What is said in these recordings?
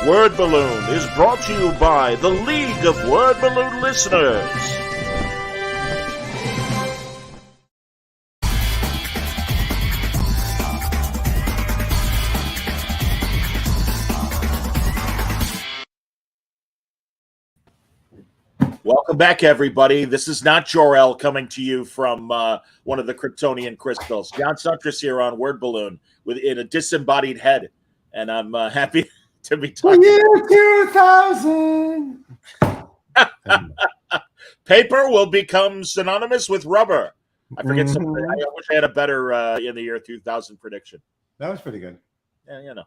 Word Balloon is brought to you by the League of Word Balloon Listeners. Welcome back, everybody. This is not Jor-El coming to you from one of the Kryptonian crystals. John Suntress here on Word Balloon in a disembodied head, and I'm happy to be talking. The year 2000. Paper will become synonymous with rubber. I forget something. I wish I had a better in the year 2000 prediction. That was pretty good. Yeah, you know.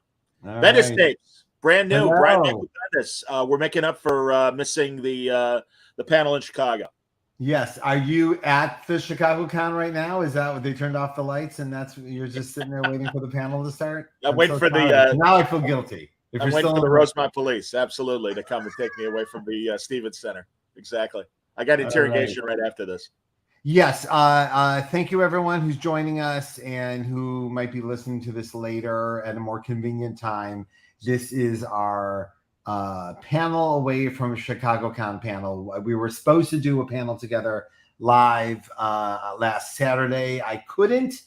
All Bendis right. tapes, brand new. Hello. Brand new Bendis. We're making up for missing the panel in Chicago. Yes. Are you at the Chicago Con right now? Is that what they turned off the lights and you're just sitting there waiting for the panel to start? I'm waiting for now I feel guilty. I'm waiting for the Rosemont police, absolutely, to come and take me away from the Stevens Center. Exactly. I got interrogation right after this. Yes. Thank you, everyone who's joining us and who might be listening to this later at a more convenient time. This is our panel away from Chicago Con panel. We were supposed to do a panel together live last Saturday. I couldn't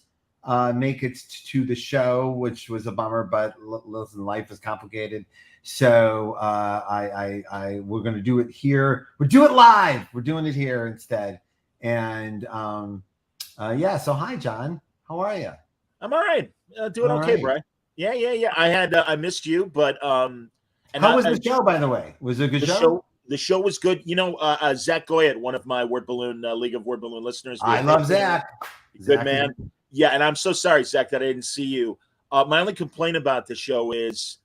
make it to the show, which was a bummer, but listen, life is complicated. So we're going to do it here. We'll do it live. We're doing it here instead. And yeah. So hi, John. How are you? I'm all right. Doing all okay, right. Brian. Yeah. I missed you, but how was the show, by the way? Was it a good show? The show was good. You know, Zach Goyette, one of my Word Balloon League of Word Balloon listeners. I love Zach. Good man. Yeah, and I'm so sorry, Zach, that I didn't see you. My only complaint about the show is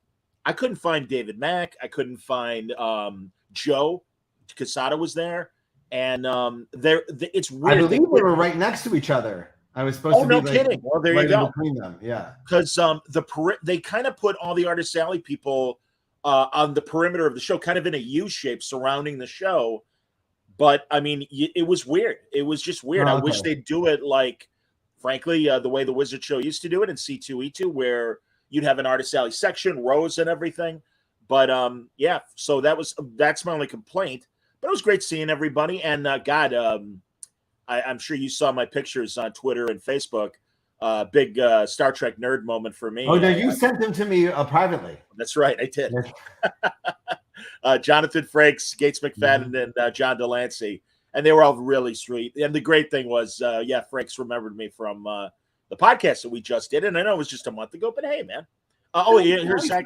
I couldn't find David Mack. I couldn't find Joe Quesada was there, and it's weird. I believe they were right next to each other. I was supposed to be. Oh, no kidding. Well, there you go. Between them, yeah. Because they kind of put all the Artist Alley people on the perimeter of the show, kind of in a U shape surrounding the show. But I mean, it was weird. It was just weird. I wish they'd do it like, frankly, the way the Wizard Show used to do it in C2E2, where you'd have an Artist Alley section, rows and everything. But yeah, so that's my only complaint. But it was great seeing everybody. And God, I'm sure you saw my pictures on Twitter and Facebook. Big Star Trek nerd moment for me. Oh, no, you sent them to me privately. That's right, I did. Jonathan Frakes, Gates McFadden, and John Delancey. And they were all really sweet. And the great thing was, Frakes remembered me from the podcast that we just did. And I know it was just a month ago, but hey, man. Here's Zach.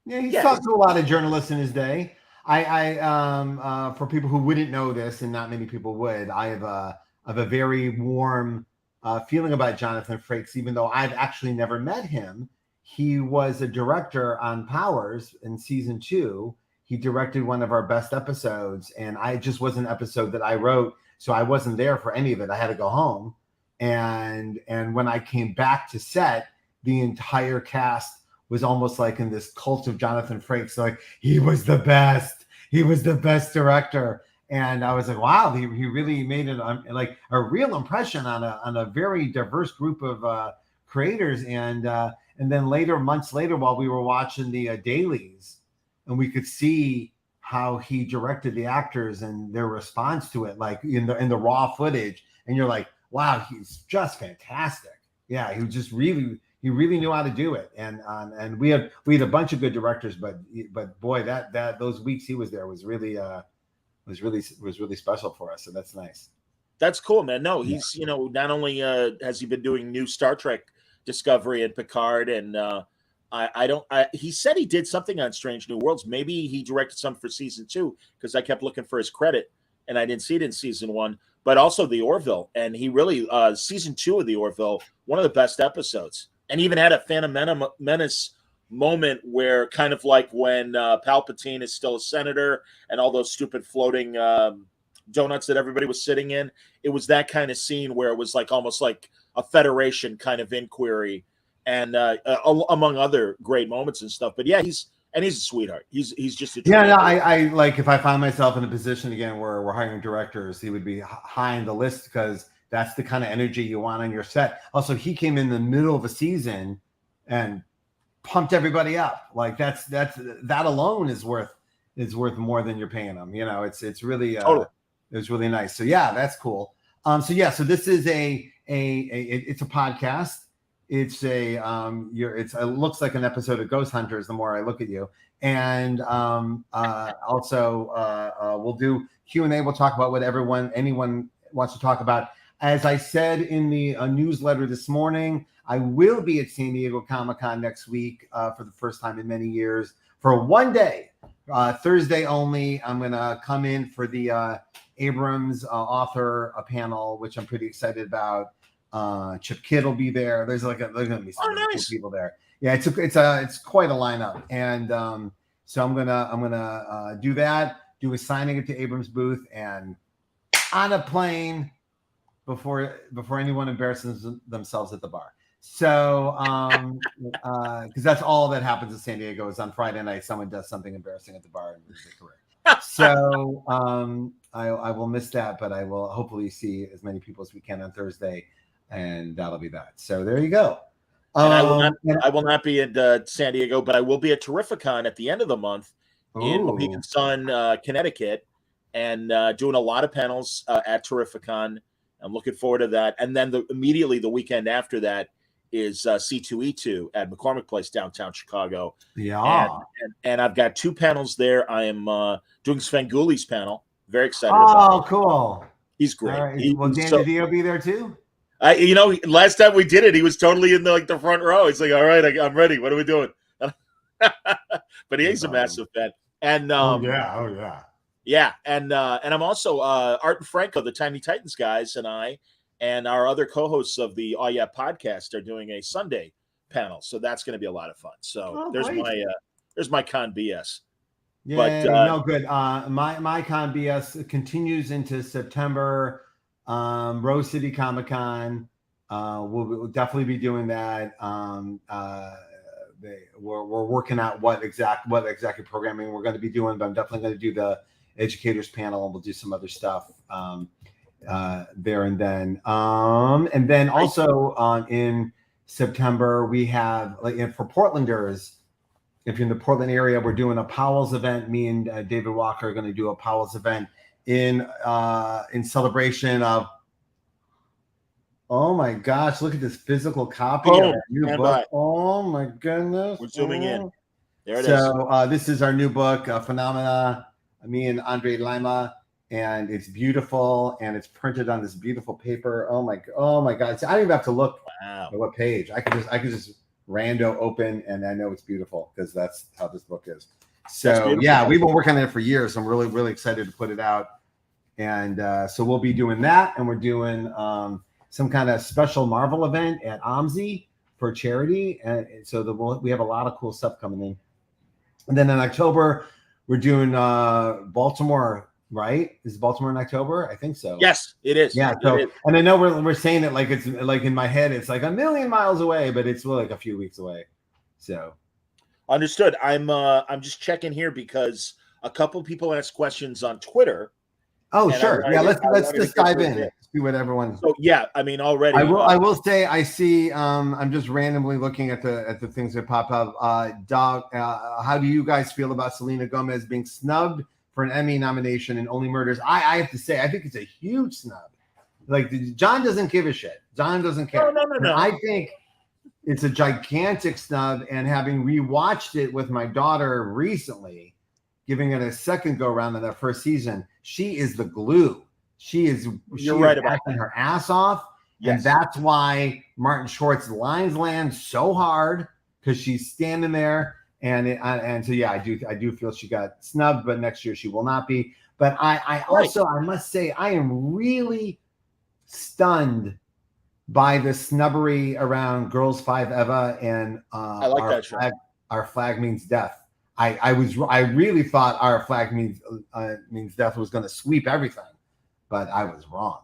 Yeah, he's talked to a lot of journalists in his day. I for people who wouldn't know this, and not many people would, I have a very warm feeling about Jonathan Frakes, even though I've actually never met him. He was a director on Powers in season 2. He directed one of our best episodes, and I just was an episode that I wrote, so I wasn't there for any of it. I had to go home, and when I came back to set, the entire cast was almost like in this cult of Jonathan Frakes. Like, he was the best. He was the best director. And I was like, wow, he really made it like a real impression on a very diverse group of creators. And then months later, while we were watching the dailies, and we could see how he directed the actors and their response to it, like in the raw footage, and you're like, wow, he's just fantastic. Yeah, he was just really knew how to do it. And we had a bunch of good directors, but boy, that those weeks he was there was really special for us. So that's nice. That's cool, man. No, he's not only has he been doing new Star Trek Discovery and Picard, and he said he did something on Strange New Worlds. Maybe he directed some for season 2, because I kept looking for his credit and I didn't see it in season 1. But also the Orville, and he really season 2 of the Orville, one of the best episodes, and even had a Phantom Menace moment where, kind of like when Palpatine is still a senator and all those stupid floating donuts that everybody was sitting in. It was that kind of scene where it was like almost like a Federation kind of inquiry, and among other great moments and stuff. But yeah, he's a sweetheart. He's just a I like, if I find myself in a position again where we're hiring directors, he would be high on the list, because that's the kind of energy you want on your set. Also, he came in the middle of a season and pumped everybody up. Like that alone is worth more than you're paying them. You know, it's really it's really nice. So yeah, that's cool. So this is it's a podcast. It's it looks like an episode of Ghost Hunters the more I look at you. And also we'll do Q&A. We'll talk about what anyone wants to talk about. As I said in the newsletter this morning, I will be at San Diego Comic-Con next week for the first time in many years for one day, Thursday only. I'm going to come in for the Abrams author panel, which I'm pretty excited about. Chip Kidd will be there. There's going to be some cool people there. Yeah, it's quite a lineup, and so I'm gonna do that. Do a signing at the Abrams booth and on a plane before anyone embarrasses themselves at the bar. So because that's all that happens in San Diego is on Friday night someone does something embarrassing at the bar and loses their career. So I will miss that, but I will hopefully see as many people as we can on Thursday, and that'll be that. So there you go. And I will not be at San Diego, but I will be at Terrificon at the end of the month in Mohegan Sun, Connecticut, and doing a lot of panels at Terrificon. I'm looking forward to that. And then immediately the weekend after that is C2E2 at McCormick Place, downtown Chicago. Yeah. And I've got 2 panels there. I am doing Svengooli's panel. Very excited about it. Oh, cool. He's great. Right. Will Dan DiDio be there too? Last time we did it, he was totally in the front row. He's like, all right, I'm ready. What are we doing? But he's a massive fan. And oh yeah. Yeah, and I'm also Art and Franco, the Tiny Titans guys, and I, and our other co-hosts of the Oh Yeah podcast are doing a Sunday panel, so that's going to be a lot of fun. So there's my con BS. Yeah, but, no good. My con BS continues into September. Rose City Comic Con. We'll definitely be doing that. We're working out what exact programming we're going to be doing, but I'm definitely going to do the educators panel, and we'll do some other stuff there and then. And then also in September we have for Portlanders. If you're in the Portland area, we're doing a Powell's event. Me and David Walker are going to do a Powell's event in celebration of. Oh my gosh! Look at this physical copy of our new book. Oh my goodness! We're zooming in. There it is. So this is our new book, Phenomena. Me and Andre Lima, and it's beautiful, and it's printed on this beautiful paper. Oh my God! So I don't even have to look at what page. I can just rando open, and I know it's beautiful because that's how this book is. So yeah, we've been working on it for years. I'm really, really excited to put it out. And so we'll be doing that. And we're doing some kind of special Marvel event at OMSI for charity. And so we have a lot of cool stuff coming in. And then in October, we're doing Baltimore, right? Is Baltimore in October? I think so. Yes, it is. Yeah. So, and I know we're saying it like it's like in my head, it's like a million miles away, but it's like a few weeks away. So understood. I'm just checking here because a couple people asked questions on Twitter. Oh, sure. Yeah, let's just dive in. See what everyone. So yeah, I mean already. I will say I see. I'm just randomly looking at the things that pop up. Doug, how do you guys feel about Selena Gomez being snubbed for an Emmy nomination in Only Murders? I have to say I think it's a huge snub. Like John doesn't give a shit. John doesn't care. No. I think it's a gigantic snub. And having rewatched it with my daughter recently, giving it a second go around in that first season, she is the glue. She is right about acting her ass off. Yes. And that's why Martin Short's lines land so hard, because she's standing there. And so, yeah, I do feel she got snubbed, but next year she will not be. But I also, I must say, I am really stunned by the snubbery around Girls 5 Eva and I like that show. Our Flag Means Death. I really thought Our Flag Means Death was going to sweep everything, but I was wrong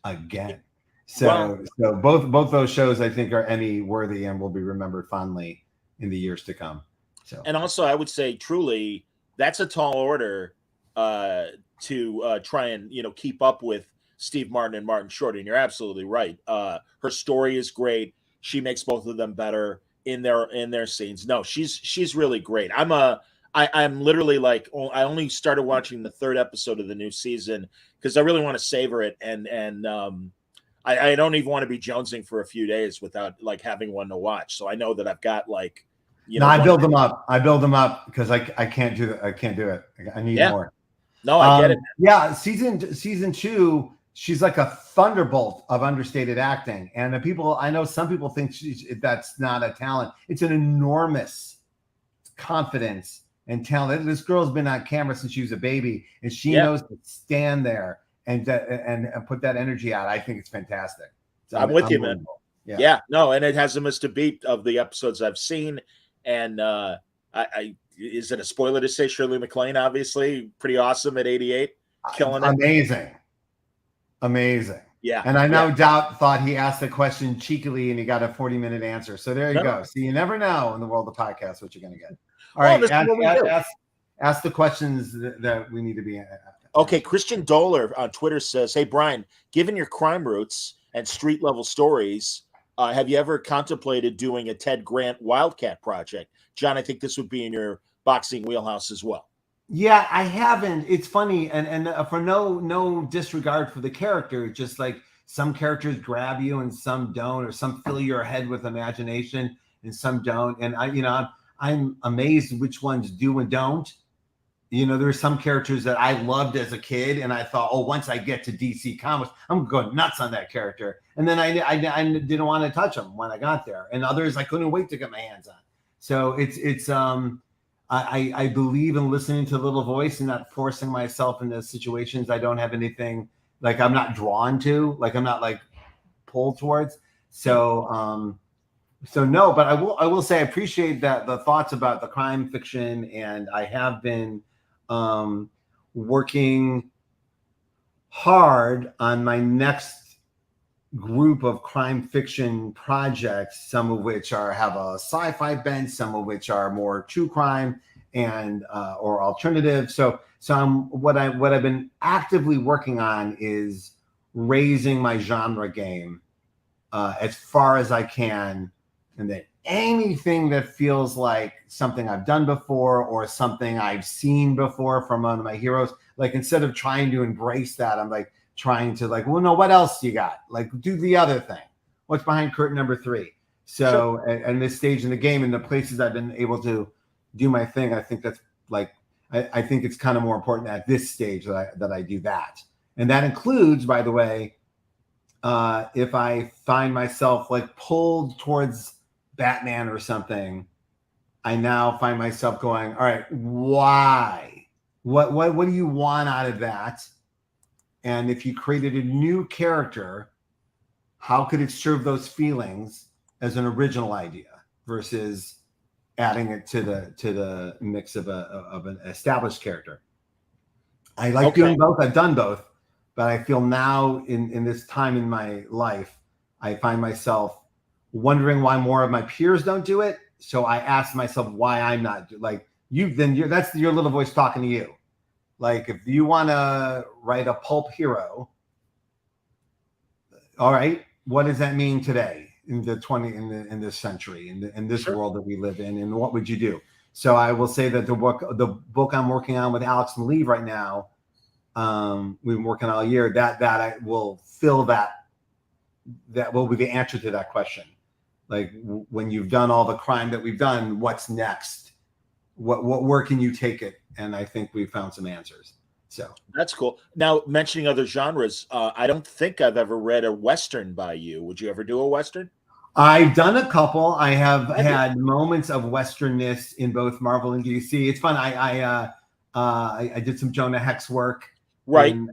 again. So both those shows I think are Emmy worthy and will be remembered fondly in the years to come. So, and also I would say truly that's a tall order to try and keep up with Steve Martin and Martin Short. And you're absolutely right. Her story is great. She makes both of them better. in their scenes. No, she's really great. I'm literally like, I only started watching the third episode of the new season because I really want to savor it, and I don't even want to be jonesing for a few days without like having one to watch. So I know that I've got like, No, I build them up. I build them up because I can't do that. I can't do it. I need more. No, I get it. Yeah, season 2, she's like a thunderbolt of understated acting, and I know some people think that's not a talent. It's an enormous confidence and talent. This girl's been on camera since she was a baby, and she knows to stand there and put that energy out. I think it's fantastic. I'm with you, man. Yeah, no, and it hasn't missed a beat of the episodes I've seen. And I is it a spoiler to say Shirley MacLaine, obviously pretty awesome at 88, killing it. Amazing. Yeah. And I no doubt thought he asked the question cheekily and he got a 40-minute answer. So there you go. So you never know in the world of podcasts what you're going to get. All right. Ask the questions that we need to be. Okay. Christian Doler on Twitter says, "Hey, Brian, given your crime roots and street level stories, have you ever contemplated doing a Ted Grant Wildcat project?" John, I think this would be in your boxing wheelhouse as well. Yeah, I haven't. It's funny, and for no disregard for the character, just like some characters grab you and some don't, or some fill your head with imagination and some don't. And I'm amazed which ones do and don't. There are some characters that I loved as a kid, and I thought, oh, once I get to DC Comics, I'm going nuts on that character. And then I didn't want to touch them when I got there, and others I couldn't wait to get my hands on. So I believe in listening to the little voice and not forcing myself into situations I don't have anything like I'm not drawn to, like I'm not like pulled towards. So no, but I will say I appreciate that the thoughts about the crime fiction, and I have been working hard on my next group of crime fiction projects, some of which have a sci-fi bent, some of which are more true crime and or alternative. So what I've been actively working on is raising my genre game as far as I can, and that anything that feels like something I've done before or something I've seen before from one of my heroes, like instead of trying to embrace that, I'm like trying to like, well, no, what else you got? Like do the other thing. What's behind curtain number 3? So and this stage in the game and the places I've been able to do my thing, I think that's like, I think it's kind of more important at this stage that I do that. And that includes, by the way, if I find myself like pulled towards Batman or something, I now find myself going, all right, why? What do you want out of that? And if you created a new character, how could it serve those feelings as an original idea versus adding it to the mix of an established character? I like doing both. I've done both, but I feel now in this time in my life, I find myself wondering why more of my peers don't do it. So I ask myself why I'm not like that's your little voice talking to you. Like if you want to write a pulp hero, all right, what does that mean today in this century, in this world that we live in, and what would you do? So I will say that the book I'm working on with Alex Maleev right now, we've been working all year, that I will fill that will be the answer to that question. Like when you've done all the crime that we've done, what's next? Where can you take it? And I think we found some answers. So that's cool. Now, mentioning other genres, I don't think I've ever read a Western by you. Would you ever do a Western? I've done a couple. I have had moments of Westernness in both Marvel and DC. It's fun. I did some Jonah Hex work. Right. In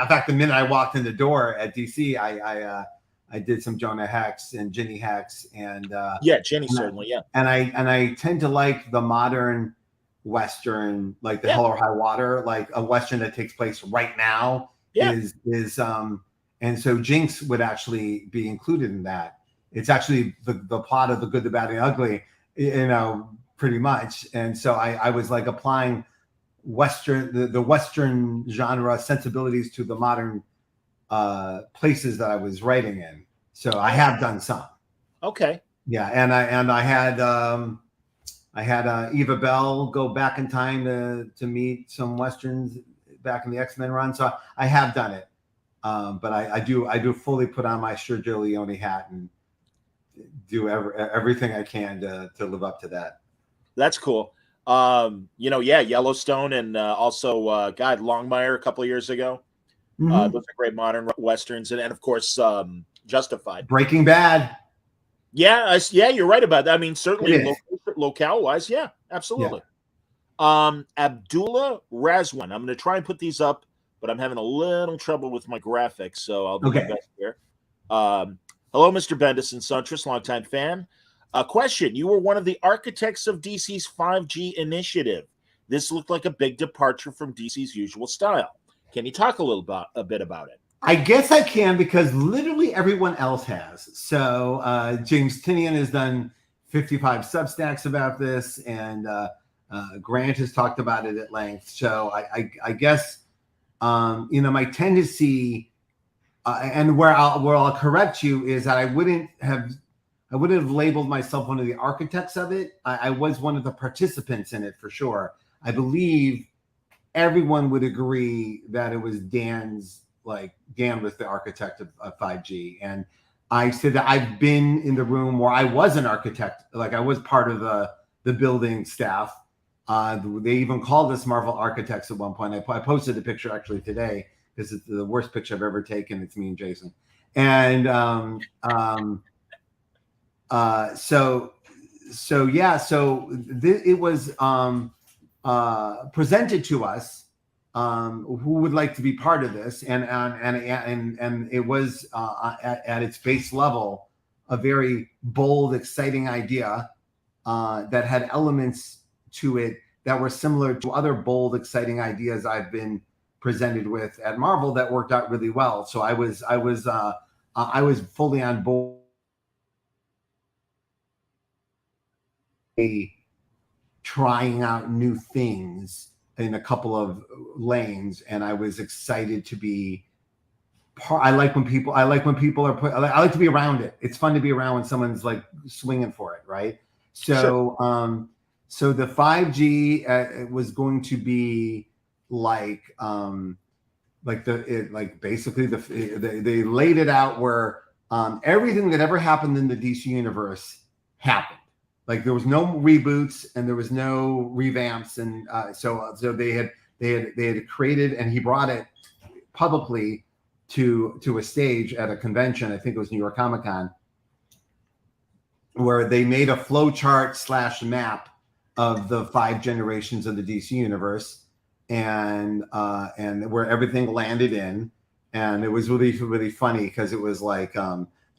fact, the minute I walked in the door at DC, I did some Jonah Hex and Ginny Hex, and Ginny certainly, And I tend to like the modern Western, like the Hell or High Water, like a Western that takes place right now is and so Jinx would actually be included in that. It's actually the plot of The Good, the Bad, and the Ugly, pretty much. And so I was like applying Western, the Western genre sensibilities to the modern places that I was writing in. So I have done some. Okay. Yeah, and I had Eva Bell go back in time to meet some Westerns back in the X-Men run. So I have done it. But I do fully put on my Sergio Leone hat and do everything I can to live up to that. That's cool. Yellowstone and also God Longmire a couple of years ago. Mm-hmm. Those are great modern westerns, and of course Justified. Breaking Bad. Yeah, you're right about that. I mean, certainly It is. locale wise, yeah, absolutely. Abdullah Razwan. I'm going to try and put these up, but I'm having a little trouble with my graphics, so I'll do my best here. Hello, Mr. Bendis and Suntress, longtime fan. A question: you were one of the architects of DC's 5G initiative. This looked like a big departure from DC's usual style. Can you talk a bit about it? I guess I can, because literally everyone else has. So James Tinian has done 55 Substacks about this, and Grant has talked about it at length. So I guess my tendency, and where I'll correct you, is that I wouldn't have labeled myself one of the architects of it. I was one of the participants in it for sure. I believe everyone would agree that it was Dan was the architect of 5G. And I said that I've been in the room where I was an architect, like I was part of the building staff. They even called us Marvel Architects at one point. I posted a picture actually today, because it's the worst picture I've ever taken. It's me and Jason. And it was presented to us, who would like to be part of this, and it was at its base level a very bold, exciting idea that had elements to it that were similar to other bold, exciting ideas I've been presented with at Marvel that worked out really well. So I was fully on board. Trying out new things in a couple of lanes, and I was excited to be part. I like when people are put. I like to be around it. It's fun to be around when someone's like swinging for it, right? So, sure. So the 5G it was going to be basically they laid it out where everything that ever happened in the DC universe happened. Like there was no reboots and there was no revamps, and so they had created, and he brought it publicly to a stage at a convention. I think it was New York Comic Con, where they made a flow chart / map of the 5 generations of the DC universe, and where everything landed in, and it was really, really funny, because it was like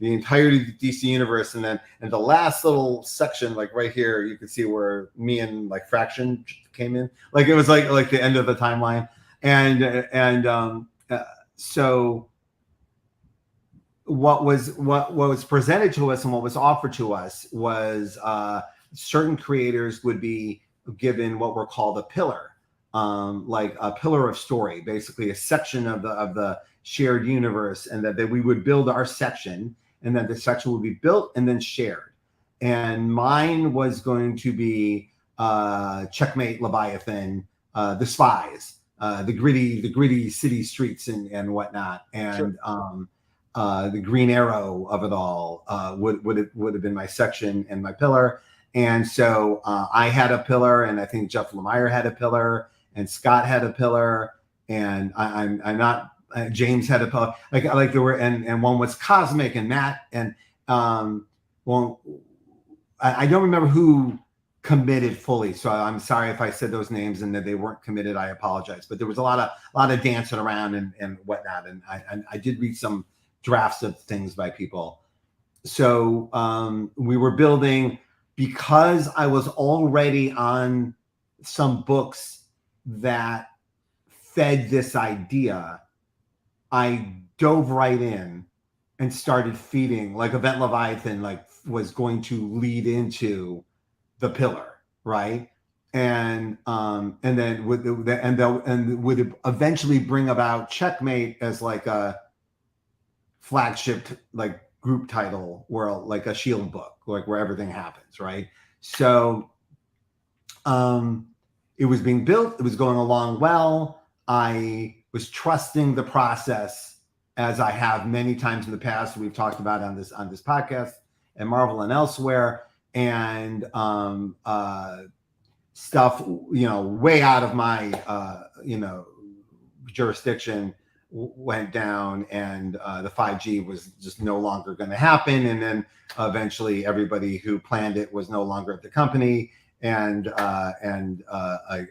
the entirety of the DC universe, and the last little section, like right here, you can see where me and like Fraction came in. Like it was like the end of the timeline, so what was presented to us and what was offered to us was certain creators would be given what were called a pillar, like a pillar of story, basically a section of the shared universe, and that we would build our section, and then the section would be built and then shared. And mine was going to be Checkmate Leviathan, the Spies, the gritty city streets and whatnot, and sure. The Green Arrow of it all would have been my section and my pillar. And so I had a pillar, and I think Jeff Lemire had a pillar, and Scott had a pillar, and I'm not. James had a pillar, like there were, and one was Cosmic, and Matt, and I don't remember who committed fully, so I'm sorry if I said those names and that they weren't committed. I apologize, but there was a lot of dancing around and whatnot, and I did read some drafts of things by people. So we were building, because I was already on some books that fed this idea. I dove right in and started feeding, like Event Leviathan, like was going to lead into the pillar, right? And then would eventually bring about Checkmate as like a flagship, like group title world, like a Shield book, like where everything happens, right? So it was being built, it was going along well. I was trusting the process, as I have many times in the past. We've talked about on this podcast at Marvel and elsewhere, and stuff, way out of my jurisdiction went down, and the 5G was just no longer going to happen. And then eventually everybody who planned it was no longer at the company, and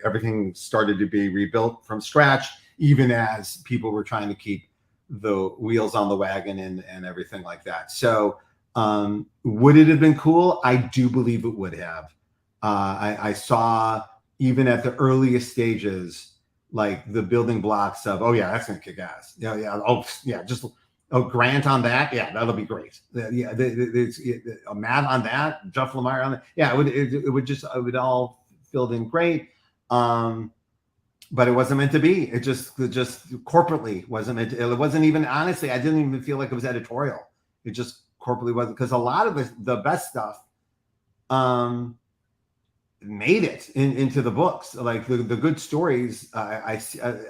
everything started to be rebuilt from scratch, even as people were trying to keep the wheels on the wagon and everything like that. So would it have been cool? I do believe it would have. I saw, even at the earliest stages, like the building blocks of, oh yeah, that's gonna kick ass. Grant on that, yeah, that'll be great. A Matt on that, Jeff Lemire on that, yeah, it would all filled in great. But it wasn't meant to be. It just corporately wasn't meant to. It wasn't even, honestly, I didn't even feel like it was editorial. It just corporately wasn't, because a lot of the best stuff made it into the books. Like the good stories, I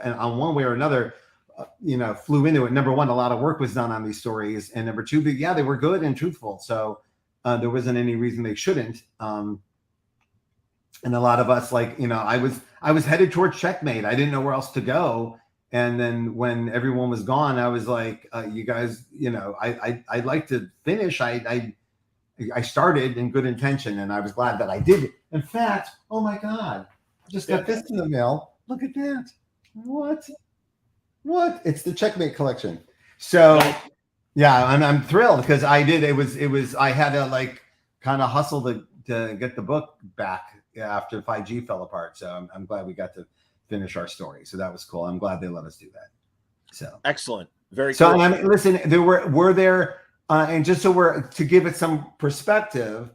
on one way or another, flew into it. Number one, a lot of work was done on these stories, and number two, yeah, they were good and truthful. So there wasn't any reason they shouldn't. And a lot of us, I was headed towards Checkmate. I didn't know where else to go. And then when everyone was gone, I was like, you guys, I'd like to finish. I started in good intention, and I was glad that I did it. In fact, oh my God, I just got this in the mail. Look at that. What? It's the Checkmate collection. So yeah, I'm thrilled, because I did. It was, I had to kind of hustle to get the book back after 5G fell apart. So I'm glad we got to finish our story. So that was cool. I'm glad they let us do that. So excellent. Very so cool. Listen, there were there, and just so to give it some perspective,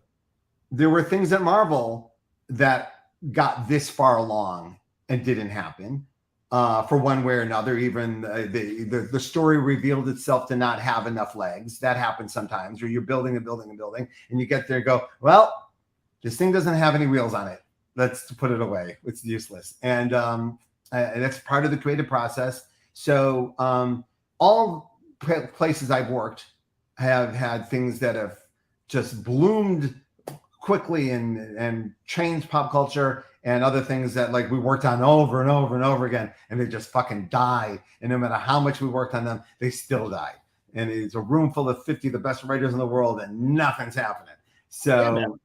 there were things at Marvel that got this far along and didn't happen for one way or another. Even the story revealed itself to not have enough legs. That happens sometimes, where you're building and building and building, and you get there and go, well, this thing doesn't have any wheels on it. Let's put it away. It's useless. And that's part of the creative process. So all places I've worked have had things that have just bloomed quickly and changed pop culture, and other things that we worked on over and over and over again, and they just fucking die. And no matter how much we worked on them, they still die. And it's a room full of 50 of the best writers in the world, and nothing's happening. So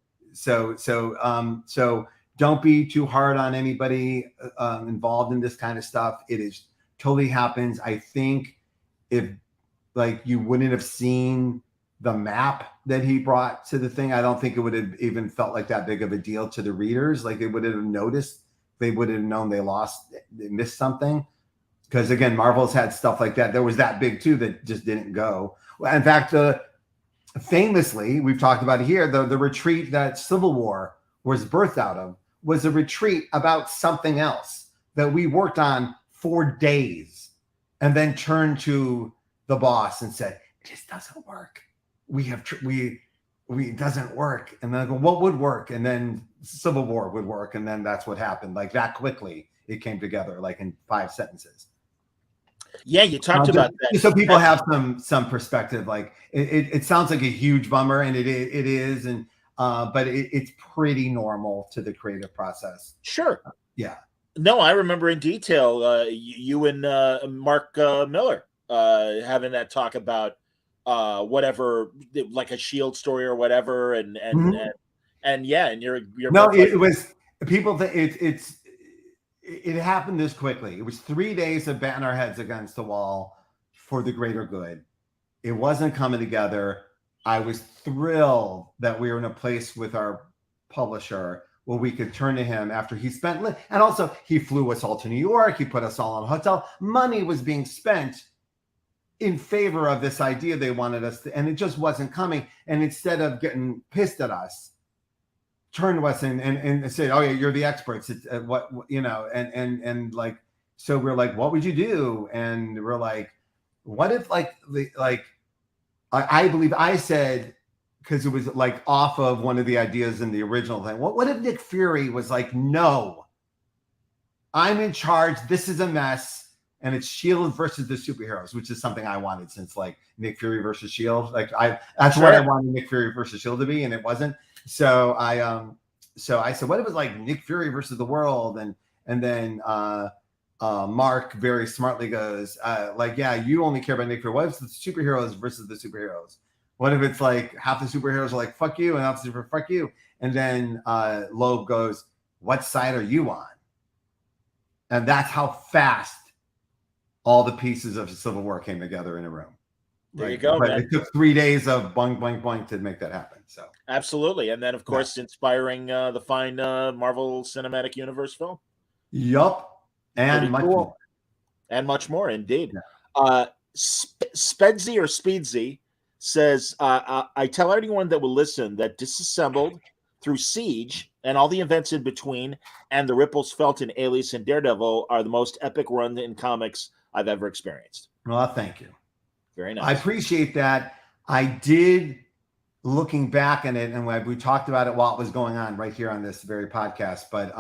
don't be too hard on anybody involved in this kind of stuff. It is totally happens. I think if you wouldn't have seen the map that he brought to the thing, I don't think it would have even felt like that big of a deal to the readers. They would have noticed, they would have known they missed something. Because again, Marvel's had stuff like that was that big too, that just didn't go. In fact, famously, we've talked about it here, the retreat that Civil War was birthed out of was a retreat about something else that we worked on for days, and then turned to the boss and said, "This doesn't work. It doesn't work." And then I go, "What would work?" And then Civil War would work, and then that's what happened. That quickly, it came together, in 5 sentences. Yeah, you talked about that. So people have some perspective. It sounds like a huge bummer, and it is, and but it's pretty normal to the creative process. Sure. Yeah. No, I remember in detail you and Mark Miller having that talk about whatever, like a Shield story or whatever, and yeah, and you're no, it was people that it happened this quickly. It was 3 days of batting our heads against the wall for the greater good. It wasn't coming together. I was thrilled that we were in a place with our publisher where we could turn to him after he spent, and also he flew us all to New York. He put us all on a hotel. Money was being spent in favor of this idea they wanted us to, and it just wasn't coming. And instead of getting pissed at us, turned to us and said, "Oh yeah, you're the experts." It's what so we're like, "What would you do?" And we're like, "What if I believe I said, because it was like off of one of the ideas in the original thing. What if Nick Fury was like, no, I'm in charge. This is a mess. And it's Shield versus the superheroes, which is something I wanted since like Nick Fury versus Shield. That's what I wanted Nick Fury versus Shield to be, and it wasn't. So I said, what if it was like Nick Fury versus the world? And then Mark very smartly goes, yeah, you only care about Nick Fury. What if it's the superheroes versus the superheroes? What if it's like half the superheroes are like, fuck you, and half the superheroes, fuck you? And then Loeb goes, what side are you on? And that's how fast all the pieces of Civil War came together in a room. There you go, but man. It took 3 days of boing, boing, boing to make that happen. So absolutely. And then, of course, inspiring the fine Marvel Cinematic Universe film. Yup. And much more. And much more, indeed. Yeah. Spedsy or Speedsy says, I tell anyone that will listen that Disassembled, through Siege and all the events in between, and the ripples felt in Alias and Daredevil are the most epic run in comics I've ever experienced. Well, thank you. Very nice. I appreciate that. I did, looking back on it, and we talked about it while it was going on right here on this very podcast, but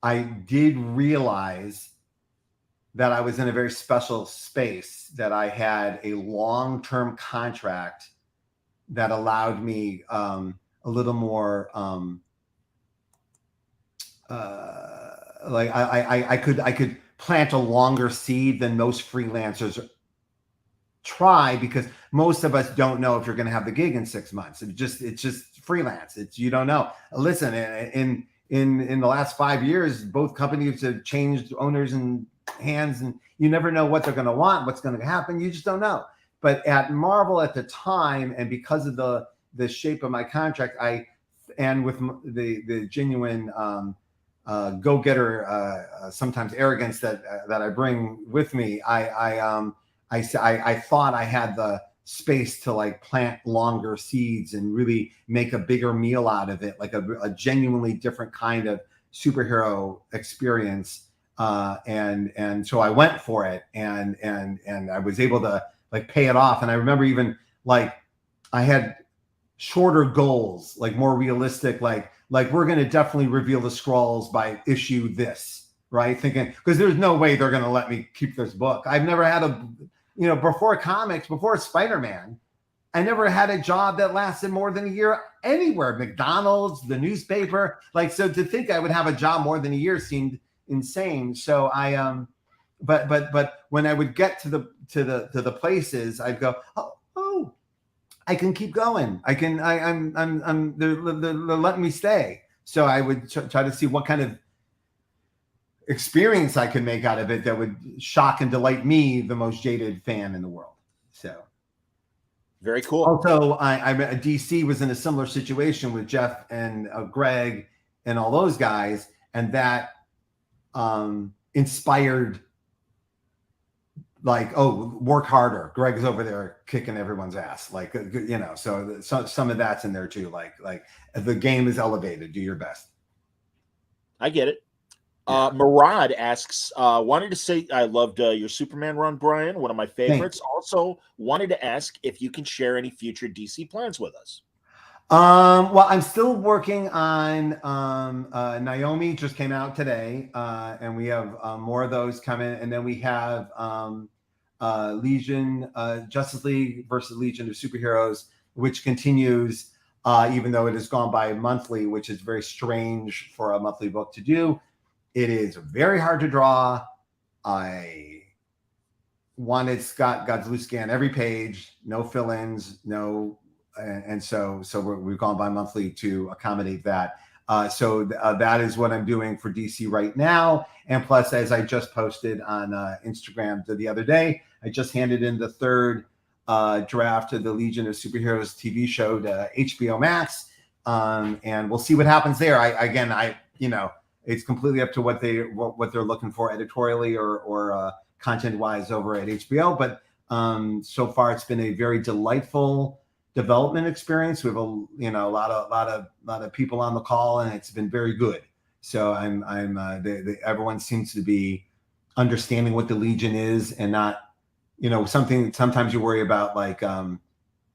I did realize that I was in a very special space, that I had a long-term contract that allowed me a little more I could plant a longer seed than most freelancers try, because most of us don't know if you're going to have the gig in 6 months. It's just freelance. You don't know. Listen, in the last 5 years, both companies have changed owners and hands, and you never know what they're going to want, what's going to happen. You just don't know. But at Marvel at the time, and because of the shape of my contract, and with the genuine go-getter, sometimes arrogance that I bring with me, I thought I had the space to like plant longer seeds and really make a bigger meal out of it, like a genuinely different kind of superhero experience. And so I went for it, and I was able to like pay it off. And I remember even like I had shorter goals, like more realistic, like we're going to definitely reveal the Skrulls by issue this, right? Thinking, because there's no way they're going to let me keep this book. I've never had before comics, before Spider-Man, I never had a job that lasted more than a year anywhere. McDonald's, the newspaper, so to think I would have a job more than a year seemed insane. So but when I would get to the places, I'd go, oh, I can keep going. They're letting me stay. So I would try to see what kind of experience I could make out of it that would shock and delight me, the most jaded fan in the world. So very cool. Also, DC was in a similar situation with Jeff and Greg and all those guys, and that inspired work harder. Greg's over there kicking everyone's ass, so some of that's in there too. Like the game is elevated. Do your best. I get it. Yeah. Murad asks, wanted to say I loved your Superman run, Brian, one of my favorites. Also wanted to ask if you can share any future DC plans with us. Well, I'm still working on Naomi just came out today, and we have more of those coming, and then we have Legion, Justice League versus Legion of Superheroes, which continues even though it has gone by monthly, which is very strange for a monthly book to do. It is very hard to draw. I wanted Scott Godzlewski on every page, no fill-ins, no. And so we've gone by monthly to accommodate that. So that is what I'm doing for DC right now. And plus, as I just posted on Instagram the other day, I just handed in the third draft of the Legion of Superheroes TV show to HBO Max. And we'll see what happens there. It's completely up to what they're looking for editorially or content wise over at HBO. But so far, it's been a very delightful development experience. We have a lot of people on the call, and it's been very good. So everyone seems to be understanding what the Legion is, and not something. Sometimes you worry about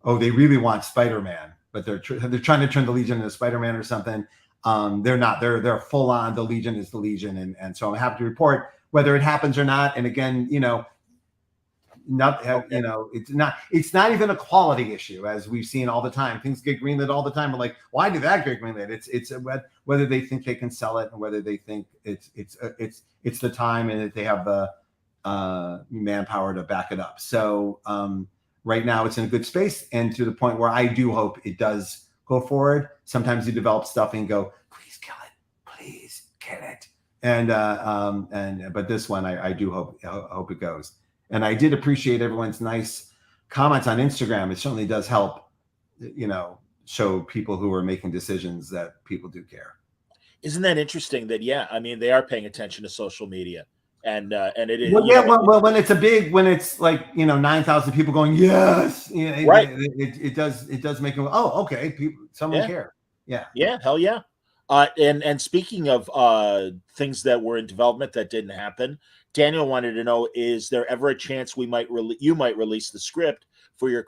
oh, they really want Spider-Man, but they're trying to turn the Legion into Spider-Man or something. They're not. They're full on. The Legion is the Legion, and so I'm happy to report whether it happens or not. And again, it's not even a quality issue, as we've seen all the time. Things get greenlit all the time. We're like, why did that get greenlit? It's whether they think they can sell it and whether they think it's the time and that they have the manpower to back it up. So right now it's in a good space, and to the point where I do hope it does go forward. Sometimes you develop stuff and go, please kill it, please kill it. But this one I do hope it goes. And I did appreciate everyone's nice comments on Instagram. It certainly does help, show people who are making decisions that people do care. Isn't that interesting that, they are paying attention to social media and it is. Well, when it's like, 9,000 people going, yes, right. It does make them, oh, okay. Someone care. Yeah. Yeah. Hell yeah. And speaking of things that were in development that didn't happen, Daniel wanted to know: is there ever a chance you might release the script for your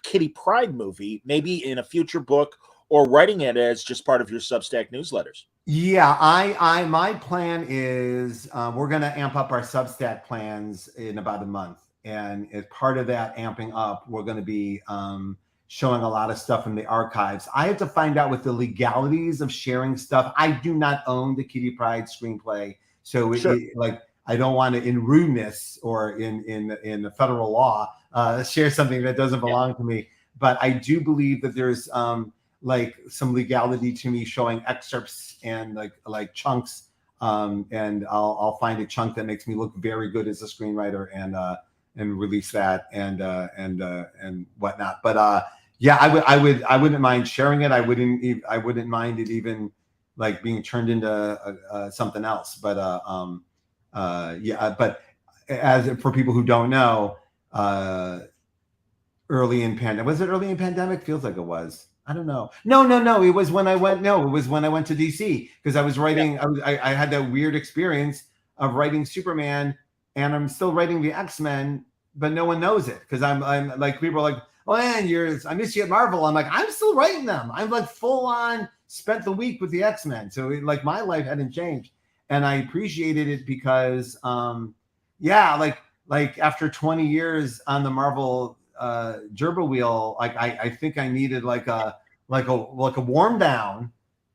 Kitty Pryde movie, maybe in a future book, or writing it as just part of your Substack newsletters? Yeah, my plan is we're going to amp up our Substack plans in about a month, and as part of that amping up, we're going to be showing a lot of stuff from the archives. I have to find out with the legalities of sharing stuff. I do not own the Kitty Pryde screenplay, so sure. I don't want to, in rudeness or in the federal law, share something that doesn't belong to me. But I do believe that there's some legality to me showing excerpts and like chunks. And I'll find a chunk that makes me look very good as a screenwriter and release that and whatnot. But I wouldn't mind sharing it. I wouldn't mind it even like being turned into something else. But but as for people who don't know, early in pandemic? Feels like it was. I don't know. No. It was when I went. No, it was when I went to DC because I was writing. Yeah. I had that weird experience of writing Superman, and I'm still writing the X-Men, but no one knows it because I'm like, people are like, oh man, I miss you at Marvel. I'm like, I'm still writing them. I'm like full on spent the week with the X-Men, so my life hadn't changed. And I appreciated it because, like after 20 years on the Marvel gerbil wheel, I think I needed like a warm down,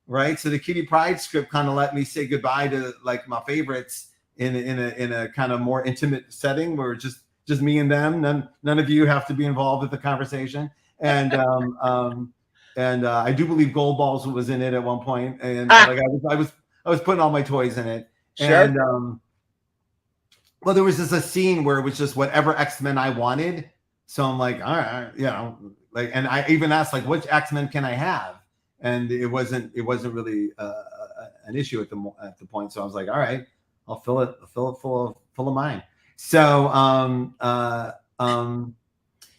right? So the Kitty Pryde script kind of let me say goodbye to like my favorites in a kind of more intimate setting where just me and them. None of you have to be involved with the conversation. And I do believe Goldballs was in it at one point, and I was putting all my toys in it. Sure. And well, there was just a scene where it was just whatever X-Men I wanted. So I'm like, all right, and I even asked like, which X-Men can I have? And it wasn't really an issue at the point. So I was like, all right, I'll fill it full of mine. So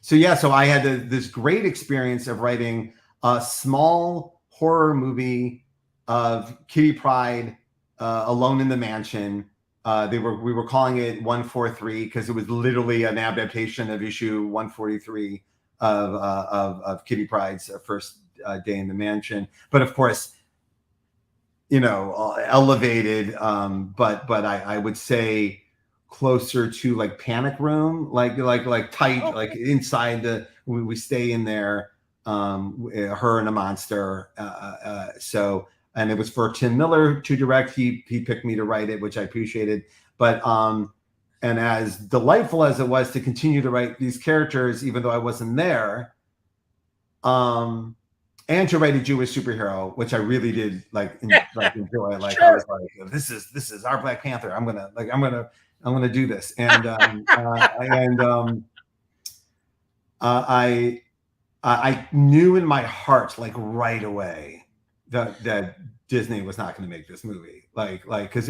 so I had this great experience of writing a small horror movie of Kitty Pryde alone in the mansion. We were calling it 143 because it was literally an adaptation of issue 143 of Kitty Pryde's first day in the mansion. But of course, elevated. But I would say closer to like Panic Room, like tight, like inside we stay in there. Her and a monster. And it was for Tim Miller to direct. He picked me to write it, which I appreciated. But and as delightful as it was to continue to write these characters, even though I wasn't there, and to write a Jewish superhero, which I really did enjoy. Like sure. I was like, this is our Black Panther. I'm gonna do this. And I knew in my heart, like right away, that Disney was not going to make this movie, because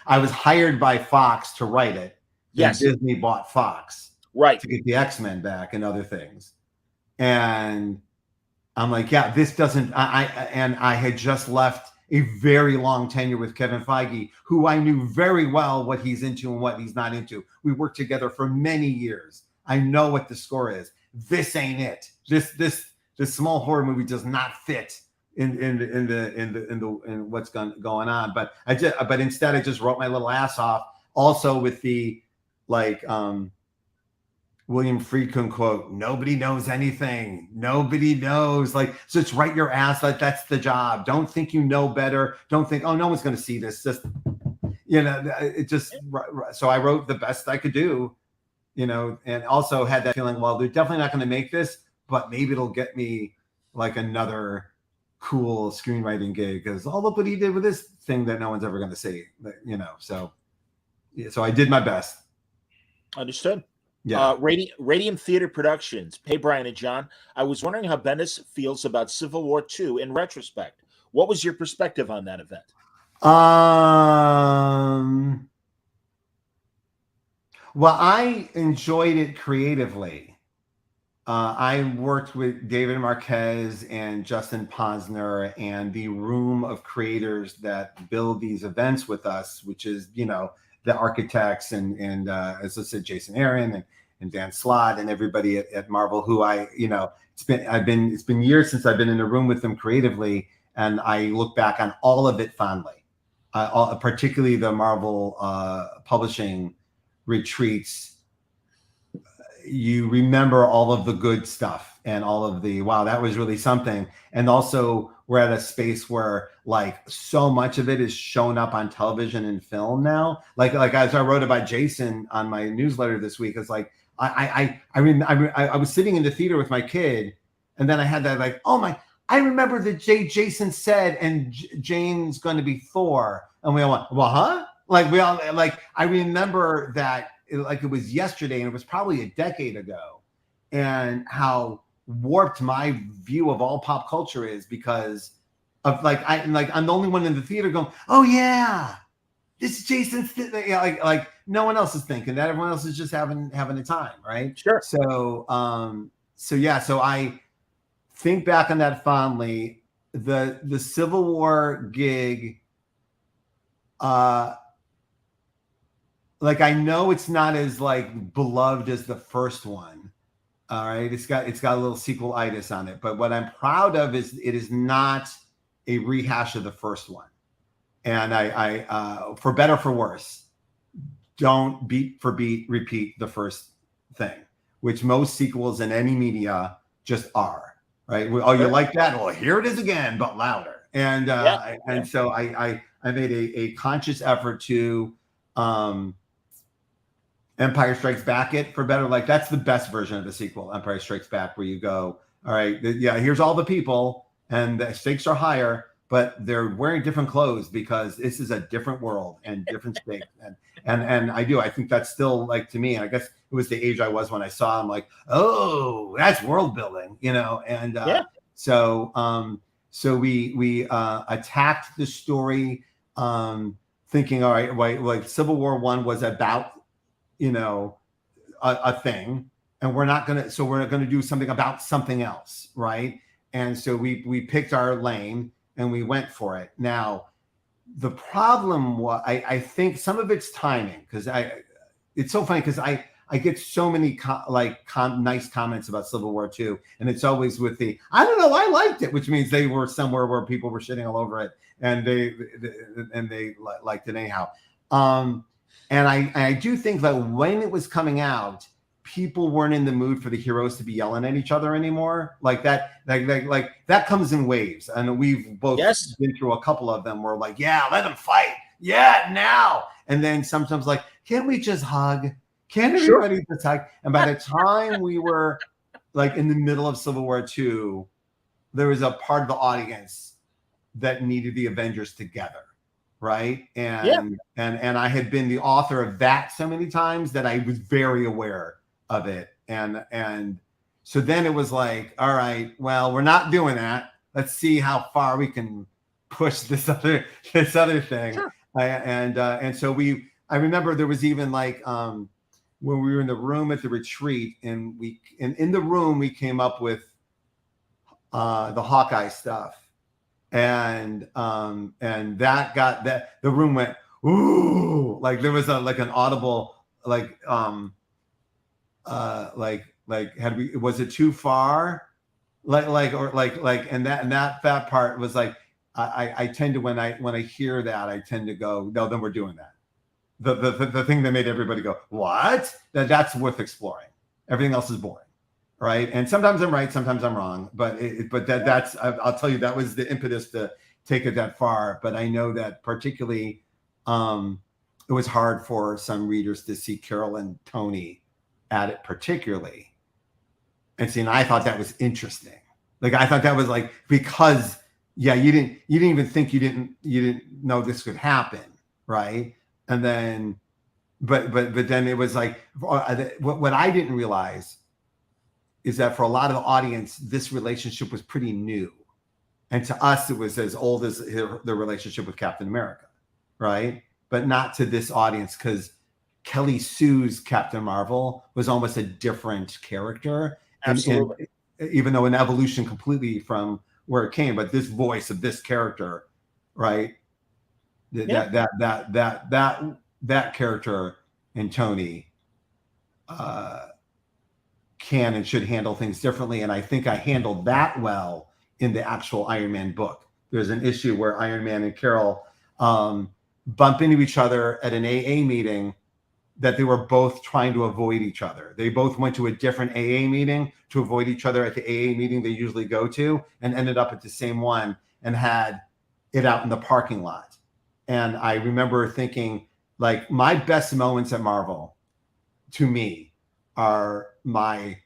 I was hired by Fox to write it. Yes, Disney bought Fox, right, to get the X-Men back and other things, and I'm like, yeah, this doesn't. I had just left a very long tenure with Kevin Feige, who I knew very well what he's into and what he's not into. We worked together for many years. I know what the score is. this ain't it. This small horror movie does not fit in what's going on. But instead I just wrote my little ass off. Also with the like William Friedkin quote, nobody knows anything. Nobody knows. Like, so it's write your ass. Like, that's the job. Don't think you know better. Don't think, oh, no one's going to see this. Just, it just, so I wrote the best I could do, and also had that feeling, well, they're definitely not going to make this, but maybe it'll get me like another cool screenwriting gig because look what he did with this thing that no one's ever going to see, so I did my best. Understood. Yeah. Radium Theater Productions. Hey, Brian and John. I was wondering how Bendis feels about Civil War II in retrospect. What was your perspective on that event? Well, I enjoyed it creatively. I worked with David Marquez and Justin Posner and the room of creators that build these events with us, which is, the architects and as I said, Jason Aaron and Dan Slott and everybody at Marvel, who it's been years since I've been in a room with them creatively, and I look back on all of it fondly, particularly the Marvel publishing retreats. You remember all of the good stuff and all of the, wow, that was really something. And also we're at a space where like so much of it is shown up on television and film now. Like as I wrote about Jason on my newsletter this week, it's like, I was sitting in the theater with my kid, and then I had that like, oh my, I remember that Jason said, and Jane's going to be Thor. And we all went, well, huh? Like we all, like, I remember that like it was yesterday, and it was probably a decade ago, and how warped my view of all pop culture is because of I'm the only one in the theater going, oh yeah, this is Jason's like no one else is thinking that. Everyone else is just having a time, right? Sure. So I think back on that fondly. The Civil War gig, like I know it's not as like beloved as the first one. All right. It's got a little sequel-itis on it. But what I'm proud of is it is not a rehash of the first one. And I for better or for worse, don't beat for beat repeat the first thing, which most sequels in any media just are. Right. Oh, you like that? Well, here it is again, but louder. And so I made a conscious effort to Empire Strikes Back it for better. Like that's the best version of the sequel, Empire Strikes Back, where you go, all right, here's all the people and the stakes are higher, but they're wearing different clothes because this is a different world and different stakes. And I think that's still like, to me, and I guess it was the age I was when I saw him, like, oh, that's world building, and so we attacked the story thinking, all right, like Civil War I was about a thing, and we're not going to do something about something else, right? And so we picked our lane and we went for it. Now the problem was, I think some of it's timing, because it's so funny because I get so many nice comments about Civil War II, and it's always with the, I don't know, I liked it, which means they were somewhere where people were shitting all over it, and they liked it anyhow. And I do think that when it was coming out, people weren't in the mood for the heroes to be yelling at each other anymore. Like that comes in waves. And we've both been through a couple of them where like, yeah, let them fight. Yeah, now. And then sometimes like, can we just hug? Can everybody just hug? And by the time we were like in the middle of Civil War II, there was a part of the audience that needed the Avengers together. Right. And I had been the author of that so many times that I was very aware of it. And so then it was like, all right, well, we're not doing that. Let's see how far we can push this other thing. Sure. And so I remember there was even like when we were in the room at the retreat, and in the room we came up with the Hawkeye stuff. And that got that the room went, ooh, like there was an audible like Like, was it too far? And that part was like, I tend to, when I hear that, I tend to go, no, then we're doing that. The thing that made everybody go, what? That's worth exploring. Everything else is boring. Right. And sometimes I'm right, sometimes I'm wrong, but that's, I'll tell you, that was the impetus to take it that far. But I know that particularly, it was hard for some readers to see Carol and Tony at it particularly. And see, and I thought that was interesting. Like, I thought that was like, because you didn't even think, you didn't know this could happen. Right. And then, but then it was like, what I didn't realize is that for a lot of the audience, this relationship was pretty new. And to us, it was as old as the relationship with Captain America, right? But not to this audience, because Kelly Sue's Captain Marvel was almost a different character. Absolutely. And even though an evolution completely from where it came, but this voice of this character, right? That character in Tony can and should handle things differently. And I think I handled that well in the actual Iron Man book. There's an issue where Iron Man and Carol bump into each other at an AA meeting that they were both trying to avoid each other. They both went to a different AA meeting to avoid each other at the AA meeting they usually go to, and ended up at the same one and had it out in the parking lot. And I remember thinking, like, my best moments at Marvel, to me, are my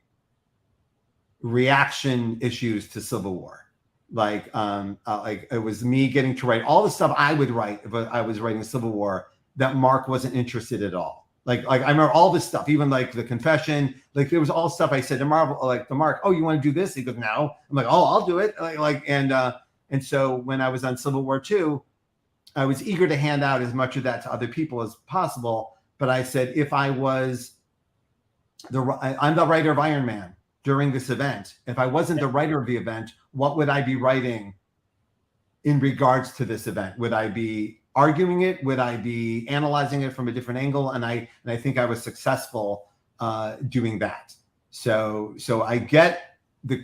reaction issues to Civil War. Like it was me getting to write all the stuff I would write if I was writing Civil War that Mark wasn't interested at all. Like I remember all this stuff, even like the confession, like there was all stuff I said to Marvel, like to Mark, oh, you want to do this? He goes, no. I'm like, oh, I'll do it. And so when I was on Civil War 2, I was eager to hand out as much of that to other people as possible. But I said, if I was I'm the writer of Iron Man during this event. If I wasn't the writer of the event, what would I be writing in regards to this event? Would I be arguing it? Would I be analyzing it from a different angle? And I think I was successful doing that. So I get the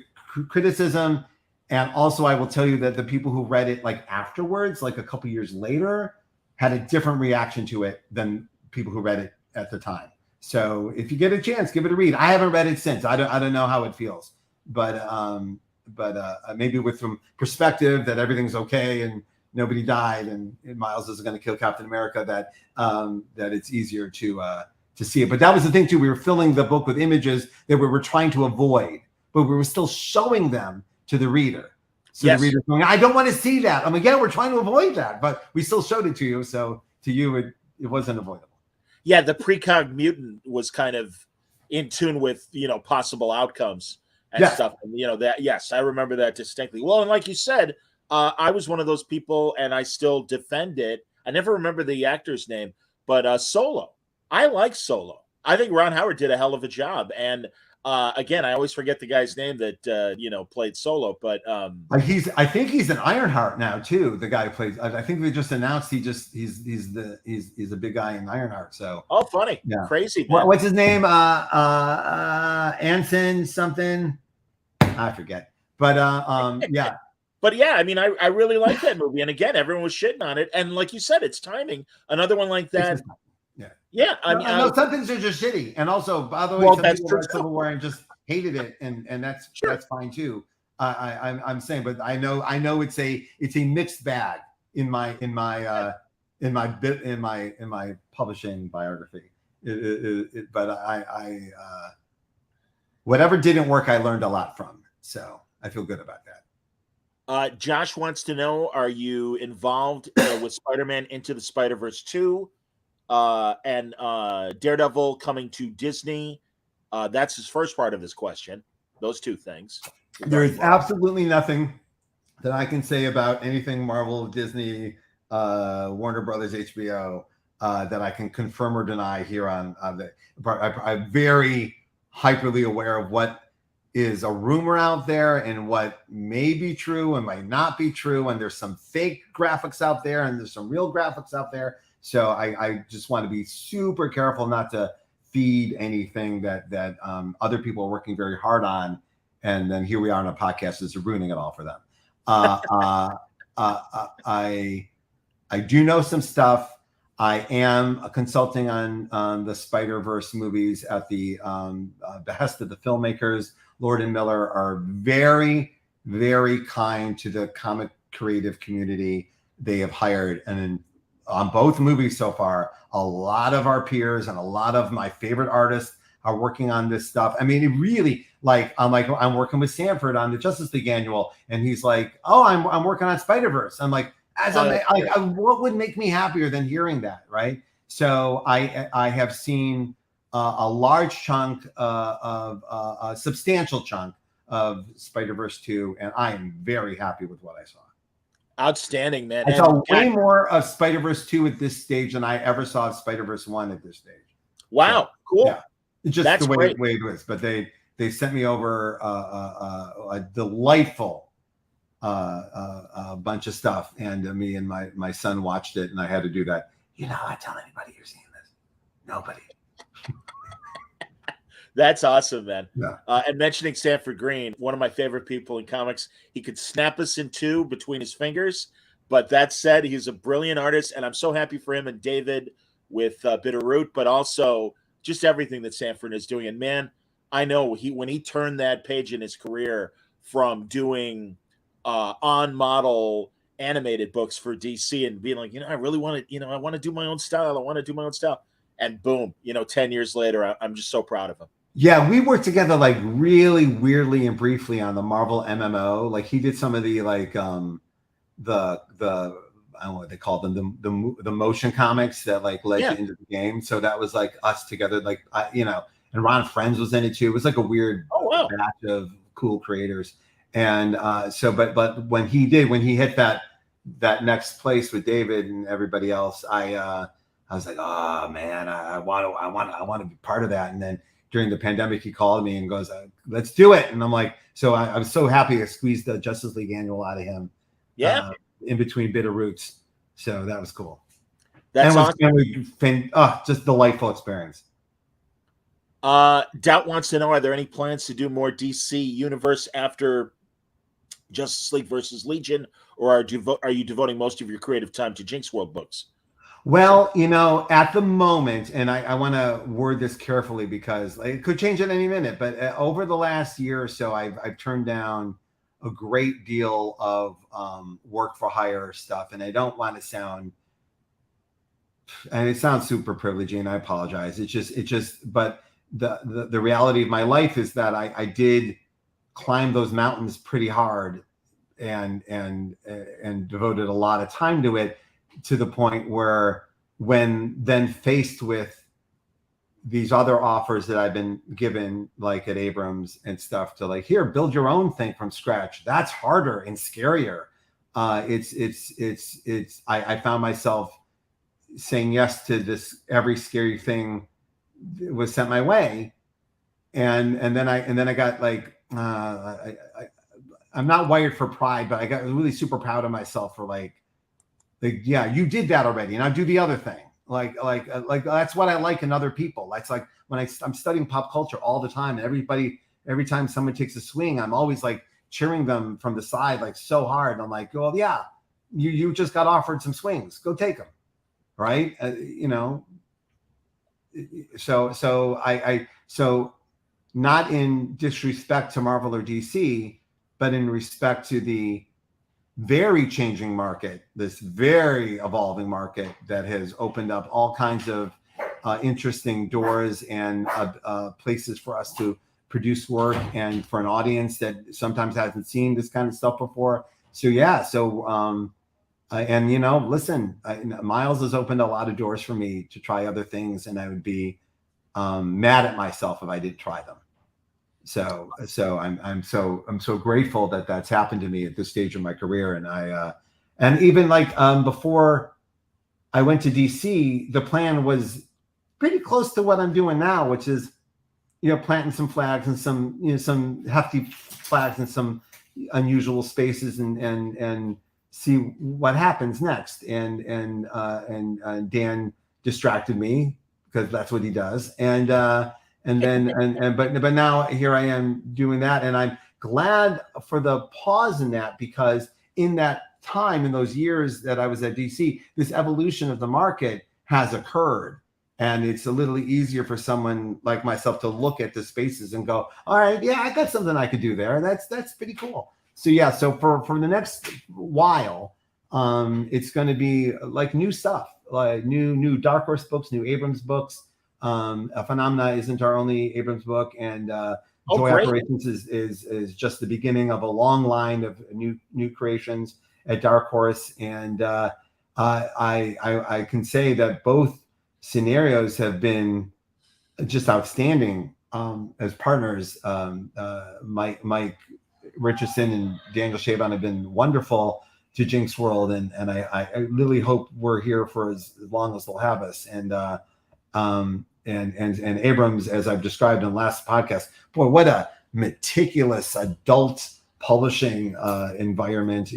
criticism. And also I will tell you that the people who read it like afterwards, like a couple years later, had a different reaction to it than people who read it at the time. So if you get a chance, give it a read. I haven't read it since. I don't know how it feels, but maybe with some perspective that everything's okay and nobody died and Miles isn't going to kill Captain America, that it's easier to see it. But that was the thing too. We were filling the book with images that we were trying to avoid, but we were still showing them to the reader. So yes. The reader's going, I don't want to see that. I'm like, yeah, we're trying to avoid that, but we still showed it to you. So to you, it wasn't avoidable. Yeah, the precog mutant was kind of in tune with, possible outcomes and stuff. And, that, yes, I remember that distinctly. Well, and like you said, I was one of those people, and I still defend it. I never remember the actor's name, but Solo. I like Solo. I think Ron Howard did a hell of a job. And again, I always forget the guy's name that played Solo, but I think he's an Ironheart now too. The guy who plays. I think they just announced he's a big guy in Ironheart. So funny, yeah, crazy. What's his name? Anson something. I forget. But yeah. But yeah, I mean, I really like that movie, and again, everyone was shitting on it, and like you said, it's timing. Another one like that. Yeah. I mean, some things are just shitty, and also, by the way, some people read Civil War and just hated it, and that's fine too. I'm saying, but I know it's a mixed bag in my publishing biography. But whatever didn't work, I learned a lot from. So I feel good about that. Josh wants to know: are you involved with Spider-Man Into the Spider-Verse 2? And Daredevil coming to Disney. That's his first part of his question. Those two things. There is absolutely nothing that I can say about anything Marvel, Disney, Warner Brothers, HBO that I can confirm or deny here on the. I'm very hyperly aware of what is a rumor out there and what may be true and might not be true. And there's some fake graphics out there and there's some real graphics out there. So I just want to be super careful not to feed anything that other people are working very hard on, and then here we are on a podcast is ruining it all for them. I do know some stuff. I am consulting on the Spider-Verse movies at the behest of the filmmakers. Lord and Miller are very, very kind to the comic creative community they have hired. And on both movies so far, a lot of our peers and a lot of my favorite artists are working on this stuff. I mean, it really, I'm working with Sanford on the Justice League annual, and he's like, "Oh, I'm working on Spider-Verse." I'm like, what would make me happier than hearing that, right? So I have seen a large chunk of a substantial chunk of Spider-Verse 2, and I am very happy with what I saw. Outstanding, man. I saw way more of Spider-Verse 2 at this stage than I ever saw of Spider-Verse 1 at this stage. Wow, so, cool. Yeah, just that's the way it was. But they sent me over a delightful bunch of stuff, and me and my son watched it, and I had to do that. You're not telling anybody you're seeing this. Nobody. That's awesome, man. Yeah. And mentioning Sanford Green, one of my favorite people in comics, he could snap us in two between his fingers. But that said, he's a brilliant artist, and I'm so happy for him and David with Bitterroot, but also just everything that Sanford is doing. And man, I know when he turned that page in his career from doing on-model animated books for DC and being like, I really want to, I want to do my own style. I want to do my own style. And boom, 10 years later, I'm just so proud of him. Yeah, we worked together like really weirdly and briefly on the Marvel MMO. Like he did some of the like the I don't know what they call them, the motion comics that like led you into the game. So that was like us together, like and Ron Friends was in it too. It was like a weird batch of cool creators. And but when he hit that next place with David and everybody else, I was like, oh man, I want to be part of that. And then during the pandemic, he called me and goes, let's do it. And I'm like, so I was so happy I squeezed the Justice League annual out of him. Yeah. In between Bitterroots. So that was cool. That's awesome. Just delightful experience. Doubt wants to know, are there any plans to do more DC universe after Justice League versus Legion, or are you devoting most of your creative time to Jinx World books? Well, at the moment, and I want to word this carefully because it could change at any minute, but over the last year or so, I've turned down a great deal of work for hire stuff, and I don't want to sound, and it sounds super privileging, and I apologize. But the reality of my life is that I did climb those mountains pretty hard, and devoted a lot of time to it, to the point where when then faced with these other offers that I've been given, like at Abrams and stuff, to like, here, build your own thing from scratch. That's harder and scarier. I found myself saying yes to this, every scary thing that was sent my way. And then I got like, I'm not wired for pride, but I got really super proud of myself for like, yeah, you did that already. Now do the other thing. Like that's what I like in other people. That's like when I'm studying pop culture all the time, and every time someone takes a swing, I'm always like cheering them from the side, like so hard. And I'm like, well, yeah, you just got offered some swings. Go take them. Right. So not in disrespect to Marvel or DC, but in respect to the very changing market, this very evolving market that has opened up all kinds of interesting doors and places for us to produce work, and for an audience that sometimes hasn't seen this kind of stuff before. So yeah, listen, Miles has opened a lot of doors for me to try other things, and I would be mad at myself if I didn't try them. So I'm so grateful that that's happened to me at this stage of my career. And even like before I went to DC, the plan was pretty close to what I'm doing now, which is, planting some flags and some hefty flags in some unusual spaces and see what happens next. And Dan distracted me because that's what he does. And but now here I am doing that, and I'm glad for the pause in that, because in that time, in those years that I was at DC, this evolution of the market has occurred. And it's a little easier for someone like myself to look at the spaces and go, all right, yeah, I got something I could do there. That's pretty cool. So yeah, so for the next while, it's going to be like new stuff, like new Dark Horse books, new Abrams books. Phenomena isn't our only Abrams book, and Joy great. Operations is just the beginning of a long line of new creations at Dark Horse. And I can say that both scenarios have been just outstanding as partners. Mike Richardson and Daniel Chabon have been wonderful to Jinx World, and I really hope we're here for as long as they'll have us. And Abrams, as I've described in the last podcast, boy, what a meticulous adult publishing environment.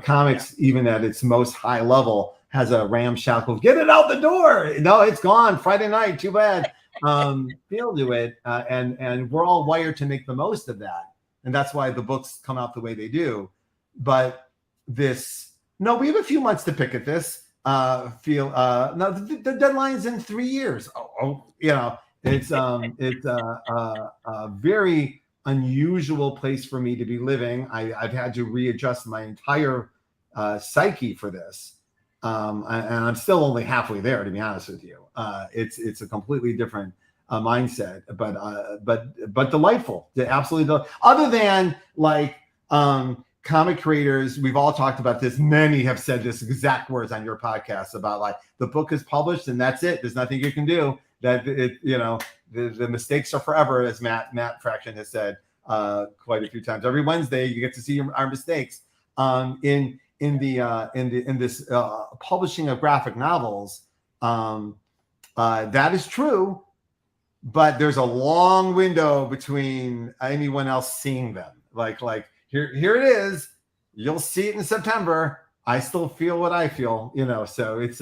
Comics, even at its most high level, has a ramshackle, get it out the door. No, it's gone. Friday night, too bad. Feel to it. And we're all wired to make the most of that. And that's why the books come out the way they do. But we have a few months to pick at this. No, the deadline's in 3 years. It's a very unusual place for me to be living. I've had to readjust my entire psyche for this. And I'm still only halfway there, to be honest with you. It's a completely different mindset, but delightful. Absolutely. Other than like comic creators, we've all talked about this. Many have said this exact words on your podcast about like the book is published and that's it. There's nothing you can do. That the mistakes are forever, as Matt Fraction has said quite a few times. Every Wednesday, you get to see our mistakes. In this publishing of graphic novels, that is true, but there's a long window between anyone else seeing them. Like here it is, you'll see it in September. I still feel what I feel, So it's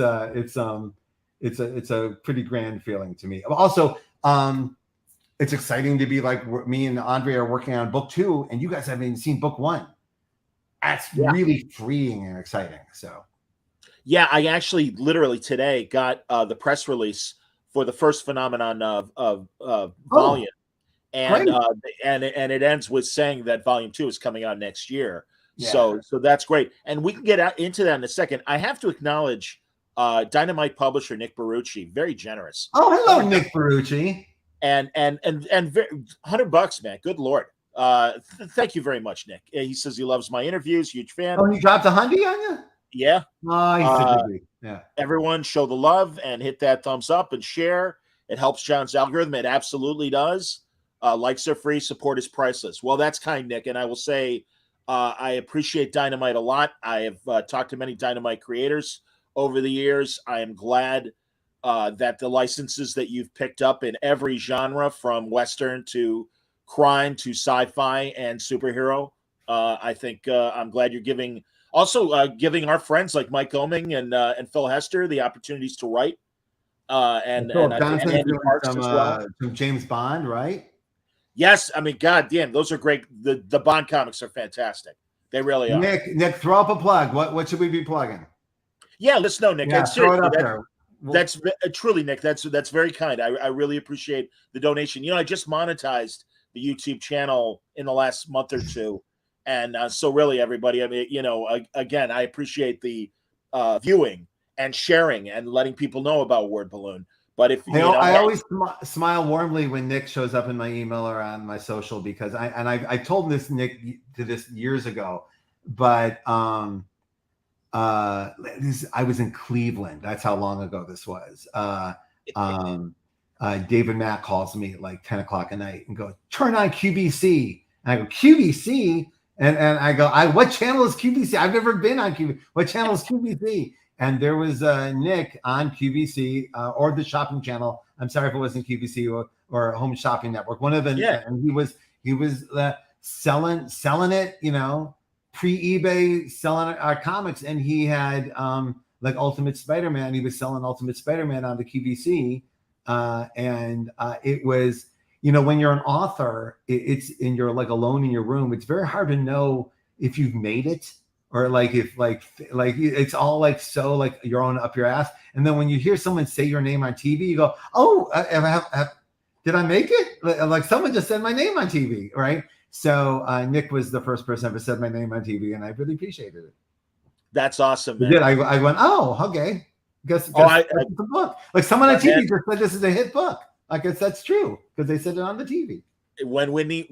a pretty grand feeling to me. Also, it's exciting to be like me and Andre are working on book 2, and you guys haven't even seen book 1. That's really freeing and exciting. So, yeah, I actually literally today got the press release for the first Phenomenon of volume, and it ends with saying that volume 2 is coming out next year. Yeah. So that's great, and we can get into that in a second. I have to acknowledge Dynamite publisher Nick Barucci, very generous. Oh, hello, Nick Barucci, and $100, man. Good Lord. Thank you very much, Nick. He says he loves my interviews. Huge fan. Oh, he dropped $100 on you? Yeah. Oh, he's such a big. Yeah. Everyone show the love and hit that thumbs up and share. It helps John's algorithm. It absolutely does. Likes are free. Support is priceless. Well, that's kind, Nick. And I will say I appreciate Dynamite a lot. I have talked to many Dynamite creators over the years. I am glad that the licenses that you've picked up in every genre, from Western to crime to sci-fi and superhero. I think I'm glad you're giving our friends like Mike Oming and Phil Hester the opportunities to write. And Andy Parks as well. Some James Bond, right? Yes, I mean, God damn, those are great. The Bond comics are fantastic. They really are. Nick, throw up a plug. What should we be plugging? Yeah, let's know, Nick. Yeah, throw it up there. That's truly, Nick. That's very kind. I really appreciate the donation. I just monetized the YouTube channel in the last month or two, and so really, everybody. I mean, again, I appreciate the viewing and sharing and letting people know about Word Balloon. But if I always smile warmly when Nick shows up in my email or on my social, because I told Nick this years ago, but I was in Cleveland. That's how long ago this was. David Mack calls me at like 10 o'clock at night and goes, turn on QVC. And I go, QVC? And I go, what channel is QVC? I've never been on QVC. What channel is QVC? And there was Nick on QVC or the shopping channel. I'm sorry if it wasn't QVC or Home Shopping Network. One of them. Yeah. And he was selling it, pre-eBay, selling our comics. And he had like Ultimate Spider-Man. He was selling Ultimate Spider-Man on the QVC. It was, when you're an author, and you're like alone in your room, it's very hard to know if you've made it, or like if like it's all like so like you're on up your ass. And then when you hear someone say your name on TV, you go, oh, did I make it? Like someone just said my name on TV, right? So Nick was the first person ever said my name on TV, and I really appreciated it. That's awesome, man. Did I went, oh, okay. Guess it's a book. Like someone on TV just said this is a hit book. I guess that's true because they said it on the TV. When Whitney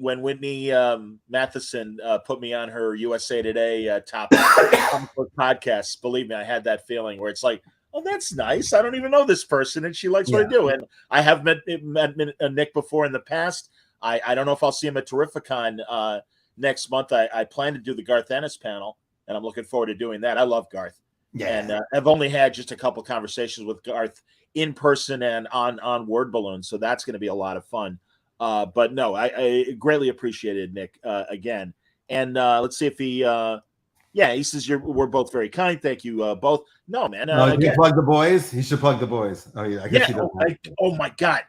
Matheson put me on her USA Today top podcast, believe me, I had that feeling where it's like, oh, that's nice. I don't even know this person, and she likes what I do. And I have met Nick before in the past. I don't know if I'll see him at Terrificon next month. I plan to do the Garth Ennis panel, and I'm looking forward to doing that. I love Garth. Yeah. And I've only had just a couple conversations with Garth in person and on Word Balloon, so that's going to be a lot of fun. But no, I greatly appreciated Nick again. And let's see if he he says we're both very kind. Thank you both. No, man. You plug the boys. You should plug the boys. Oh yeah, I guess oh my God.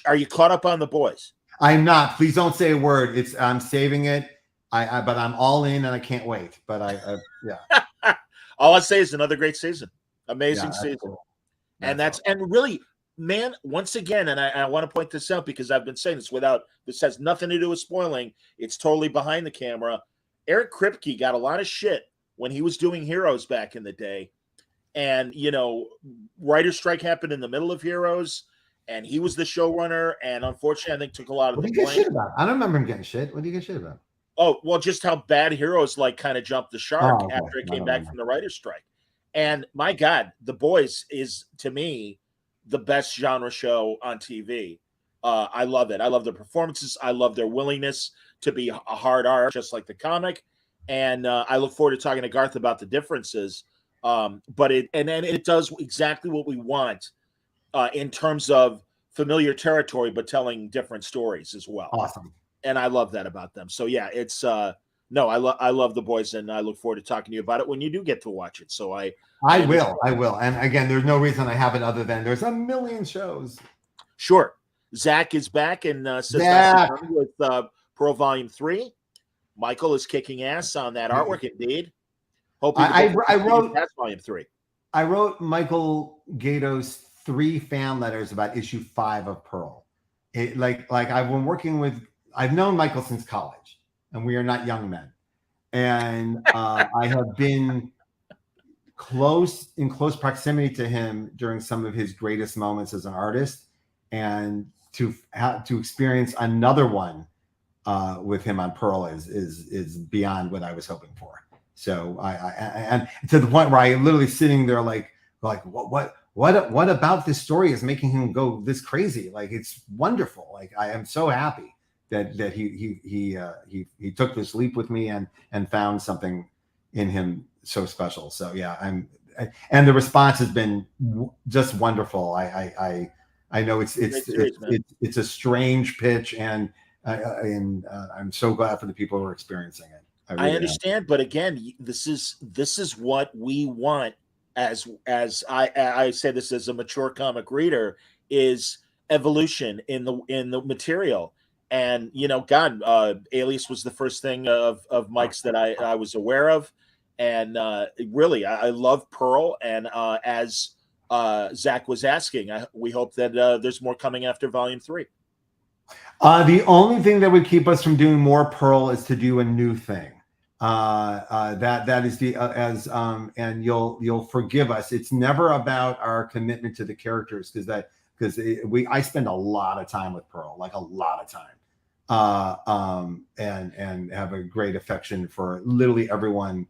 Are you caught up on the boys? I'm not. Please don't say a word. I'm saving it. But I'm all in and I can't wait. But all I say is another great season. Amazing season. Cool. And really, man, once again, and I want to point this out because I've been saying this has nothing to do with spoiling. It's totally behind the camera. Eric Kripke got a lot of shit when he was doing Heroes back in the day. And, writer's strike happened in the middle of Heroes, and he was the showrunner. And unfortunately, I think took a lot of the blame. What did he get shit about? I don't remember him getting shit. What did he get shit about? Oh, well, just how bad Heroes kind of jumped the shark after it came back from the writer's strike. And my God, The Boys is, to me, the best genre show on TV. I love it. I love the performances. I love their willingness to be a hard art, just like the comic. And I look forward to talking to Garth about the differences. But it does exactly what we want in terms of familiar territory, but telling different stories as well. Awesome. And I love that about them. So yeah, it's I love The Boys, and I look forward to talking to you about it when you do get to watch it. So I will. And again, there's no reason I haven't other than there's a million shows. Sure. Zach is back and says with Pro Volume 3. Michael is kicking ass on that artwork, indeed. Hope I wrote Volume 3. I wrote Michael Gato's 3 fan letters about issue 5 of Pearl. I've known Michael since college, and we are not young men. And I have been in close proximity to him during some of his greatest moments as an artist, and to experience another one with him on Pearl is beyond what I was hoping for. So and to the point where I literally sitting there like what about this story is making him go this crazy? Like, it's wonderful. Like, I am so happy that he took this leap with me and found something in him so special. So yeah, and the response has been just wonderful. I know it's a strange pitch, and I'm so glad for the people who are experiencing it. I understand, but again, this is what we want. As I say this as a mature comic reader, is evolution in the material. And Alias was the first thing of Mike's that I was aware of, and really I love Pearl. And as Zach was asking, we hope that there's more coming after Volume 3. The only thing that would keep us from doing more Pearl is to do a new thing. That is and you'll forgive us. It's never about our commitment to the characters, because I spend a lot of time with Pearl, like a lot of time, and have a great affection for literally everyone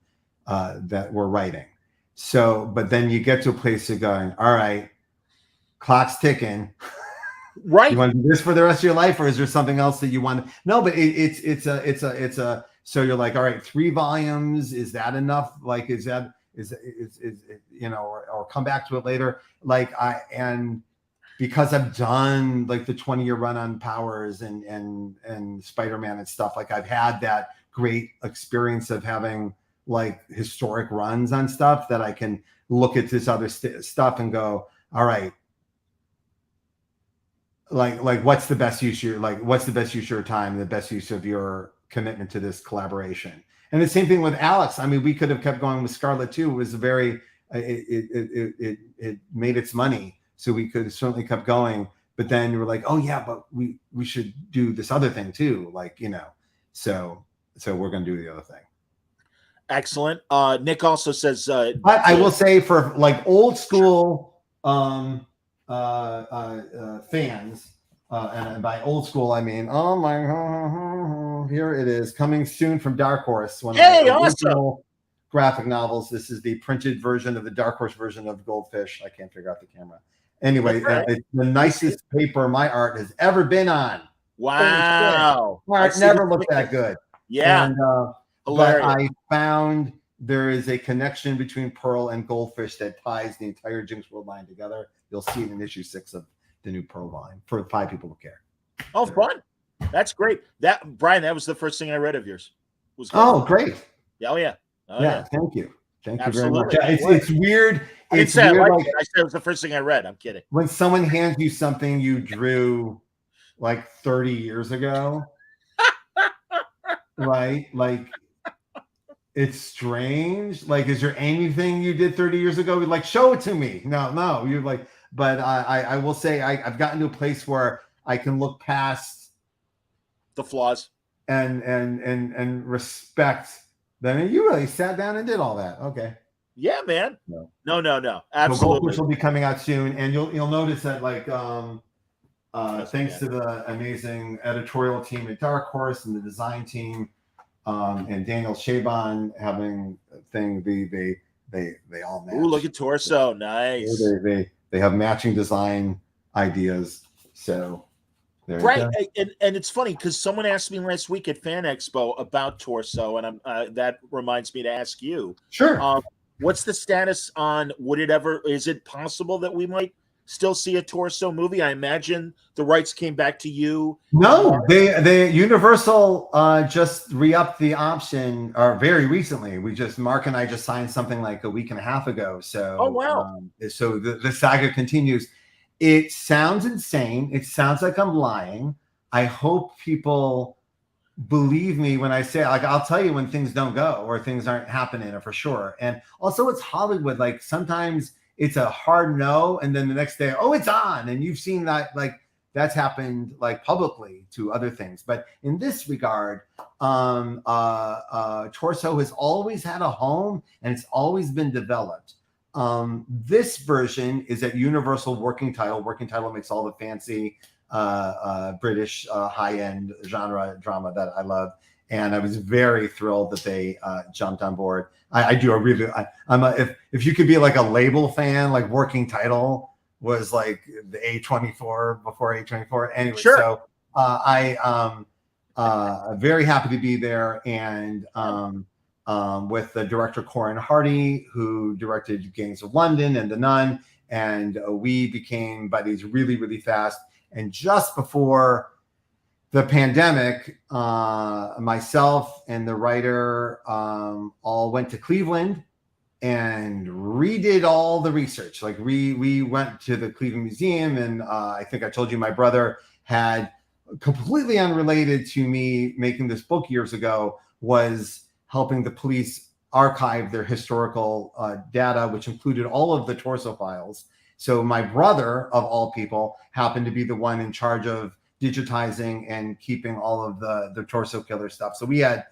that we're writing. So, but then you get to a place of going, all right, clock's ticking. Right. You want to do this for the rest of your life, or is there something else that you want? No, but it's a. So you're like, all right, 3 volumes. Is that enough? Like, is or come back to it later. And because I've done like the 20-year run on Powers and Spider-Man and stuff, like I've had that great experience of having like historic runs on stuff that I can look at this other stuff and go, all right, like what's the best use of your what's the best use of your time, the best use of your commitment to this collaboration. And the same thing with Alex. I mean, we could have kept going with Scarlet too. It was a very it made its money, so we could have certainly kept going. But then you were like, oh yeah, but we should do this other thing too, like, you know. So we're gonna do the other thing. Excellent. Nick also says, but I will say for like old school fans, and by old school I mean, oh my, here it is, coming soon from Dark Horse. One of my original graphic novels. This is the printed version of the Dark Horse version of Goldfish. I can't figure out the camera. Anyway, it's the nicest paper my art has ever been on. Wow. My art never looked that good. Yeah. And, but I found there is a connection between Pearl and Goldfish that ties the entire Jinx World line together. You'll see it in issue 6 of the new Pearl line for 5 people who care. Oh, fun. That's great. Brian, that was the first thing I read of yours. Was great. Oh, yeah. Oh, yeah. Thank you. Thank Absolutely. you very much. It's weird. I said it was the first thing I read. I'm kidding. When someone hands you something you drew like 30 years ago, right? Like, it's strange. Like, is there anything you did 30 years ago? Like, show it to me. No. You're like, but I will say I've gotten to a place where I can look past the flaws and respect them. You really sat down and did all that. Okay. Yeah, man. No. Absolutely. So Goldfish will be coming out soon, and you'll notice that, like, thanks to the amazing editorial team at Dark Horse and the design team, and Daniel Shaban having a thing, they all match. Ooh, look at Torso. Nice. They have matching design ideas. So right. And it's funny because someone asked me last week at Fan Expo about Torso, and that reminds me to ask you. Sure. What's the status on is it possible that we might still see a Torso movie? I imagine the rights came back to you. No, they Universal just re-upped the option, or very recently. Mark and I just signed something like a week and a half ago. So oh wow. So the saga continues. It sounds insane. It sounds like I'm lying. I hope people believe me when I say, like, I'll tell you when things don't go or things aren't happening, for sure. And also, it's Hollywood. Like, sometimes it's a hard no, and then the next day, oh, it's on. And you've seen that, like, that's happened, like, publicly to other things. But in this regard, Torso has always had a home, and it's always been developed. This version is at Universal working title. Working title makes all the fancy British high-end genre drama that I love, and I was very thrilled that they jumped on board. I'm if you could be like a label fan, like working title was like the A24 before A24. Anyway, sure. So I'm very happy to be there, and with the director Corin Hardy, who directed Gangs of London and The Nun, and we became buddies really, really fast. And just before the pandemic, myself and the writer all went to Cleveland and redid all the research. Like, we went to the Cleveland Museum, and I think I told you my brother had, completely unrelated to me making this book years ago, was helping the police archive their historical data, which included all of the Torso files. So my brother, of all people, happened to be the one in charge of digitizing and keeping all of the Torso killer stuff. So we had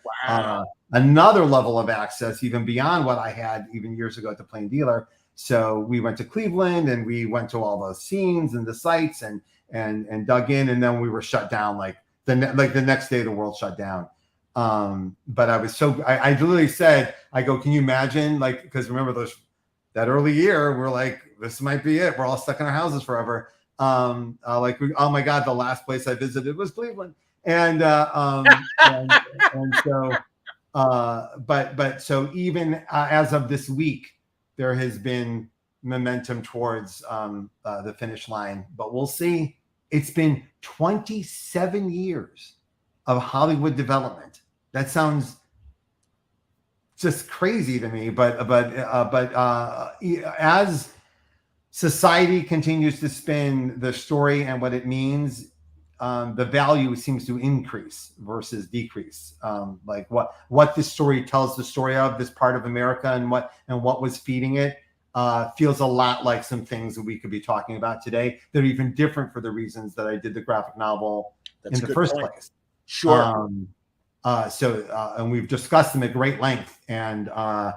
another level of access, even beyond what I had even years ago at the Plain Dealer. So we went to Cleveland, and we went to all those scenes and the sites and dug in, and then we were shut down like the next day the world shut down. But I was I literally said, I go, can you imagine, like, because remember that early year, we're like, this might be it. We're all stuck in our houses forever. Oh my God, the last place I visited was Cleveland. And so even as of this week, there has been momentum towards the finish line, but we'll see. It's been 27 years of Hollywood development. That sounds just crazy to me, but as society continues to spin the story and what it means, the value seems to increase versus decrease. Like what this story tells the story of this part of America and what was feeding it feels a lot like some things that we could be talking about today that are even different for the reasons that I did the graphic novel in the first place. Sure. And we've discussed them at great length, and I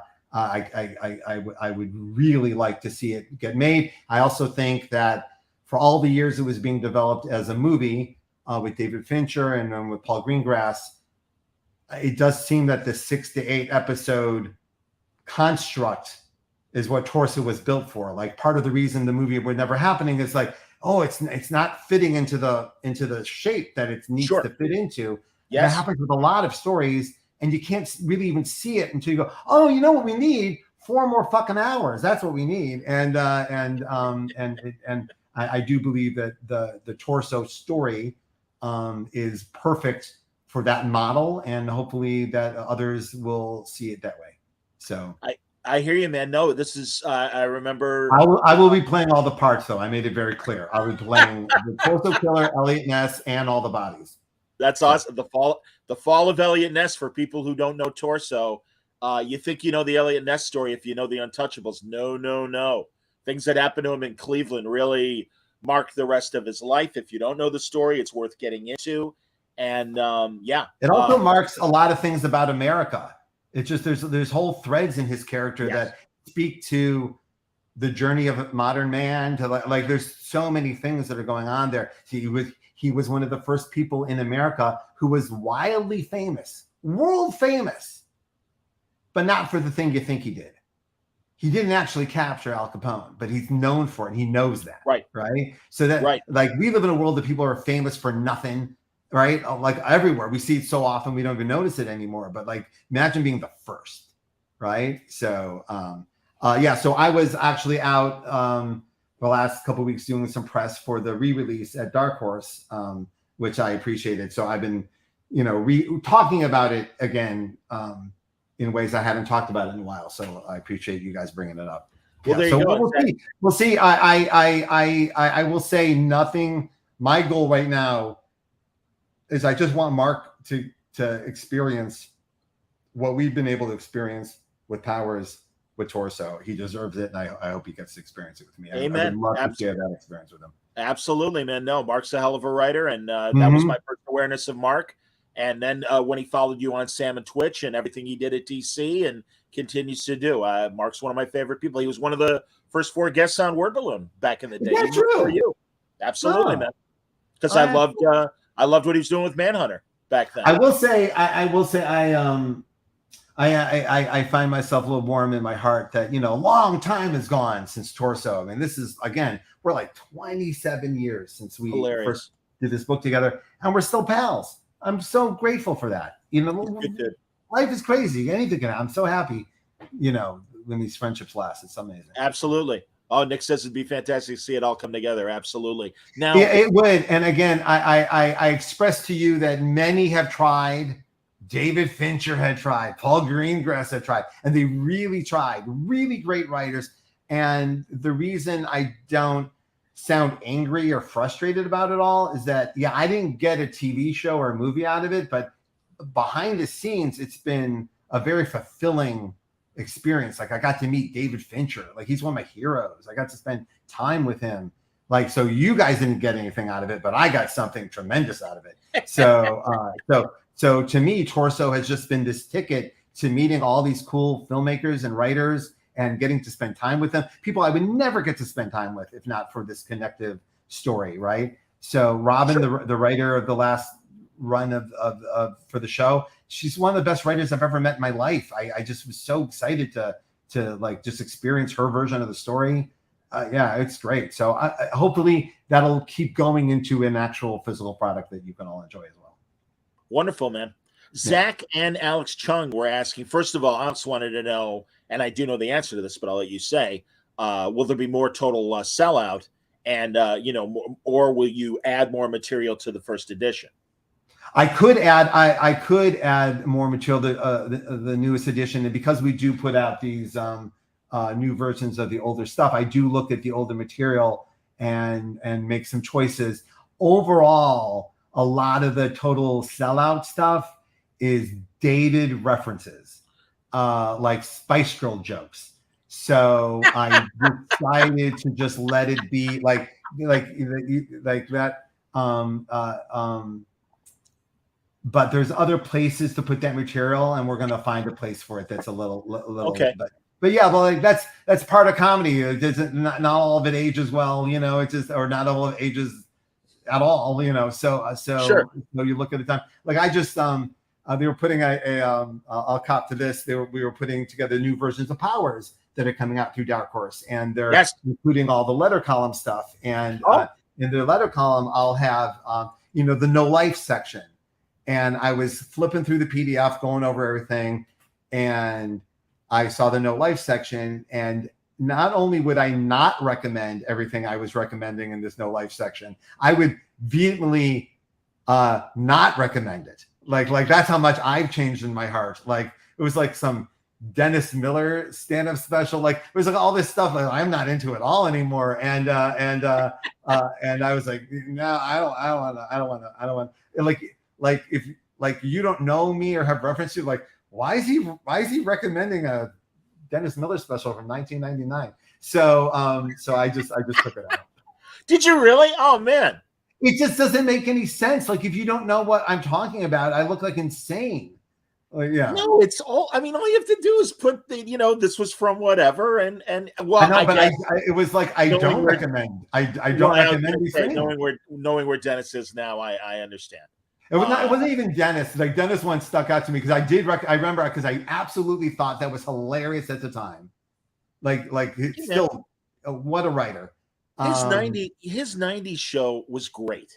would really like to see it get made. I also think that for all the years it was being developed as a movie with David Fincher and with Paul Greengrass, it does seem that the 6 to 8 episode construct is what Torso was built for. Like, part of the reason the movie was never happening is like, oh, it's not fitting into the shape that it needs to fit into. Yes. That happens with a lot of stories, and you can't really even see it until you go, oh, you know what we need? 4 more fucking hours. That's what we need. And I do believe that the Torso story is perfect for that model, and hopefully that others will see it that way. So I hear you, man. No, this is I remember. I will be playing all the parts, though. I made it very clear. I'll be playing the Torso Killer, Elliot Ness, and all the bodies. That's awesome. The fall of Elliot Ness, for people who don't know Torso. You think you know the Elliot Ness story if you know the Untouchables. No. Things that happened to him in Cleveland really marked the rest of his life. If you don't know the story, it's worth getting into. And it also marks a lot of things about America. It's just there's whole threads in his character that speak to the journey of modern man. To like there's so many things that are going on there. He was one of the first people in America who was wildly famous, world famous, but not for the thing you think he did. He didn't actually capture Al Capone, but he's known for it. And he knows that. Right. So that like we live in a world that people are famous for nothing. Right. Like everywhere. We see it so often we don't even notice it anymore. But like imagine being the first. Right. So so I was actually out the last couple of weeks doing some press for the re-release at Dark Horse, which I appreciated. So I've been, talking about it again in ways I haven't talked about it in a while. So I appreciate you guys bringing it up. Well, there you go. We'll see. I will say nothing. My goal right now is I just want Mark to experience what we've been able to experience with Powers, with Torso. He deserves it, and I hope he gets to experience it with me. Amen. I would love to share that experience with him. Absolutely, man. No, Mark's a hell of a writer, and that was my first awareness of Mark. And then when he followed you on Sam and Twitch and everything he did at DC and continues to do, Mark's one of my favorite people. He was one of the first 4 guests on Word Balloon back in the day. That's true. For you. Absolutely, man. Because I loved what he was doing with Manhunter back then. I will say I find myself a little warm in my heart that, a long time has gone since Torso. I mean, this is, again, we're like 27 years since we first did this book together, and we're still pals. I'm so grateful for that. Life is crazy. Anything can happen. I'm so happy, when these friendships last. It's amazing. Absolutely. Oh, Nick says it'd be fantastic to see it all come together. Absolutely. Now, it would. And again, I expressed to you that many have tried. David Fincher had tried. Paul Greengrass had tried. And they really tried. Really great writers. And the reason I don't sound angry or frustrated about it all is that, I didn't get a TV show or a movie out of it. But behind the scenes, it's been a very fulfilling experience. Like, I got to meet David Fincher. Like, he's one of my heroes. I got to spend time with him. Like, so you guys didn't get anything out of it, but I got something tremendous out of it. So to me, Torso has just been this ticket to meeting all these cool filmmakers and writers and getting to spend time with them. People I would never get to spend time with if not for this connective story, right? So Robin, the writer of the last run of for the show, she's one of the best writers I've ever met in my life. I just was so excited to like just experience her version of the story. It's great. So hopefully that'll keep going into an actual physical product that you can all enjoy as well. Wonderful, man. Zach and Alex Chung were asking, first of all, Alex wanted to know, and I do know the answer to this, but I'll let you say, will there be more total sellout? And, or will you add more material to the first edition? I could add more material to the newest edition. And because we do put out these new versions of the older stuff, I do look at the older material and make some choices. Overall, a lot of the total sellout stuff is dated references, like Spice Girl jokes. So I decided to just let it be like that. But there's other places to put that material, and we're gonna find a place for it that's a little Okay. But yeah, well, like that's part of comedy. It doesn't, not all of it ages well, you know. It's just, or not all of it ages at all, you know. So Sure. so you look at the time. Like I just they were putting I'll cop to this. We were putting together new versions of Powers that are coming out through Dark Horse, and they're including all the letter column stuff. And in the letter column, I'll have the no life section. And I was flipping through the PDF, going over everything, and I saw the no life section. And not only would I not recommend everything I was recommending in this no life section, I would vehemently not recommend it. Like that's how much I've changed in my heart. Like it was like some Dennis Miller stand-up special. Like it was like all this stuff. Like I'm not into it all anymore. And I was like, no, I don't want to. Like if you don't know me or have reference to, like, why is he recommending a Dennis Miller special from 1999? So I just took it out. Did you really? Oh man, it just doesn't make any sense. Like if you don't know what I'm talking about, I look like insane. Yeah. No, it's all. I mean, all you have to do is put the, this was from whatever, and well, I know, but it was like I don't recommend. I don't recommend these things. Knowing where Dennis is now, I understand. It wasn't even Dennis. Like Dennis one stuck out to me because I remember because I absolutely thought that was hilarious at the time. Like still, what a writer. His 90s show was great.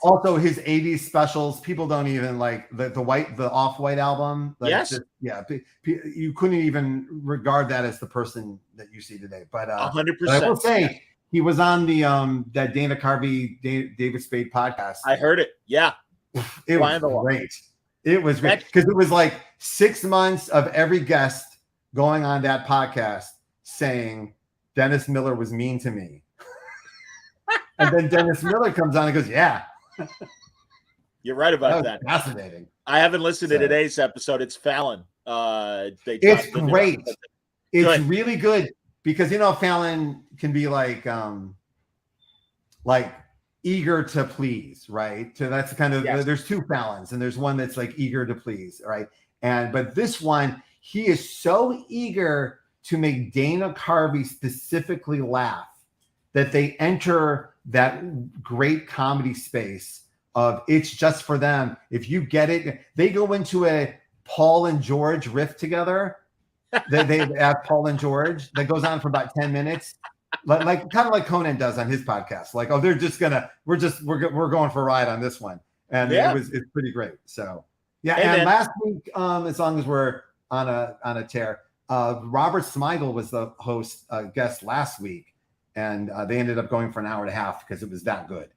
Also, his 80s specials, people don't even like the Off-White album. Like, yes. You couldn't even regard that as the person that you see today. But 100%. I will say he was on the that Dana Carvey, David Spade podcast. I heard it. Yeah. It was great. It was great because it was like 6 months of every guest going on that podcast saying Dennis Miller was mean to me. And then Dennis Miller comes on and goes, yeah. You're right about that. Fascinating. I haven't listened to today's episode. It's Fallon. It's great. It's really good because, Fallon can be like eager to please, right? So that's kind of, there's two Fallons, and there's one that's like eager to please, right? But this one, he is so eager to make Dana Carvey specifically laugh that they enter that great comedy space of it's just for them. If you get it, they go into a Paul and George riff together. They have Paul and George that goes on for about 10 minutes. Like kind of like Conan does on his podcast. Like, oh, they're just we're going for a ride on this one. And it's pretty great. So and last week, as long as we're on a tear, Robert Smigel was the host guest last week. And they ended up going for an hour and a half because it was that good.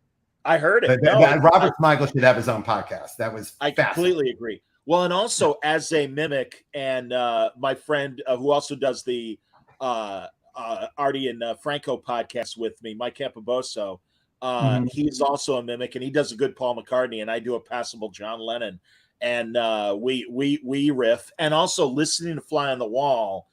I heard it. Robert Smigel should have his own podcast. That was I completely agree. Well, and also as a mimic, and my friend who also does the Artie and Franco podcast with me, Mike Campoboso, he's also a mimic, and he does a good Paul McCartney, and I do a passable John Lennon, and we riff, and also listening to Fly on the Wall.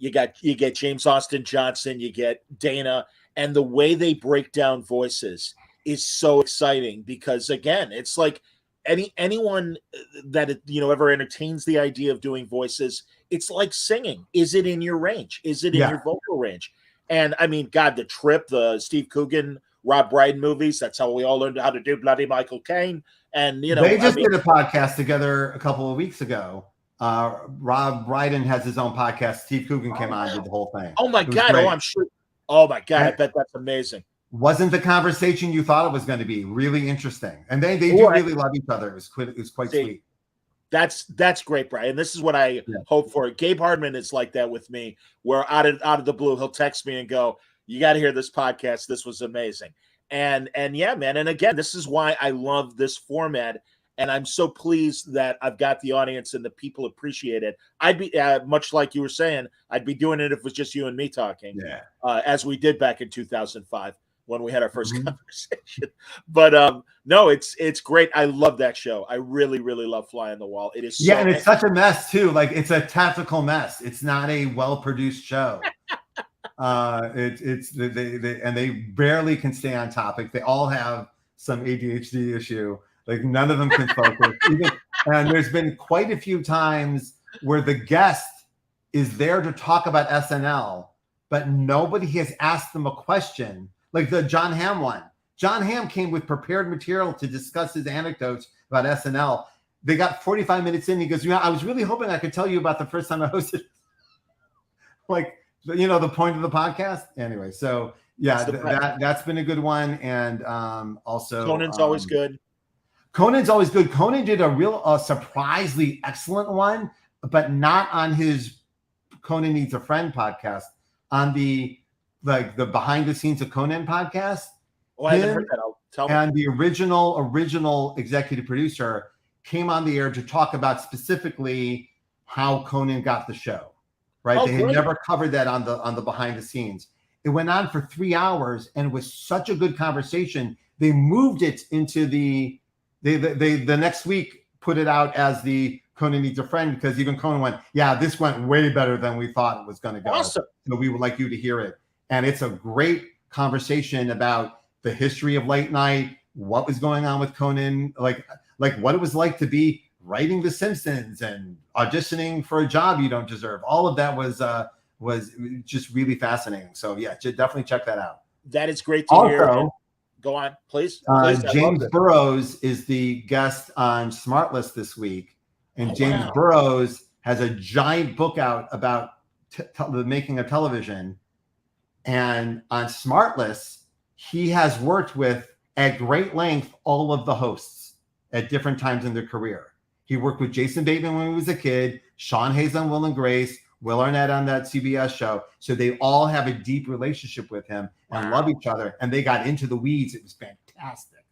You get James Austin Johnson, you get Dana, and the way they break down voices is so exciting because, again, it's like anyone that ever entertains the idea of doing voices, it's like singing. Is it in your range? Is it in your vocal range? And I mean, God, The Trip, the Steve Coogan, Rob Brydon movies, that's how we all learned how to do bloody Michael Caine. And they just did a podcast together a couple of weeks ago. Rob Brydon has his own podcast. Steve Coogan came on and did the whole thing. Oh my God! Great. Oh, I'm sure. Oh my God! I bet that's amazing. Wasn't the conversation you thought it was going to be? Really interesting, and they do really love each other. It was quite sweet. That's great, Brian. This is what I hope for. Gabe Hardman is like that with me, where out of the blue he'll text me and go, "You got to hear this podcast. This was amazing." And yeah, man. And again, this is why I love this format. And I'm so pleased that I've got the audience and the people appreciate it. I'd be much like you were saying, I'd be doing it if it was just you and me talking, as we did back in 2005 when we had our first conversation. But no, it's great. I love that show. I really, really love Fly on the Wall. It is and it's such a mess too. Like, it's a tactical mess. It's not a well-produced show. They barely can stay on topic. They all have some ADHD issue. Like, none of them can focus. And there's been quite a few times where the guest is there to talk about SNL, but nobody has asked them a question. Like the John Hamm one. John Hamm came with prepared material to discuss his anecdotes about SNL. They got 45 minutes in. He goes, I was really hoping I could tell you about the first time I hosted. Like, the point of the podcast. Anyway, so yeah, that's been a good one. And also Conan's always good. Conan's always good. Conan did a real surprisingly excellent one, but not on his Conan Needs a Friend podcast, on the behind the scenes of Conan podcast. Oh, I haven't heard that. Tell me. And the original executive producer came on the air to talk about specifically how Conan got the show. Right? They had never covered that on the behind the scenes. It went on for 3 hours and it was such a good conversation. They moved it into the next week, put it out as the Conan Needs a Friend, because even Conan went, yeah, this went way better than we thought it was going to go. Awesome. So we would like you to hear it. And it's a great conversation about the history of late night, what was going on with Conan, like what it was like to be writing The Simpsons and auditioning for a job you don't deserve. All of that was just really fascinating. So yeah, definitely check that out. That is great to hear. Go on, please. James Burrows is the guest on Smartlist this week. And James Burrows has a giant book out about the making of television. And on Smartlist, he has worked with, at great length, all of the hosts at different times in their career. He worked with Jason Bateman when he was a kid, Sean Hayes on Will and Grace, Will Arnett on that CBS show. So they all have a deep relationship with him and love each other. And they got into the weeds. It was fantastic.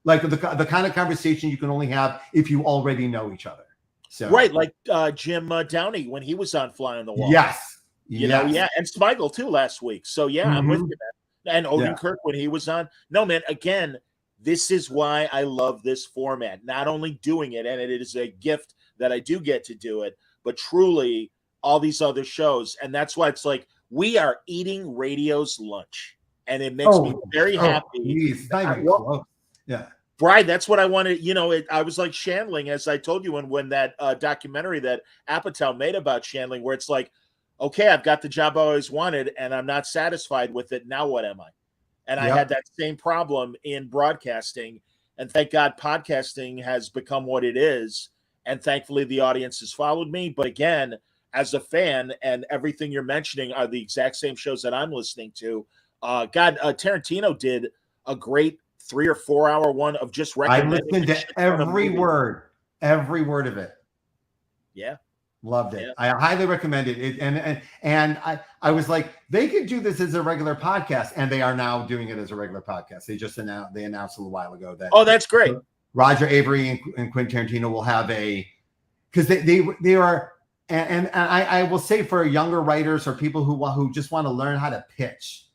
Like the kind of conversation you can only have if you already know each other. So right, like Jim Downey when he was on Fly on the Wall. Yes. You know, and Smigel too last week. So yeah, I'm with you, man. And Odenkirk when he was on. No, man, again, this is why I love this format. Not only doing it, and it is a gift that I do get to do it, but truly all these other shows. And that's why it's like we are eating radio's lunch. And it makes me very happy. Geez, yeah. Pryde, that's what I wanted. I was like Shandling, as I told you when that documentary that Apatow made about Shandling, where it's like, okay, I've got the job I always wanted, and I'm not satisfied with it. Now what am I? And I had that same problem in broadcasting. And thank God podcasting has become what it is. And thankfully the audience has followed me. But again, as a fan, and everything you're mentioning are the exact same shows that I'm listening to. Tarantino did a great 3 or 4 hour one of just recommending. I listened to every word of it. Yeah. Loved it. Yeah. I highly recommend it. And I was like, they could do this as a regular podcast, and they are now doing it as a regular podcast. They announced a little while ago that. Oh, that's great. Roger Avery and Quentin Tarantino will have because they are, and I will say for younger writers or people who just want to learn how to pitch,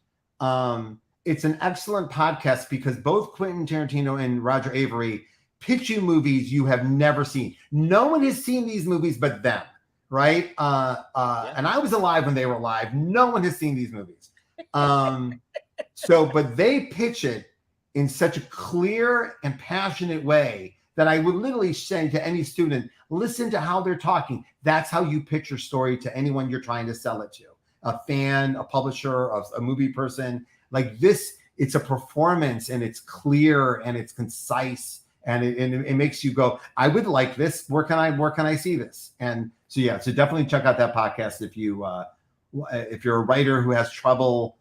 it's an excellent podcast because both Quentin Tarantino and Roger Avery pitch you movies you have never seen. No one has seen these movies but them. Right. And I was alive when they were alive. No one has seen these movies. But they pitch it in such a clear and passionate way that I would literally say to any student, listen to how they're talking. That's how you pitch your story to anyone you're trying to sell it to. A fan, a publisher, a movie person. Like this, it's a performance and it's clear and it's concise. And it makes you go, I would like this. Where can I see this? And so definitely check out that podcast if you're a writer who has trouble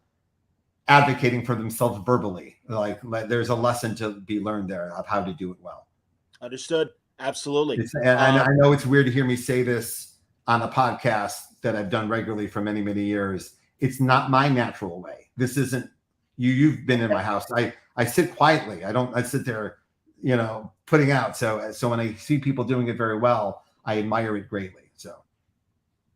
advocating for themselves verbally. Like there's a lesson to be learned there of how to do it well. Understood. Absolutely. And I know it's weird to hear me say this on a podcast that I've done regularly for many, many years. It's not my natural way. This isn't you've been in my house. I sit quietly. I sit there, putting out. So when I see people doing it very well, I admire it greatly. So.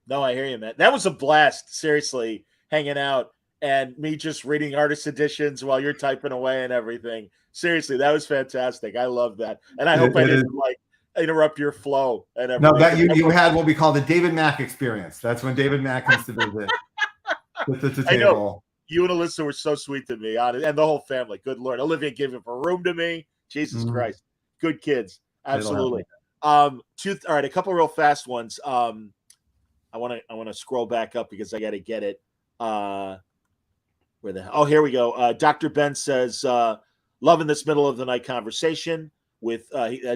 No, I hear you, man. That was a blast. Seriously, hanging out and me just reading artist editions while you're typing away and everything. Seriously, that was fantastic. I love that, and I hope I didn't like interrupt your flow and everything. No, that you had what we call the David Mack experience. That's when David Mack comes to visit the table. I know. You and Alyssa were so sweet to me, and the whole family. Good Lord, Olivia gave him a room to me. Jesus Christ, good kids, absolutely. All right, a couple real fast ones. I want to scroll back up because I got to get it. Here we go. Dr. Ben says, loving this middle of the night conversation with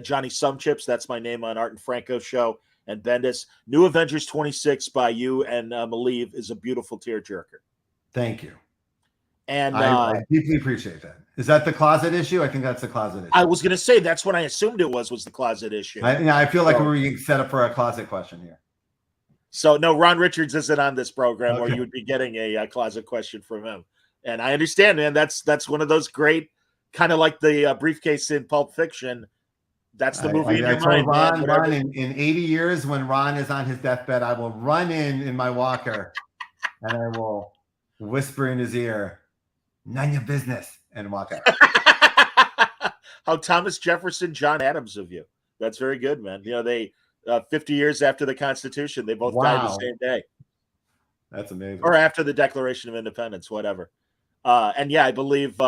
Johnny Sumchips. That's my name on Art and Franco show. And Bendis. New Avengers 26 by you and Malieve is a beautiful tearjerker. Thank you. And I deeply appreciate that. Is that the closet issue? I think that's the closet issue. I was going to say that's what I assumed it was the closet issue. I feel like we're set up for a closet question here. So no, Ron Richards isn't on this program, or you would be getting a closet question from him. And I understand, man. That's one of those great, kind of like the briefcase in Pulp Fiction. That's the movie in your mind. Ron, in 80 years, when Ron is on his deathbed, I will run in my walker, and I will whisper in his ear, "None your business," and walk out. How Thomas Jefferson, John Adams of you. That's very good, man. You know, they 50 years after the Constitution, they both died the same day. That's amazing. Or after the Declaration of Independence, whatever. And yeah, I believe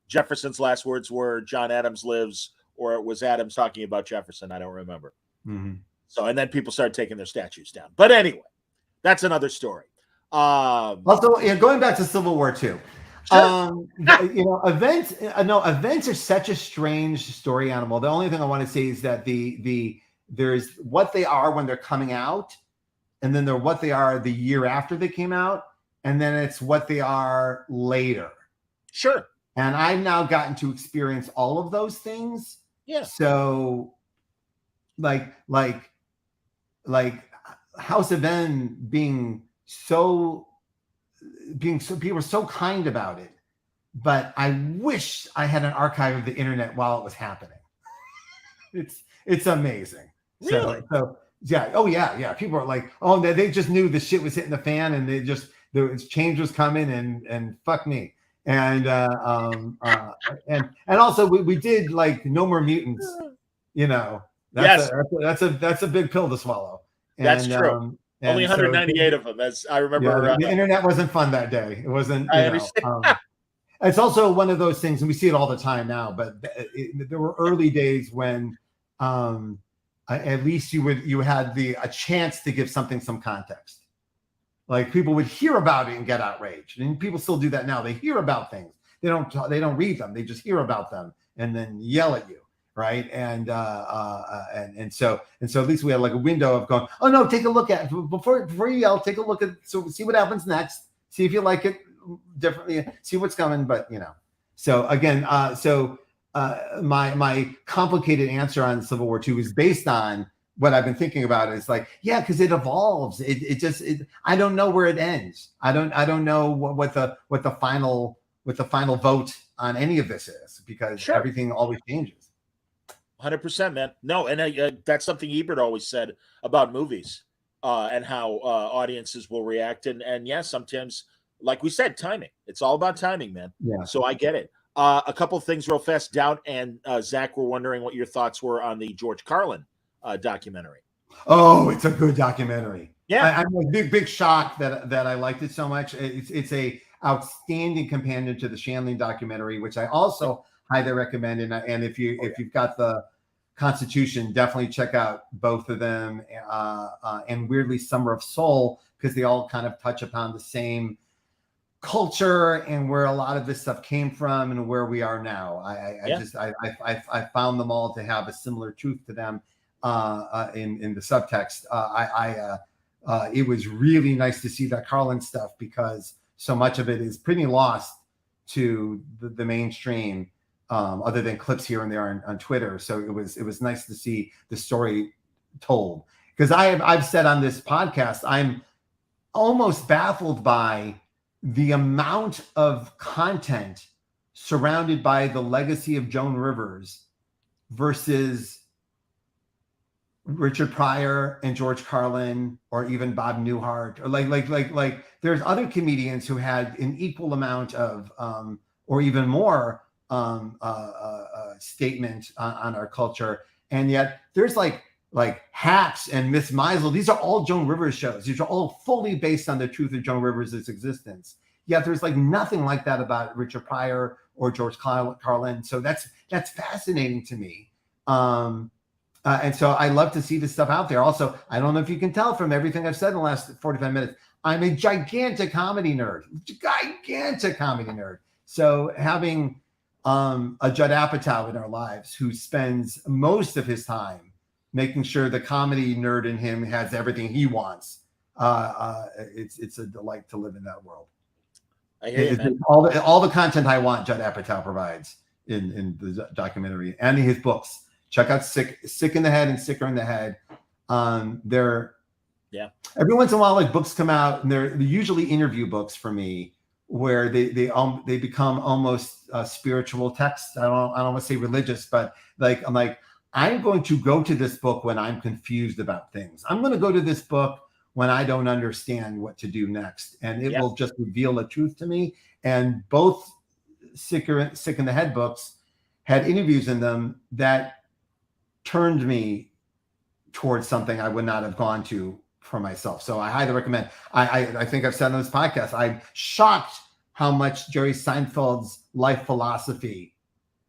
Jefferson's last words were "John Adams lives," or it was Adams talking about Jefferson. I don't remember. So, and then people started taking their statues down. But anyway, that's another story. Also, going back to Civil War II, sure. Events are such a strange story animal. The only thing I want to say is that there's what they are when they're coming out, and then they're what they are the year after they came out, and then it's what they are later. Sure. And I've now gotten to experience all of those things. Yeah. So like House of N being so people were so kind about it, but I wish I had an archive of the internet while it was happening. It's amazing. Really? So yeah. Oh yeah. People are like, oh, they just knew the shit was hitting the fan, and the change was coming, and fuck me. And also we did like No More Mutants, that's a big pill to swallow. And, that's true. Only 198 of them, as I remember. The internet wasn't fun that day. It wasn't. I understand. It's also one of those things, and we see it all the time now. But there were early days when, at least you had a chance to give something some context. Like people would hear about it and get outraged, and people still do that now. They hear about things, they don't read them, they just hear about them and then yell at you, right? And so at least we had like a window of going, oh no, take a look at it before you yell, take a look at so see what happens next, see if you like it differently, see what's coming. But so again, my complicated answer on Civil War II is based on what I've been thinking about. Is like, yeah, because it evolves. I don't know where it ends. I don't know what the final vote on any of this is, because everything always changes. 100%, man. No, and that's something Ebert always said about movies and how audiences will react. And yeah, sometimes, like we said, timing. It's all about timing, man. Yeah. So I get it. A couple of things real fast. Doubt and Zach were wondering what your thoughts were on the George Carlin documentary. Oh, it's a good documentary. Yeah, I'm a big shock that I liked it so much. It's a outstanding companion to the Shandling documentary, which I also highly recommend. And if you've got the Constitution, definitely check out both of them. And weirdly, Summer of Soul, because they all kind of touch upon the same culture and where a lot of this stuff came from and where we are now. I found them all to have a similar truth to them in the subtext. It was really nice to see that Carlin stuff, because so much of it is pretty lost to the mainstream, other than clips here and there on Twitter. So it was nice to see the story told, because I've said on this podcast, I'm almost baffled by the amount of content surrounded by the legacy of Joan Rivers versus Richard Pryor and George Carlin, or even Bob Newhart, or like there's other comedians who had an equal amount of or even more statement on our culture, and yet there's like Hacks and Miss Maisel. These are all Joan Rivers shows. These are all fully based on the truth of Joan Rivers' existence. Yet there's like nothing like that about Richard Pryor or George Carlin. So that's fascinating to me. And so I love to see this stuff out there. Also, I don't know if you can tell from everything I've said in the last 45 minutes, I'm a gigantic comedy nerd. So having a Judd Apatow in our lives who spends most of his time making sure the comedy nerd in him has everything he wants, it's a delight to live in that world. I hear you, man. All the content I want, Judd Apatow provides in the documentary and in his books. Check out Sick in the Head and Sicker in the Head. They're every once in a while, like books come out, and they're usually interview books for me, where they become almost spiritual texts. I don't want to say religious, but I'm going to go to this book when I'm confused about things. I'm going to go to this book when I don't understand what to do next, and it will just reveal the truth to me. And both Sick in the Head books had interviews in them that turned me towards something I would not have gone to for myself. So I highly recommend. I think I've said on this podcast, I'm shocked how much Jerry Seinfeld's life philosophy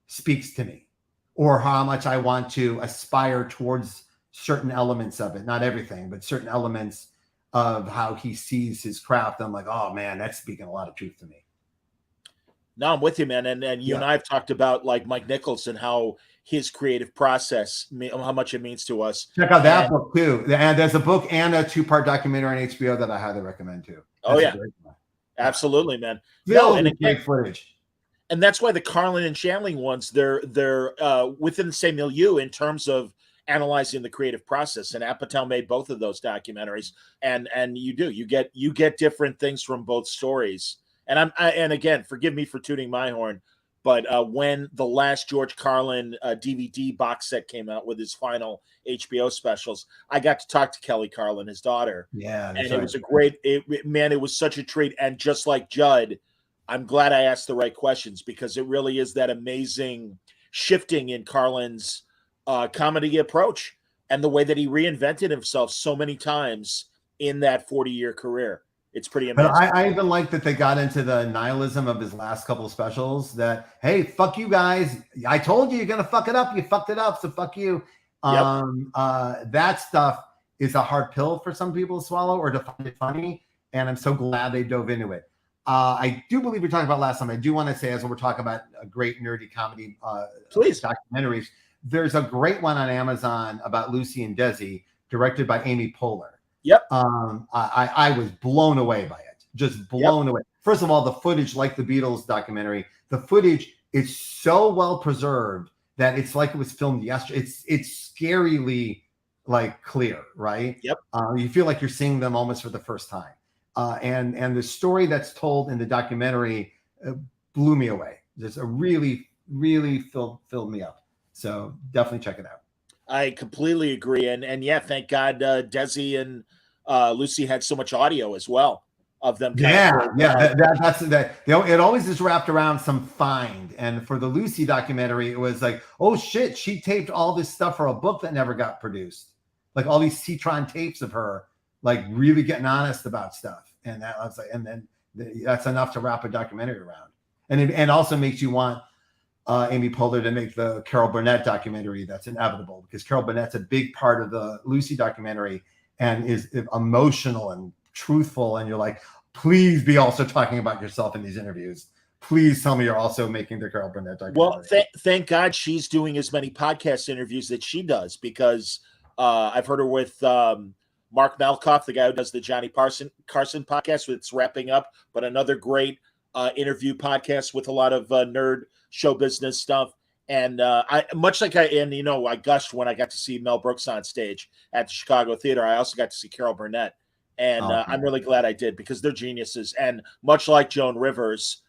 speaks to me, or how much I want to aspire towards certain elements of it. Not everything, but certain elements of how he sees his craft. I'm like, oh man, that's speaking a lot of truth to me. No, I'm with you, man. And you and I have talked about like Mike Nichols and how his creative process, how much it means to us. Check out that book too. And there's a book and a 2-part documentary on HBO that I highly recommend too. That's absolutely, man. Great footage. And that's why the Carlin and Shandling ones, they're within the same milieu in terms of analyzing the creative process. And Apatow made both of those documentaries, and you get different things from both stories. And and again, forgive me for tooting my horn, but when the last George Carlin DVD box set came out with his final HBO specials, I got to talk to Kelly Carlin, his daughter. Yeah, and it was a great, it was such a treat. And just like Judd, I'm glad I asked the right questions, because it really is that amazing shifting in Carlin's comedy approach and the way that he reinvented himself so many times in that 40-year career. It's pretty amazing. But I even like that they got into the nihilism of his last couple of specials, that, hey, fuck you guys. I told you you're going to fuck it up. You fucked it up. So fuck you. That stuff is a hard pill for some people to swallow or to find it funny. And I'm so glad they dove into it. I do believe we talked about last time. I do want to say, as we're talking about a great nerdy comedy documentaries, there's a great one on Amazon about Lucy and Desi, directed by Amy Poehler. Yep. I was blown away by it. Just blown away. First of all, the footage, like the Beatles documentary, the footage is so well preserved that it's like it was filmed yesterday. It's scarily like clear, right? Yep. You feel like you're seeing them almost for the first time. And the story that's told in the documentary blew me away. Just really filled me up. So definitely check it out. I completely agree. And yeah, thank God Desi and Lucy had so much audio as well of them. That's that. It always is wrapped around some find. And for the Lucy documentary, it was like, oh shit, she taped all this stuff for a book that never got produced. Like all these Citron tapes of her, like really getting honest about stuff. And that was like, and then that's enough to wrap a documentary around. And it also makes you want Amy Poehler to make the Carol Burnett documentary. That's inevitable, because Carol Burnett's a big part of the Lucy documentary and is emotional and truthful. And you're like, please be also talking about yourself in these interviews. Please tell me you're also making the Carol Burnett documentary. Well, thank God she's doing as many podcast interviews that she does, because I've heard her with Mark Malkoff, the guy who does the Johnny Carson podcast, it's wrapping up, but another great interview podcast with a lot of nerd show business stuff. And I gushed when I got to see Mel Brooks on stage at the Chicago Theater. I also got to see Carol Burnett, and I'm really glad I did, because they're geniuses. And much like Joan Rivers,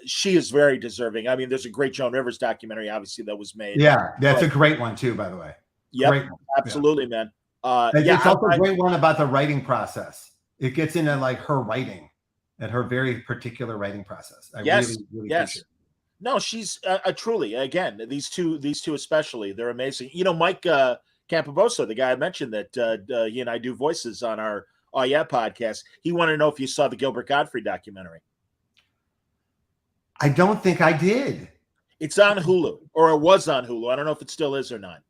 she is very deserving. I mean, there's a great Joan Rivers documentary, obviously, that was made. Yeah, that's a great one too, by the way. Yep, Great one. absolutely, man. It's also a great one about the writing process. It gets into like her writing and her very particular writing process. I really appreciate it. No, she's truly, again, these two especially, they're amazing. You know, Mike Campoboso, the guy I mentioned that he and I do voices on our Oh Yeah podcast, he wanted to know if you saw the Gilbert Gottfried documentary. I don't think I did. It's on Hulu, or it was on Hulu. I don't know if it still is or not,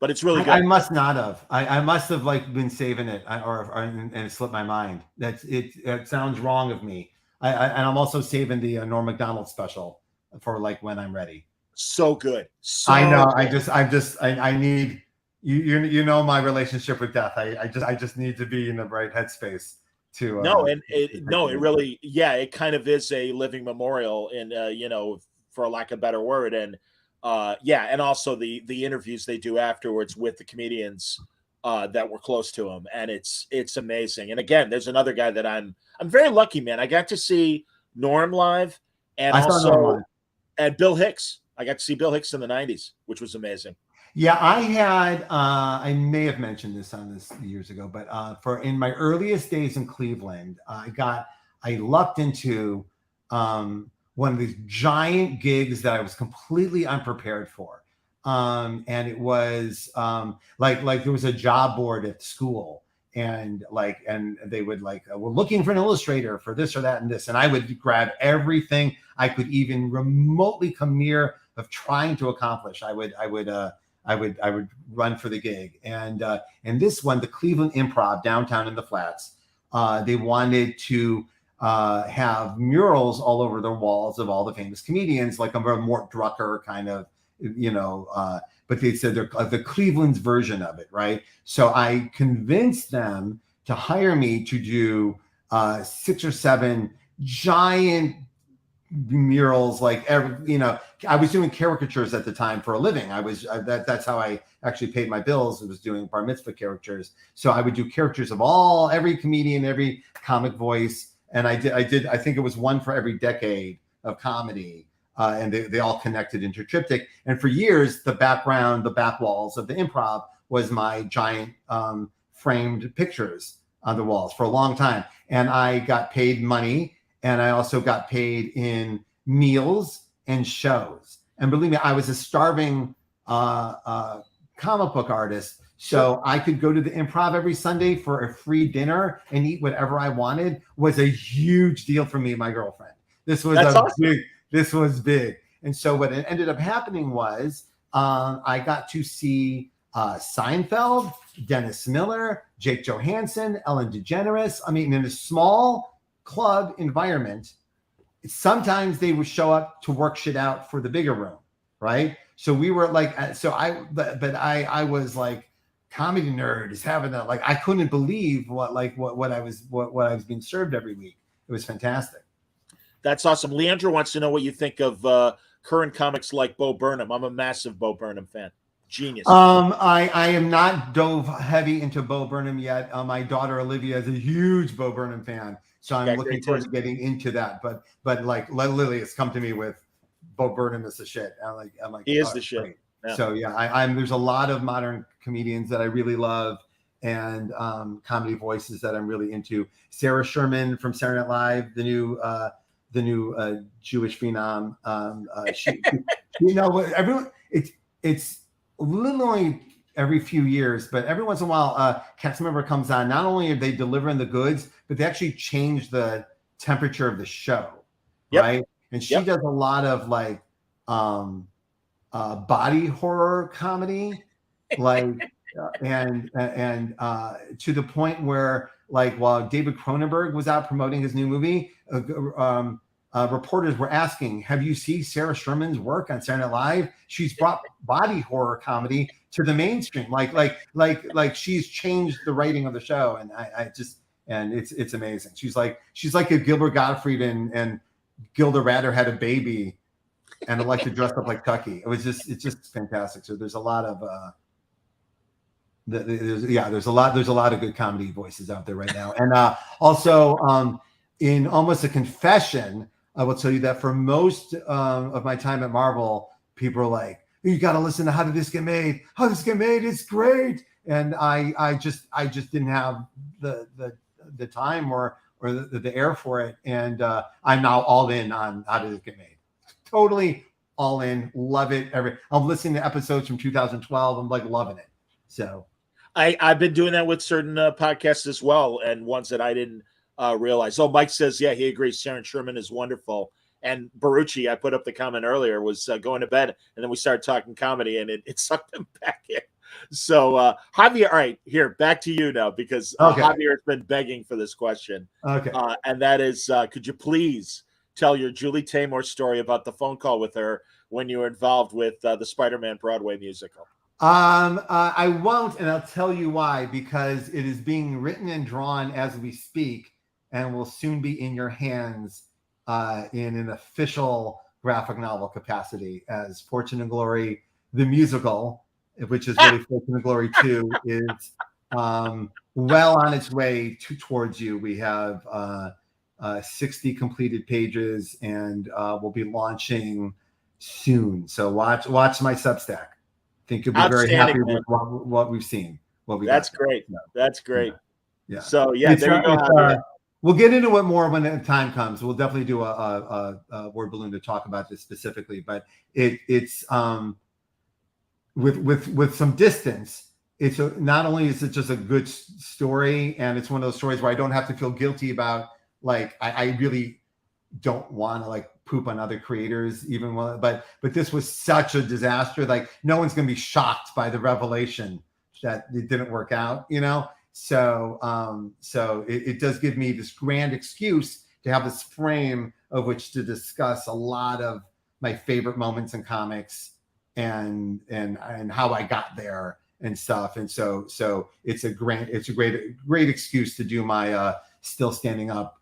but it's really good. I must not have. I must have like been saving it, and it slipped my mind. It sounds wrong of me. And I'm also saving the Norm Macdonald special for like when I'm ready. So good. I know. Good. I need you know my relationship with death. I just need to be in the right headspace to it really, it kind of is a living memorial, and you know, for lack of a better word, and and also the interviews they do afterwards with the comedians that were close to him, and it's amazing. And again, there's another guy that I'm very lucky, man. I got to see Norm live, and and Bill Hicks. I got to see Bill Hicks in the 90s, which was amazing. Yeah, I had I may have mentioned this on this years ago, but for in my earliest days in Cleveland, I lucked into one of these giant gigs that I was completely unprepared for. And it was like there was a job board at school, and they would we're looking for an illustrator for this or that and this, and I would grab everything I could even remotely come near of trying to accomplish. I would run for the gig. And this one, the Cleveland Improv downtown in the Flats, they wanted to have murals all over the walls of all the famous comedians, like a Mort Drucker kind of, but they said they're the Cleveland's version of it, right? So I convinced them to hire me to do 6 or 7 giant murals. I was doing caricatures at the time for a living. That's how I actually paid my bills. I was doing bar mitzvah characters. So I would do characters of every comedian, every comic voice. And I think it was one for every decade of comedy. And they all connected into triptych. And for years, the back walls of the Improv was my giant framed pictures on the walls for a long time. And I got paid money, and I also got paid in meals and shows. And believe me, I was a starving comic book artist. So I could go to the Improv every Sunday for a free dinner and eat whatever I wanted. Was a huge deal for me and my girlfriend. This was big. And so what ended up happening was I got to see Seinfeld, Dennis Miller, Jake Johansson, Ellen DeGeneres. I mean, in a small club environment, sometimes they would show up to work shit out for the bigger room, right? So we were I was like, comedy nerd is having that. Like, I couldn't believe what I was being served every week. It was fantastic. That's awesome. Leandra wants to know what you think of current comics like Bo Burnham. I'm a massive Bo Burnham fan. Genius. I am not dove heavy into Bo Burnham yet. My daughter Olivia is a huge Bo Burnham fan, so I'm looking forward to getting into that. But like Lily has come to me with Bo Burnham is the shit. I'm like he is the shit. Yeah. So yeah, there's a lot of modern comedians that I really love, and comedy voices that I'm really into. Sarah Sherman from Saturday Night Live, the new Jewish phenom. Everyone. It's literally every few years, but every once in a while, a cast member comes on. Not only are they delivering the goods, but they actually change the temperature of the show, right? And she does a lot of body horror comedy, and to the point where, while David Cronenberg was out promoting his new movie, reporters were asking, have you seen Sarah Sherman's work on Saturday Night Live? She's brought body horror comedy to the mainstream. Like she's changed the writing of the show. And it's amazing. She's like if Gilbert Gottfried and Gilda Radner had a baby and I'd like to dress up like Tucky. It's just fantastic. So there's a lot of there's a lot of good comedy voices out there right now. And also in almost a confession, I will tell you that for most of my time at Marvel, people are like, "You got to listen to How Did This Get Made? How Did This Get Made? It's great." And I just didn't have the time or the air for it. And I'm now all in on How Did This Get Made. Totally all in. Love it. I'm listening to episodes from 2012. I'm like loving it. So I've been doing that with certain podcasts as well, and ones that I didn't realize. Oh, Mike says, yeah, he agrees. Sharon Sherman is wonderful. And Barucci, I put up the comment earlier, was going to bed, and then we started talking comedy, and it sucked him back in. So, Javier, all right, here, back to you now, because Javier has been begging for this question. Okay. And that is, could you please tell your Julie Taymor story about the phone call with her when you were involved with the Spider-Man Broadway musical? I won't, and I'll tell you why, because it is being written and drawn as we speak and will soon be in your hands in an official graphic novel capacity as Fortune and Glory, the musical, which is really Fortune and Glory 2, is well on its way towards you. We have 60 completed pages, and we'll be launching soon. So watch my Substack. I think you'll be very happy with what we've seen. That's great. So, that's great. Yeah. So there you go. We'll get into it more when the time comes. We'll definitely do a word balloon to talk about this specifically, but it's with some distance. It's not only is it just a good story, and it's one of those stories where I don't have to feel guilty about, like, I really don't want to like poop on other creators, even when, but this was such a disaster. Like, no one's going to be shocked by the revelation that it didn't work out, you know? So it does give me this grand excuse to have this frame of which to discuss a lot of my favorite moments in comics and how I got there and stuff. And so it's a great excuse to do my Still Standing Up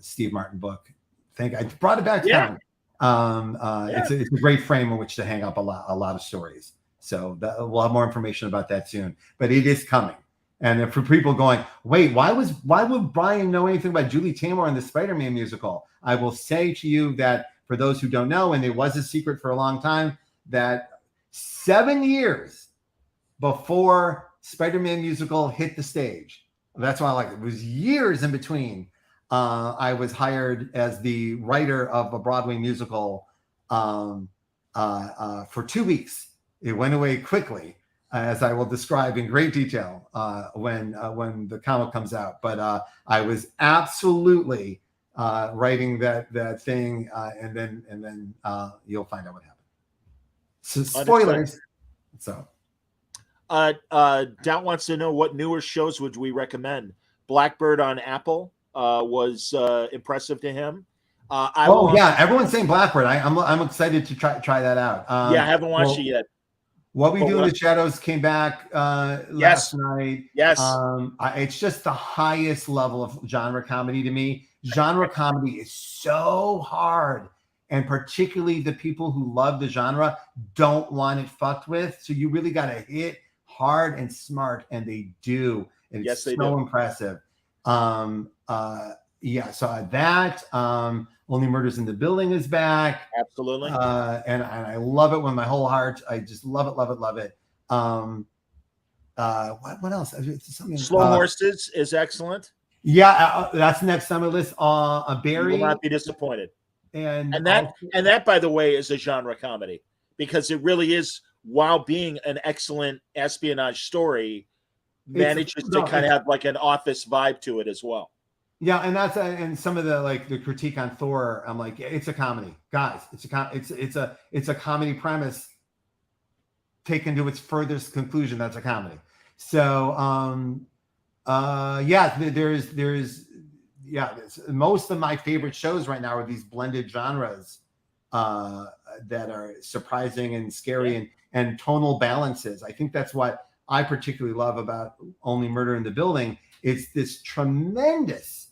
Steve Martin book. I brought it back down. It's a great frame in which to hang up a lot of stories. So we'll have more information about that soon, but it is coming. And for people going, wait, why would Brian know anything about Julie Taymor and the Spider-Man musical? I will say to you that for those who don't know, and it was a secret for a long time, that 7 years before Spider-Man musical hit the stage, that's why I like it. It was years in between. I was hired as the writer of a Broadway musical for 2 weeks. It went away quickly, as I will describe in great detail when the comic comes out. But I was absolutely writing that thing, and then you'll find out what happened. So spoilers. So, Doubt wants to know, what newer shows would we recommend? Blackbird on Apple was impressive to him. Everyone's saying Blackbird. I'm excited to try that out. I haven't watched it yet. What We Do in the Shadows came back last night. Yes. It's just the highest level of genre comedy to me. Genre comedy is so hard, and particularly the people who love the genre don't want it fucked with. So you really got to hit hard and smart, and they do. And it's so impressive. So that Only Murders in the Building is back. Absolutely. And I love it with my whole heart. I just love it. What else? Slow Horses is excellent. Yeah, that's next on my list. Barry. You will not be disappointed. And that, by the way, is a genre comedy, because it really is, while being an excellent espionage story, manages to kind of have like an Office vibe to it as well. Yeah, and that's and some of the critique on Thor. I'm like, it's a comedy, guys. It's a comedy premise taken to its furthest conclusion. That's a comedy. So there's most of my favorite shows right now are these blended genres that are surprising and scary and tonal balances. I think that's what I particularly love about Only Murder in the Building. It's this tremendous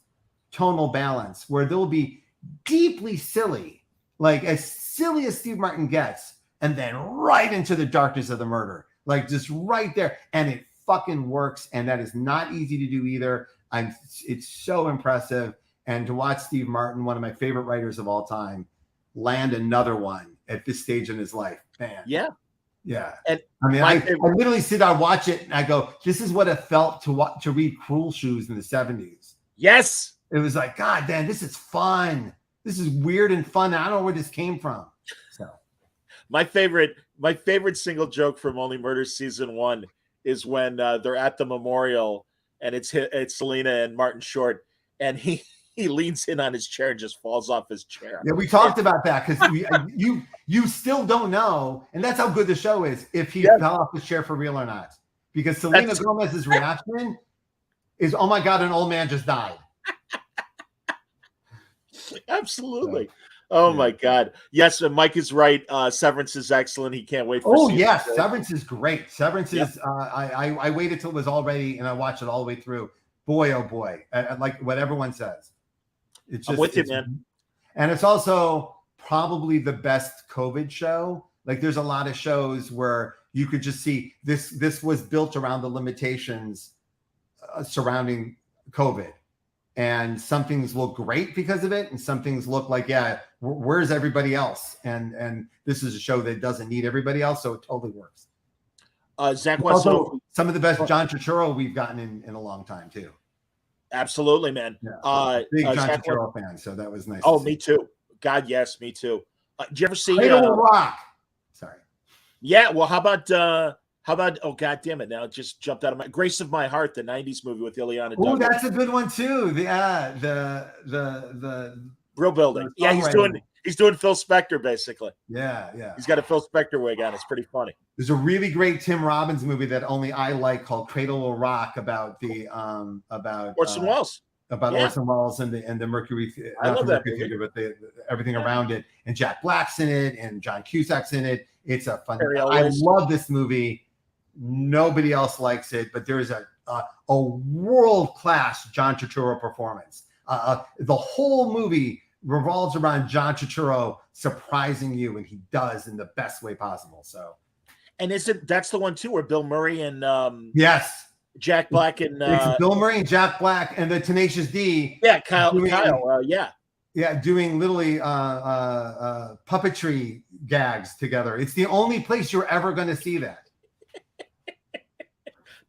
tonal balance where they'll be deeply silly, like as silly as Steve Martin gets, and then right into the darkness of the murder, like just right there. And it fucking works. And that is not easy to do either. It's so impressive. and to watch Steve Martin, one of my favorite writers of all time, land another one at this stage in his life. Man. Yeah. Yeah. And I mean, I literally sit down, watch it, and I go, this is what it felt to read Cruel Shoes in the 70s. Yes. It was like, God damn, this is fun. This is weird and fun. I don't know where this came from. So my favorite single joke from Only Murders season 1 is when they're at the memorial and it's Selena and Martin Short, and he leans in on his chair and just falls off his chair. Yeah, we talked about that because you still don't know, and that's how good the show is, if he fell off his chair for real or not. Because Selena Gomez's reaction is, oh my God, an old man just died. Absolutely. So, oh my God. Yes, Mike is right. Severance is excellent. He can't wait for Severance is great. Severance is I waited till it was all ready and I watched it all the way through. Boy, oh boy. Like what everyone says. It's just, I'm with you, man. And it's also probably the best COVID show. Like there's a lot of shows where you could just see this was built around the limitations surrounding COVID. And some things look great because of it, and some things look like, where's everybody else? And this is a show that doesn't need everybody else, so it totally works. Zach wants to know some of the best John Turturro we've gotten in a long time too. Absolutely, man. Yeah, big John Turturro fan, so that was nice. Oh, me too. God, yes, me too. Did you ever see Rock? Sorry. Yeah. Well, how about? Oh, God damn it! Now it just jumped out of my Grace of My Heart, the '90s movie with Ileana Douglas. Oh, that's a good one too. The Brill Building. Yeah, he's doing Phil Spector basically. Yeah. He's got a Phil Spector wig on. It's pretty funny. There's a really great Tim Robbins movie that only I like called Cradle of Rock about the about Orson Welles. About Orson Welles and the Mercury. I love that movie. But everything around it, and Jack Black's in it, and John Cusack's in it. It's a fun. I love this movie. Nobody else likes it, but there is a world-class John Turturro performance. The whole movie revolves around John Turturro surprising you, and he does in the best way possible. So, and that's the one too where Bill Murray and Jack Black and it's Bill Murray and Jack Black and the Tenacious D. Yeah, Kyle. Doing literally puppetry gags together. It's the only place you're ever going to see that.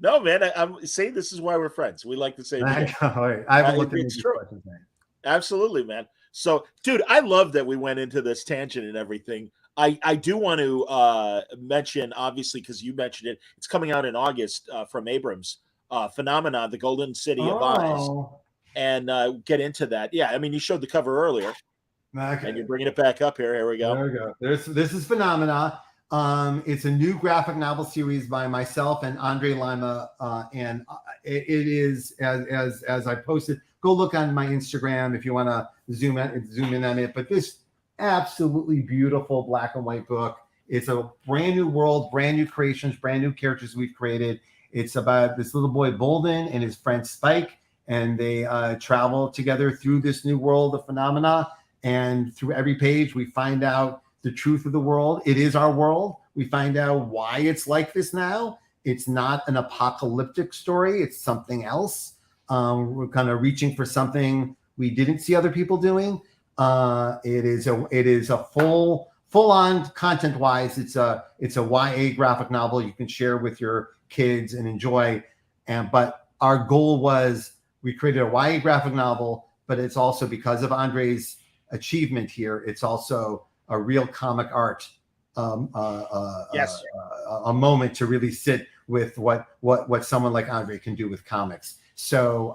No, man, I'm saying this is why we're friends. We like the same thing. I haven't looked at these questions, man. Absolutely, man. So, dude, I love that we went into this tangent and everything. I do want to mention, obviously, because you mentioned it, it's coming out in August from Abrams, Phenomena, The Golden City of Eyes, and get into that. Yeah, I mean, you showed the cover earlier, and you're bringing it back up here. Here we go. There we go. This is Phenomena. It's a new graphic novel series by myself and Andre Lima, and it is as I posted. Go look on my Instagram if you want to zoom in on it. But this absolutely beautiful black and white book. It's a brand new world, brand new creations, brand new characters we've created. It's about this little boy Bolden and his friend Spike, and they travel together through this new world of Phenomena. And through every page, we find out the truth of the world. It is our world. We find out why it's like this now. It's not an apocalyptic story. It's something else. We're kind of reaching for something we didn't see other people doing. It is a full-on content-wise. It's a YA graphic novel you can share with your kids and enjoy. But our goal was we created a YA graphic novel, but it's also because of Andre's achievement here. It's also a real comic art, a moment to really sit with what someone like Andre can do with comics. So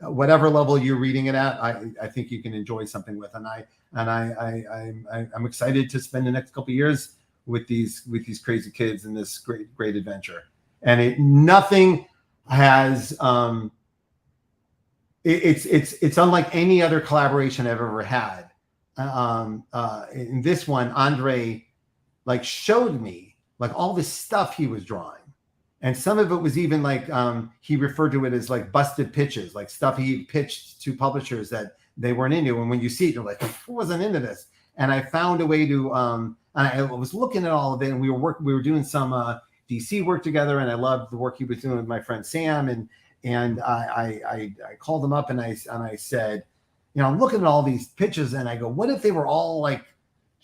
whatever level you're reading it at, I think you can enjoy something with, and I'm excited to spend the next couple of years with these crazy kids in this great adventure. And nothing has it's unlike any other collaboration I've ever had. In this one, Andre showed me all this stuff he was drawing, and some of it was even he referred to it as busted pitches, stuff he pitched to publishers that they weren't into. And when you see it, you're like, who wasn't into this? And I found a way to and I was looking at all of it, and we were doing some DC work together, and I loved the work he was doing with my friend Sam, and I called him up and I said, I'm looking at all these pitches and I go, what if they were all like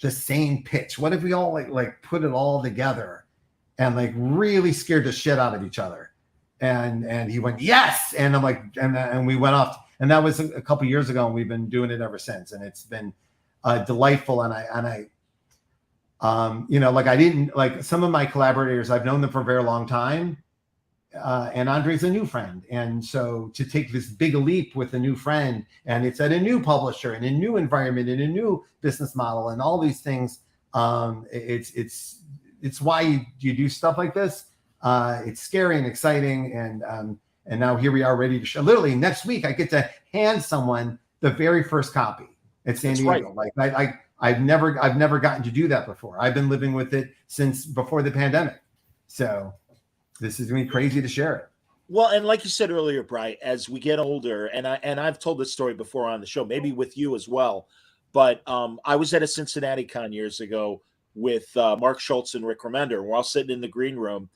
the same pitch? What if we all like put it all together and like really scared the shit out of each other? And he went, yes. And I'm like, and we went off, and that was a couple years ago, and we've been doing it ever since. And it's been delightful. And I like I didn't like some of my collaborators, I've known them for a very long time. And Andre's a new friend. And so to take this big leap with a new friend, and it's at a new publisher and a new environment and a new business model and all these things, it's why you do stuff like this. It's scary and exciting. And now here we are ready to show. Literally next week, I get to hand someone the very first copy at San Diego. Right. Like I've never gotten to do that before. I've been living with it since before the pandemic. So this is going to be crazy to share it. Well, and like you said earlier, Pryde, as we get older, and I've told this story before on the show, maybe with you as well, but I was at a Cincinnati Con years ago with Mark Schultz and Rick Remender. We're all sitting in the green room,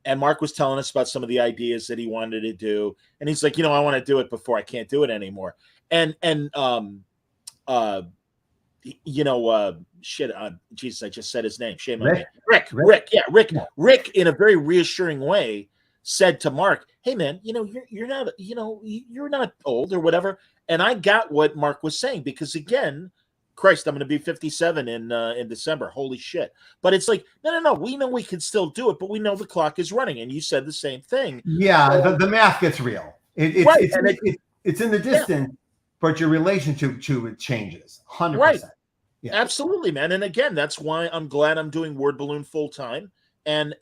and Mark was telling us about some of the ideas that he wanted to do, and he's like, I want to do it before I can't do it anymore. Jesus, I just said his name. Shame on me. Rick, in a very reassuring way, said to Mark, "Hey, man, you're not old or whatever." And I got what Mark was saying, because again, Christ, I'm going to be 57 in December. Holy shit! But it's like, no. We know we can still do it, but we know the clock is running. And you said the same thing. Yeah, the math gets real. It's in the distance. But your relationship to it changes 100%. Right. Yeah. Absolutely, man. And again, that's why I'm glad I'm doing Word Balloon full time and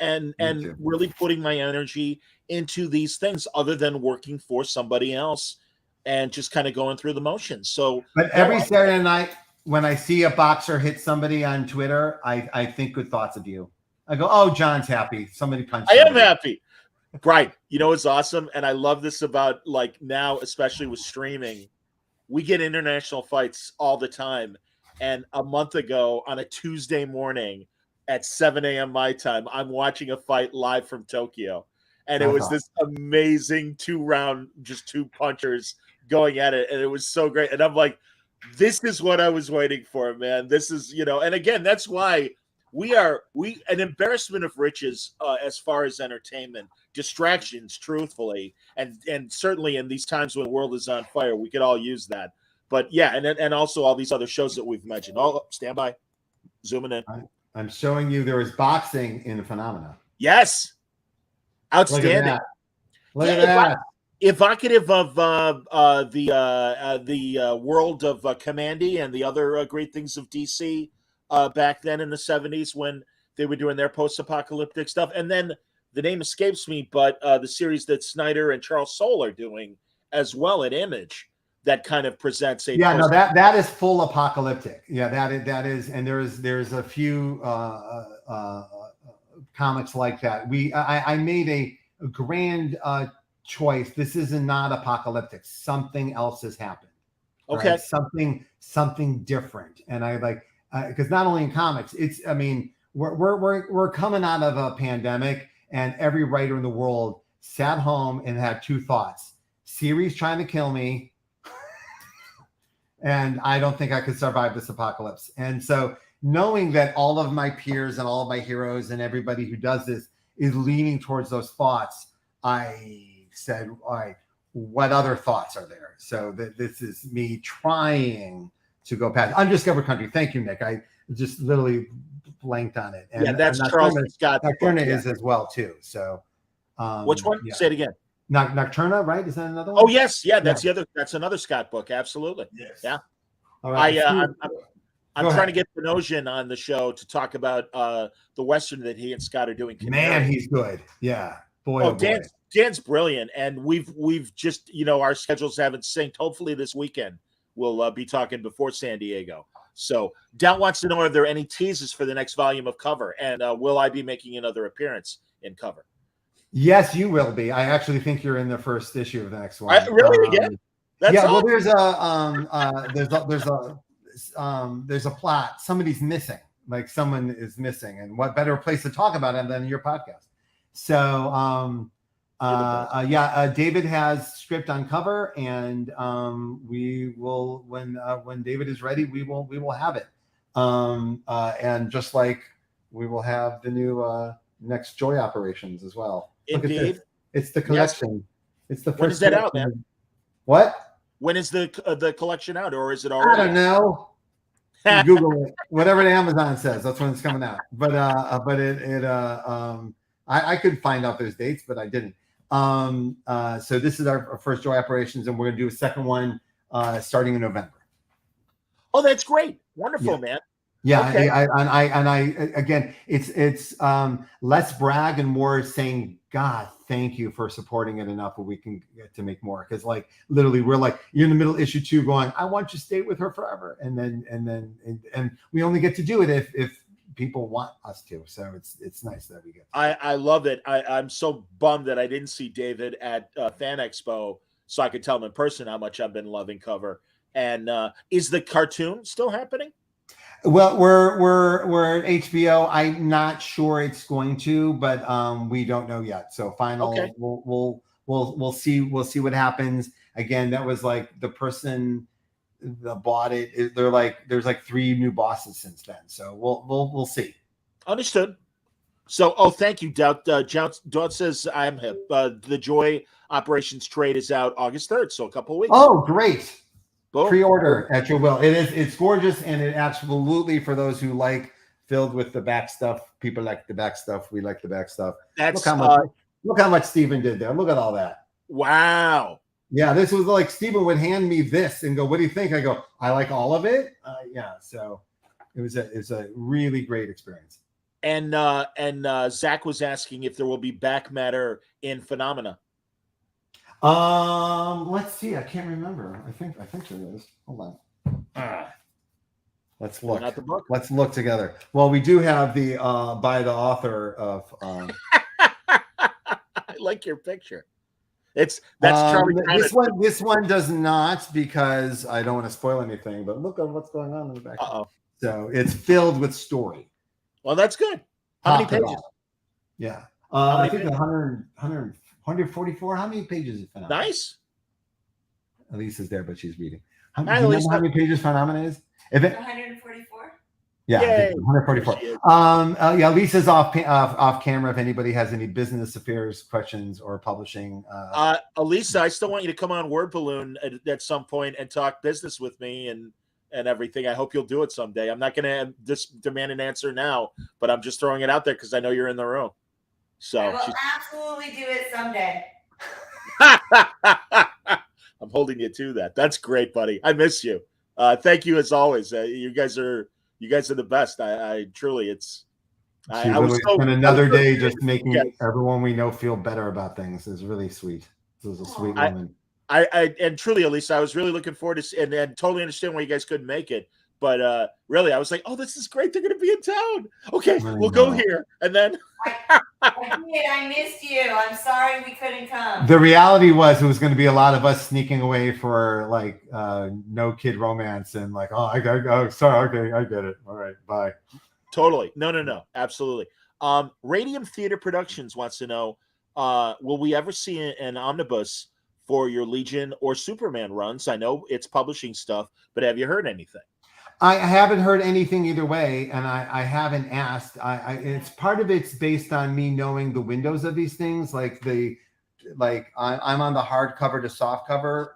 really putting my energy into these things other than working for somebody else and just kind of going through the motions. So, but every Saturday night when I see a boxer hit somebody on Twitter, I think good thoughts of you. I go, oh, John's happy. Somebody punched somebody. I am happy. Right. It's awesome. And I love this about like now, especially with streaming. We get international fights all the time. And a month ago on a Tuesday morning at 7 a.m. my time, I'm watching a fight live from Tokyo. And it was this amazing 2-round, just two punchers going at it. And it was so great. And I'm like, this is what I was waiting for, man. This is, and again, that's why we an embarrassment of riches as far as entertainment, distractions, truthfully, and certainly in these times when the world is on fire, we could all use that. But yeah, and also all these other shows that we've mentioned. Oh, stand by, zooming in. I'm showing you there is boxing in Phenomena. Yes, outstanding. Look at that. Evocative of the world of Commandy and the other great things of DC. Back then in the 70s when they were doing their post-apocalyptic stuff. And then the name escapes me, but the series that Snyder and Charles Soule are doing as well at Image that kind of presents a that is full apocalyptic. Yeah, that is, and there's a few comics like that. I made a grand choice. This is not apocalyptic. Something else has happened. Okay. Right? Something different. And I like because not only in comics, we're coming out of a pandemic, and every writer in the world sat home and had two thoughts: series trying to kill me, and I don't think I could survive this apocalypse. And so, knowing that all of my peers and all of my heroes and everybody who does this is leaning towards those thoughts, I said, all right, what other thoughts are there? So this is me trying to go past Undiscovered Country. Thank you, Nick. I just literally blanked on it. And, that's Charles Scott. Nocturna is as well too. So, which one? Yeah. Say it again. Nocturna, right? Is that another one? Oh yes, yeah. That's the other. That's another Scott book. Absolutely. Yes. Yeah. All right. I'm trying to get Panosian on the show to talk about the Western that he and Scott are doing. Man, he's good. Yeah. Boy, oh boy. Dan's brilliant, and we've just our schedules haven't synced. Hopefully this weekend we'll be talking before San Diego. So Dan wants to know, are there any teases for the next volume of Cover, and will I be making another appearance in Cover? Yes, you will be. I actually think you're in the first issue of the next one. Really? Again? That's awesome. Well, there's a plot. Somebody's missing. Like someone is missing, and what better place to talk about it than your podcast? So David has script on cover, and we will when David is ready, we will have it. And just like we will have the new next Joy operations as well. Indeed. Look at this. It's the collection. Yes. It's the first. When is that out, man? What? When is the collection out, or is it already? I don't know. Google it. Whatever the Amazon says, that's when it's coming out. But I could find out those dates, but I didn't. So this is our first Joy operations, and we're gonna do a second one starting in November. Oh, that's great. Wonderful, man. Yeah, okay. I again, it's less brag and more saying, God, thank you for supporting it enough that we can get to make more. Because like literally, we're like, you're in the middle of issue 2, going, I want you to stay with her forever, and we only get to do it if people want us to. So it's nice that we get. I love it. I'm so bummed that I didn't see David at Fan Expo, so I could tell him in person how much I've been loving cover. And is the cartoon still happening? Well, we're at HBO. I'm not sure it's going to, but we don't know yet. So final, okay. We'll see what happens. Again, that was like the person that bought it. They're like, there's like 3 new bosses since then. So we'll see. Understood. So, thank you, Doubt. Doubt says I'm hip. The Joy Operations trade is out August 3rd, so a couple of weeks. Oh, great. Boom. Pre-order at your will. It's gorgeous, and it absolutely, for those who like filled with the back stuff, people like the back stuff. We like the back stuff. That's look how much Steven did there. Look at all that. Wow. Yeah, this was like Steven would hand me this and go, "What do you think?" I go, "I like all of it." Yeah, so it's a really great experience. And Zach was asking if there will be back matter in Phenomena. Let's see. I can't remember. I think there is. Hold on. Let's look. Not the book. Let's look together. Well, we do have the by the author of. I like your picture. That's Charlie. This one does not, because I don't want to spoil anything. But look at what's going on in the back. So it's filled with story. Well, that's good. How many pages? Yeah. I think 144. How many pages is Phenomena? Nice. Elise is there, but she's reading. How many pages Phenomena is? 144. Yeah, 144. Lisa's off camera if anybody has any business affairs questions or publishing. Elisa, I still want you to come on Word Balloon at some point and talk business with me and everything. I hope you'll do it someday. I'm not going to just demand an answer now, but I'm just throwing it out there because I know you're in the room. So I will absolutely do it someday. I'm holding you to that. That's great, buddy. I miss you. Thank you as always. You guys are the best. I truly, I was spent another day just making everyone we know feel better about things. It's really sweet. This is a sweet woman. And truly, Elisa, I was really looking forward to and totally understand why you guys couldn't make it. But really, I was like, oh, this is great. They're going to be in town. Okay, we'll go here. And then I missed you. I'm sorry we couldn't come. The reality was it was going to be a lot of us sneaking away for like no kid romance and like, sorry. Okay, I get it. All right, bye. Totally. No. Absolutely. Radium Theater Productions wants to know, will we ever see an omnibus for your Legion or Superman runs? I know it's publishing stuff, but have you heard anything? I haven't heard anything either way, and I haven't asked. It's part of it's based on me knowing the windows of these things. I'm on the hardcover to softcover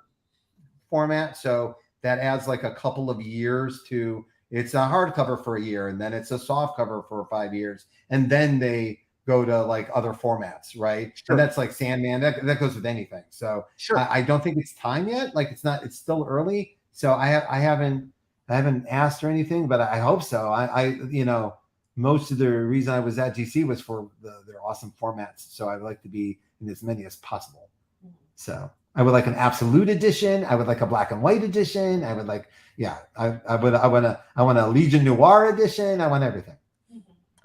format, so that adds like a couple of years to. It's a hardcover for a year, and then it's a softcover for 5 years, and then they go to like other formats, right? Sure. And that's like Sandman. That goes with anything. So sure. I don't think it's time yet. Like it's still early. So I haven't asked or anything, but I hope so. Most of the reason I was at DC was for their awesome formats. So I'd like to be in as many as possible. So I would like an absolute edition. I would like a black and white edition. I would like, I want a Legion Noir edition. I want everything.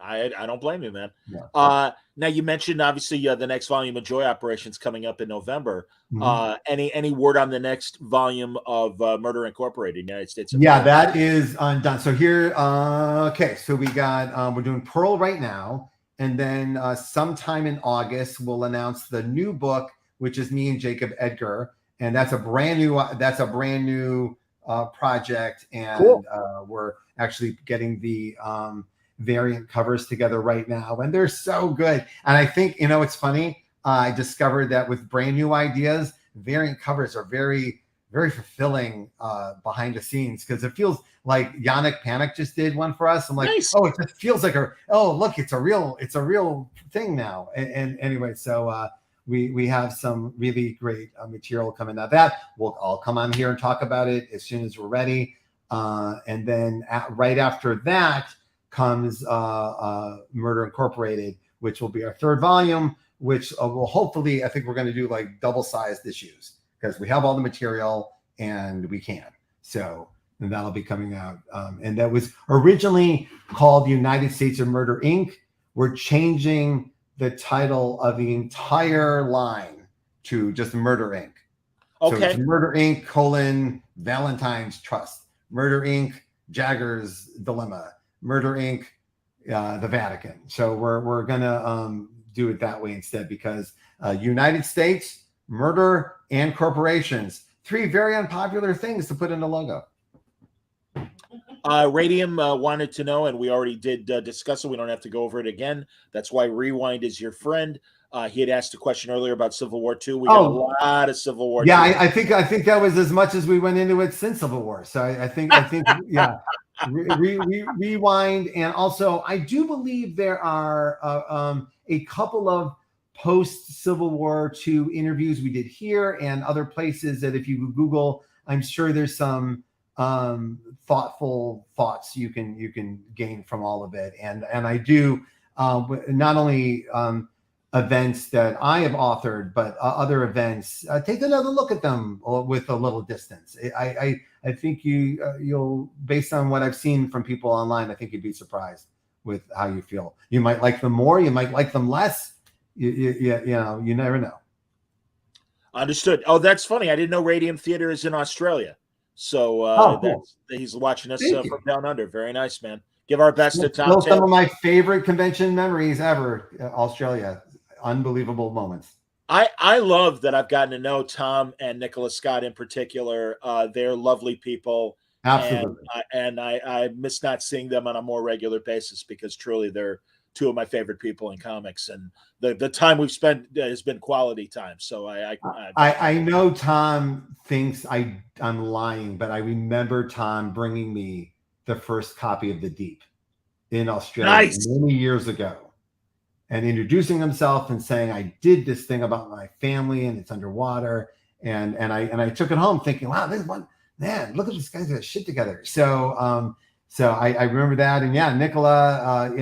I don't blame you, man. Yeah. Now you mentioned obviously the next volume of Joy Operations coming up in November. Mm-hmm. Any word on the next volume of Murder Incorporated, United States? Yeah, that is done. So here, okay. So we got we're doing Pearl right now, And then sometime in August, we'll announce the new book, which is me and Jacob Edgar, and that's a brand new project. And Cool. We're actually getting the variant covers together right now, and they're so good. And I think, it's funny. I discovered that with brand new ideas, variant covers are very, very fulfilling behind the scenes, because it feels like Yannick Panic just did one for us. I'm like, Nice. oh, it just feels like look, it's a real thing now. And anyway, so we have some really great material coming out of that. I'll come on here and talk about it as soon as we're ready. And then right after that comes Murder Incorporated, which will be our third volume, which will hopefully, I think we're going to do like double-sized issues, because we have all the material and we can. So that'll be coming out. And that was originally called United States of Murder, Inc. We're changing the title of the entire line to just Murder, Inc. Okay. So it's Murder, Inc. : Valentine's Trust, Murder, Inc. Jagger's Dilemma, Murder, Inc. The Vatican. So we're gonna do it that way instead, because United States, murder, and corporations, 3 very unpopular things to put in the logo. Radium wanted to know, and we already did discuss it. We don't have to go over it again. That's why Rewind is your friend. He had asked a question earlier about Civil War II. We got a lot of Civil War. Yeah, I think that was as much as we went into it since Civil War. So I think yeah. Rewind, and also I do believe there are a couple of post Civil War II interviews we did here and other places that if you Google, I'm sure there's some thoughtful thoughts you can gain from all of it. And I do not only events that I have authored, but other events. Take another look at them with a little distance. I think you'll, based on what I've seen from people online, I think you'd be surprised with how you feel. You might like them more, you might like them less. You never know. Understood. Oh, that's funny. I didn't know Radium Theater is in Australia. So cool. He's watching us from down under. Very nice, man. Give our best to Tom. Still some of my favorite convention memories ever. Australia. Unbelievable moments. I love that I've gotten to know Tom and Nicholas Scott in particular. They're lovely people. Absolutely. And I miss not seeing them on a more regular basis, because truly they're 2 of my favorite people in comics, and the time we've spent has been quality time. So I know Tom thinks I'm lying, but I remember Tom bringing me the first copy of The Deep in Australia many years ago, and introducing himself and saying, I did this thing about my family and it's underwater. And I took it home thinking, wow, this one, man, look at this guy's got shit together. So I remember that. And yeah, Nicola,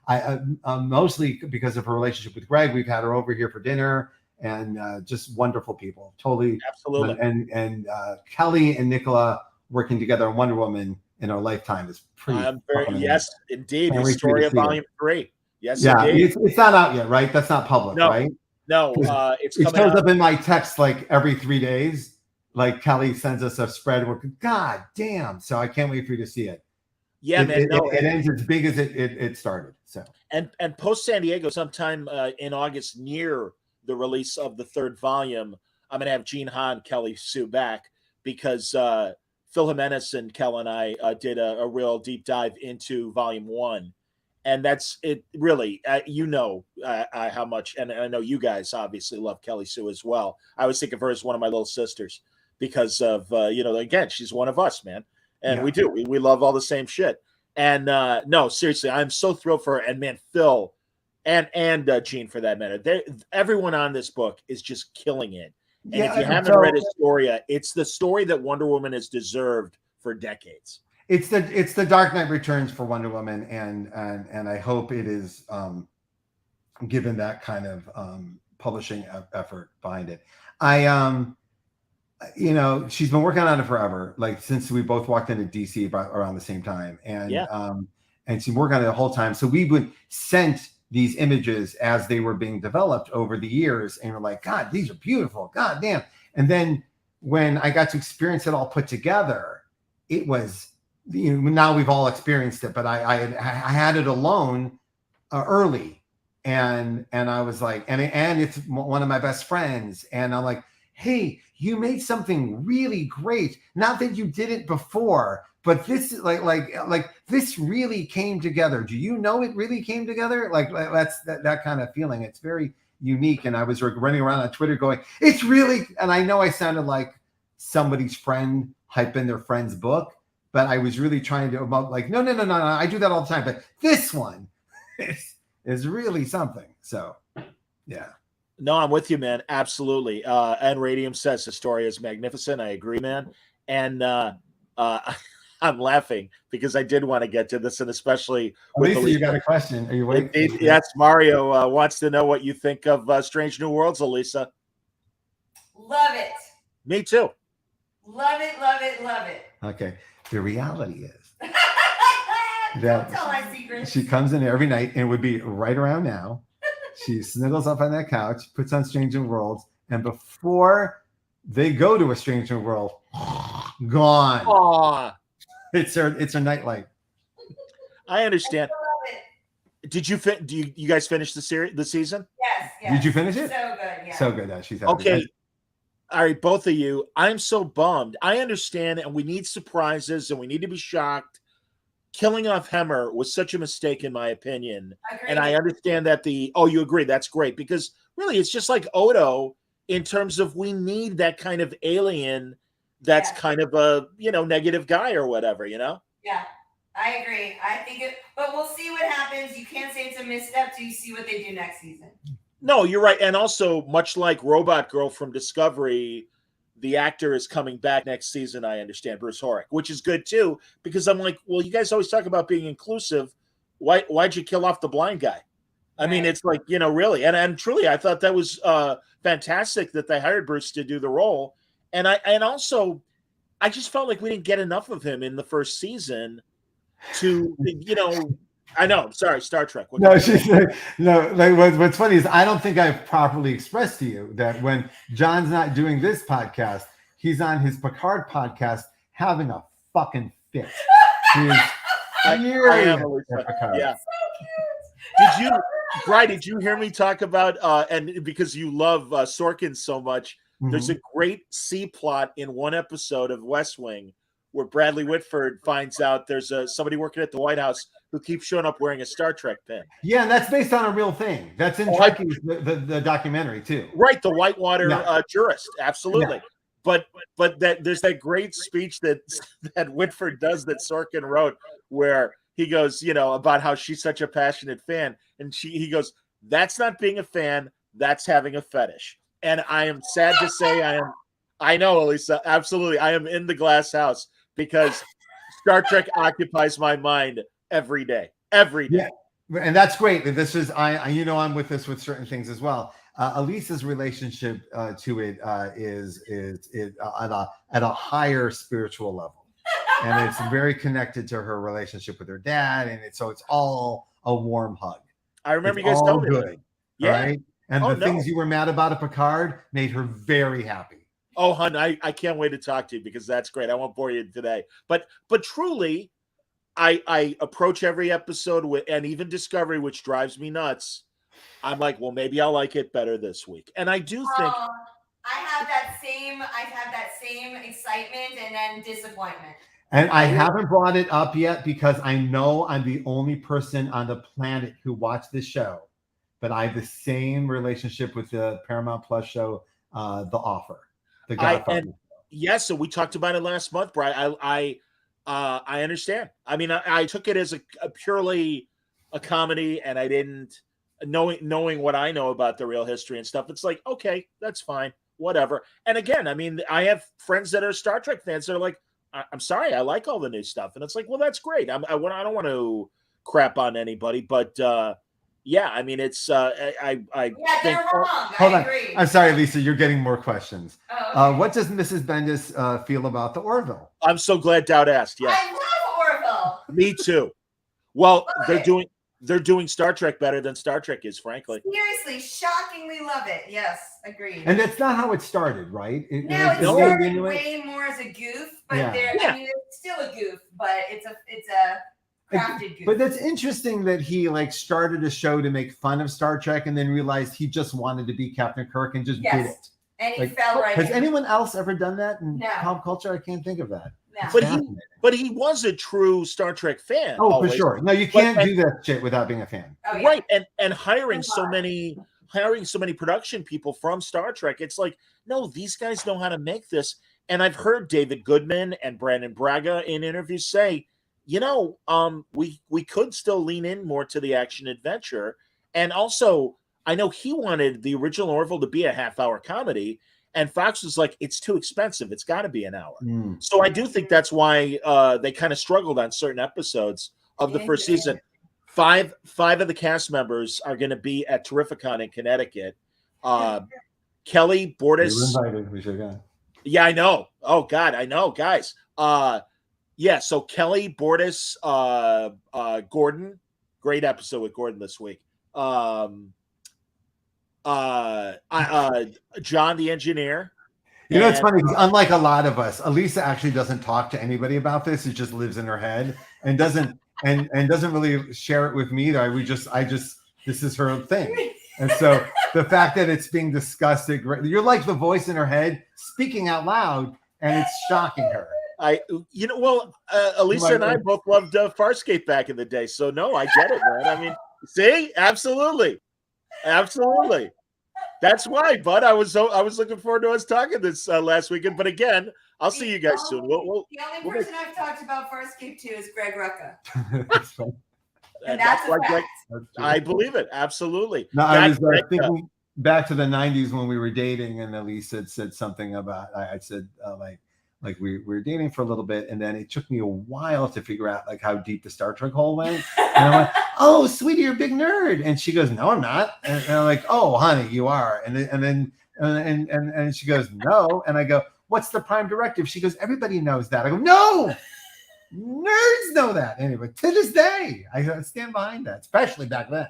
I mostly because of her relationship with Greg, we've had her over here for dinner, and just wonderful people. Totally. Absolutely. And Kelly and Nicola working together on Wonder Woman in our lifetime is pretty. Yes, indeed. Historia Volume 3. Yes, yeah, it's not out yet, right? That's not public, right? No, it shows up in my text like every 3 days. Like Kelly sends us a spread. We're God damn! So I can't wait for you to see it. Yeah, man. It ends as big as it started. So and post San Diego sometime in August, near the release of the 3rd volume, I'm gonna have Gene Ha and Kelly Sue back, because Phil Jimenez and Kel and I did a real deep dive into Volume 1. And that's it, really. How much, and I know you guys obviously love Kelly Sue as well. I always think of her as one of my little sisters, because of again, she's one of us, man, and we love all the same shit. And no, seriously, I'm so thrilled for her. And man, Phil and Gene, for that matter, everyone on this book is just killing it. And if you haven't read Historia, it's the story that Wonder Woman has deserved for decades. It's the Dark Knight Returns for Wonder Woman, and I hope it is given that kind of publishing effort behind it. She's been working on it forever, like since we both walked into DC around the same time, and she's been working on it the whole time. So we would sent these images as they were being developed over the years, and we're like, God, these are beautiful, God damn. And then when I got to experience it all put together, it was. Now we've all experienced it, but I had it alone early, and I was like, and it's one of my best friends, and I'm like, hey, you made something really great. Not that you did it before, but this like this really came together. Do you know it really came together? Like that's that kind of feeling. It's very unique. And I was running around on Twitter going, it's really, and I know I sounded like somebody's friend hyping their friend's book, but I was really trying to like, no. I do that all the time, but this one is really something. So yeah. No, I'm with you, man. Absolutely. And Radium says the story is magnificent. I agree, man. And I'm laughing because I did want to get to this, and especially with Lisa, you got a question. Are you waiting? Yes, Mario wants to know what you think of Strange New Worlds, Elisa. Love it. Me too. Love it, love it, love it. Okay. The reality is Don't tell my secrets. she comes in every night, and it would be right around now. She snuggles up on that couch, puts on Strange New Worlds, and before they go to a Strange New World, gone. Aww. It's her nightlight. I understand. I love it. Did you you guys finish the season? Yes, yes. Did you finish it? So good, yeah. So good. She's happy. Okay. All right, both of you. I'm so bummed. I understand, and we need surprises, and we need to be shocked. Killing off Hemmer was such a mistake, in my opinion. Agreed. And I understand that you agree. That's great, because really it's just like Odo in terms of we need that kind of alien that's kind of a, negative guy or whatever, Yeah, I agree. I think but we'll see what happens. You can't say it's a misstep till you see what they do next season. No, you're right. And also, much like Robot Girl from Discovery, the actor is coming back next season, I understand, Bruce Horrick, which is good too, because I'm like, well, you guys always talk about being inclusive. Why'd you kill off the blind guy? I mean, it's like, really. And truly, I thought that was fantastic that they hired Bruce to do the role. And also, I just felt like we didn't get enough of him in the first season to, I know. Sorry, Star Trek. No, she's no. Like what's funny is I don't think I've properly expressed to you that when John's not doing this podcast, he's on his Picard podcast having a fucking fit. He's furious at Picard. Yeah. Did you hear me talk about and because you love Sorkin so much, there's a great C plot in one episode of West Wing where Bradley Whitford finds out there's somebody working at the White House who keeps showing up wearing a Star Trek pin. Yeah, and that's based on a real thing. That's in Trekkies, the documentary too. Right, the Whitewater jurist, absolutely. Yeah. But there's that great speech that Whitford does that Sorkin wrote where he goes, about how she's such a passionate fan, and he goes, "That's not being a fan, that's having a fetish." And I am sad to say I know, Elisa, absolutely. I am in the glass house because Star Trek occupies my mind every day. Yeah, and that's great. This is I'm with this with certain things as well. Elisa's relationship to it is at a higher spiritual level, and it's very connected to her relationship with her dad, and it's all a warm hug. I remember you guys telling me good, right? And the things you were mad about at Picard made her very happy. Oh, hon, I can't wait to talk to you because that's great. I won't bore you today, but truly. I approach every episode with, and even Discovery, which drives me nuts. I'm like, well, maybe I'll like it better this week. And I do think I have that same excitement and then disappointment. And I haven't brought it up yet because I know I'm the only person on the planet who watched this show, but I have the same relationship with the Paramount Plus show, The Offer, The Godfather. So we talked about it last month, Brian. I understand. I mean, I took it as a purely a comedy, and I didn't knowing what I know about the real history and stuff. It's like, okay, that's fine, whatever. And again, I mean, I have friends that are Star Trek fans that are like, I'm sorry, I like all the new stuff, and it's like, well, that's great. I don't want to crap on anybody, but I mean, it's I think. They're wrong. Hold on. Agree. I'm sorry, Lisa. You're getting more questions. Oh, okay. What does Mrs. Bendis feel about the Orville? I'm so glad Dowd asked. Yeah, I love Orville. Me too. Well, they're doing Star Trek better than Star Trek is, frankly. Seriously, shockingly love it. Yes, agreed. And that's not how it started, right? It started way more as a goof, but I mean, it's still a goof, but it's a crafted goof. But that's interesting that he like started a show to make fun of Star Trek and then realized he just wanted to be Captain Kirk and just did it. And he like, fell right Has in. anyone else ever done that in No. pop culture? I can't think of that. No. But he was a true Star Trek fan. Oh, always. for sure. No, you can't do that shit without being a fan. Oh, yeah. Right. And hiring so many production people from Star Trek. It's like, no, these guys know how to make this. And I've heard David Goodman and Brandon Braga in interviews say, you know, we could still lean in more to the action adventure. And also, I know he wanted the original Orville to be a half-hour comedy, and Fox was like, it's too expensive. It's got to be an hour. So I do think that's why they kind of struggled on certain episodes of the first season. Five of the cast members are going to be at Terrificon in Connecticut. Kelly Bordas. We were invited. We should have gone. Yeah, I know. Oh, God, I know, guys. Yeah, so Kelly Bordas, Gordon. Great episode with Gordon this week. John the engineer. You know, it's funny because unlike a lot of us, Elisa actually doesn't talk to anybody about this. It just lives in her head and doesn't really share it with me. This is her thing. And so the fact that it's being discussed, you're like the voice in her head speaking out loud, and it's shocking her. Elisa and I both loved Farscape back in the day. So no, I get it, man. I mean, see, absolutely. That's why, bud. I was looking forward to us talking this last weekend. But again, I'll see you guys soon. The only person I've talked about Farscape to is Greg Rucka. And that's a fact. I believe it. Absolutely. No, I was thinking back to the 90s when we were dating, and Elise had said something about, I said, like we were dating for a little bit, and then it took me a while to figure out like how deep the Star Trek hole went. And I went, "Oh, sweetie, you're a big nerd." And she goes, "No, I'm not." And I'm like, "Oh, honey, you are." And she goes, "No." And I go, "What's the prime directive?" She goes, "Everybody knows that." I go, "No, nerds know that." Anyway, to this day, I stand behind that, especially back then.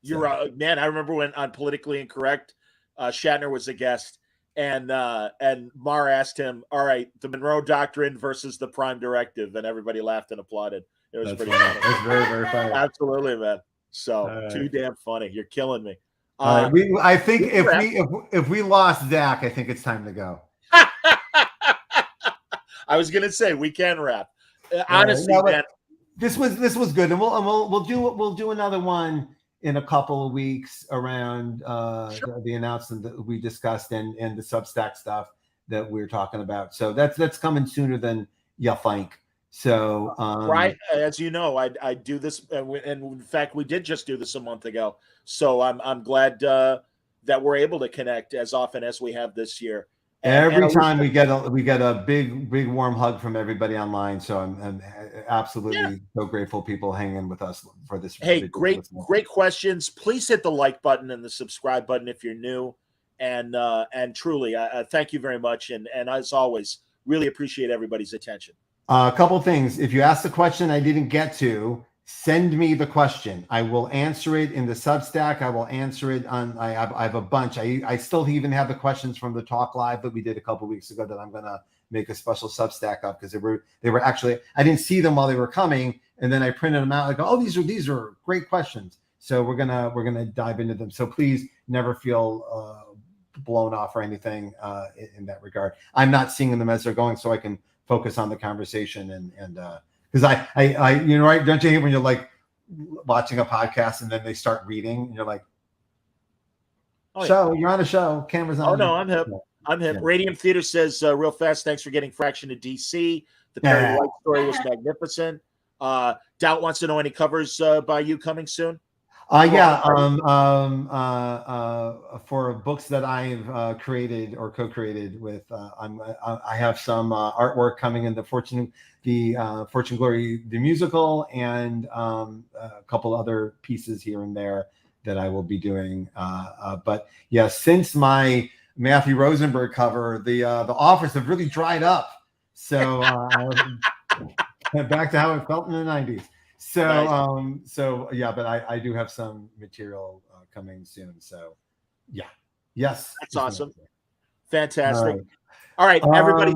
You're right, man. I remember when on Politically Incorrect, Shatner was a guest. And Marr asked him, "All right, the Monroe Doctrine versus the Prime Directive," and everybody laughed and applauded. It was pretty funny. That's very, very funny. Absolutely, man. So too damn funny. You're killing me. I think if we lost Zach, I think it's time to go. I was gonna say we can wrap. Honestly, man, this was good, and we'll do another one in a couple of weeks around the announcement that we discussed and the Substack stuff that we're talking about. So that's coming sooner than you think. So right, as you know, I do this, and in fact, we did just do this a month ago. So I'm glad that we're able to connect as often as we have this year. Every time we get a big warm hug from everybody online. So I'm absolutely so grateful people hanging with us for this. Hey, great questions. Please hit the like button and the subscribe button if you're new. And truly, thank you very much. And as always, really appreciate everybody's attention. A couple things. If you asked a question I didn't get to, send me the question. I will answer it in the Substack. I will answer it on. I have a bunch. I still even have the questions from the Talk Live that we did a couple weeks ago that I'm gonna make a special Substack of because they were actually, I didn't see them while they were coming, and then I printed them out. I go, oh, these are great questions. So we're gonna dive into them. So please never feel blown off or anything in that regard. I'm not seeing them as they're going, so I can focus on the conversation and because I you know, right, don't you hate when you're like watching a podcast and then they start reading and you're like, you're on a show, camera's on. Oh no, I'm hip. Yeah. Radium Theater says real fast, thanks for getting Fraction to DC. The Perry White story was magnificent. Doubt wants to know any covers by you coming soon. For books that I've created or co-created with, I have some artwork coming in the Fortune Glory the musical, and a couple other pieces here and there that I will be doing. But yeah, since my Matthew Rosenberg cover, the offers have really dried up. So back to how it felt in the 90s. So, nice. But I do have some material coming soon. So, yeah, yes, that's awesome, fantastic. All right, everybody,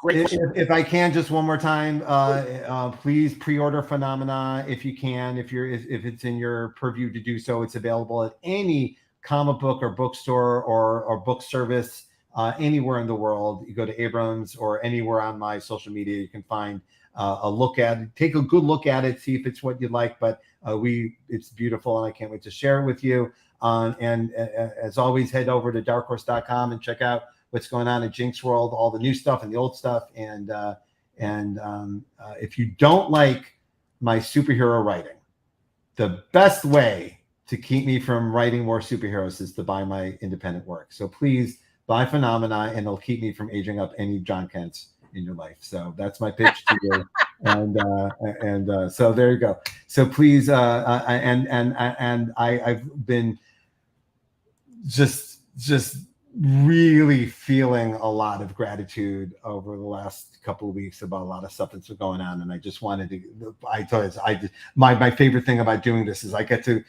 Great. If I can, just one more time, please pre-order Phenomena if you can. If it's in your purview to do so, it's available at any comic book or bookstore or book service anywhere in the world. You go to Abrams or anywhere on my social media, you can find a look at it. Take a good look at it, see if it's what you like. But it's beautiful, and I can't wait to share it with you. And as always, head over to darkhorse.com and check out what's going on in Jinx World, all the new stuff and the old stuff. And if you don't like my superhero writing, the best way to keep me from writing more superheroes is to buy my independent work. So please buy Phenomena, and it'll keep me from aging up any John Kents in your life. So that's my pitch to you. And so there you go. So please, I've been just really feeling a lot of gratitude over the last couple of weeks about a lot of stuff that's been going on. And I just wanted to, my favorite thing about doing this is I get to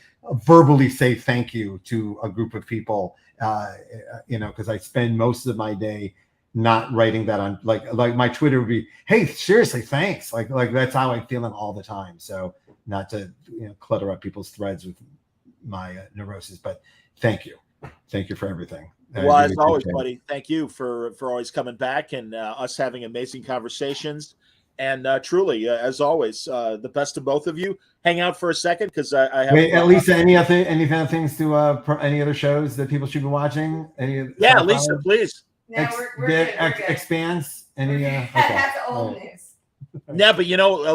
verbally say thank you to a group of people, because I spend most of my day not writing that on like my Twitter would be, hey, seriously, thanks. Like that's how I'm feeling all the time. So not to clutter up people's threads with my neurosis, but thank you for everything. Well, as always, buddy, thank you for always coming back and us having amazing conversations. And truly, as always, the best of both of you. Hang out for a second because I have. Wait, Lisa, any other things to any other shows that people should be watching? Yeah, Lisa, please. No, we're good. Expanse. Any? Okay. That's old news. Yeah, but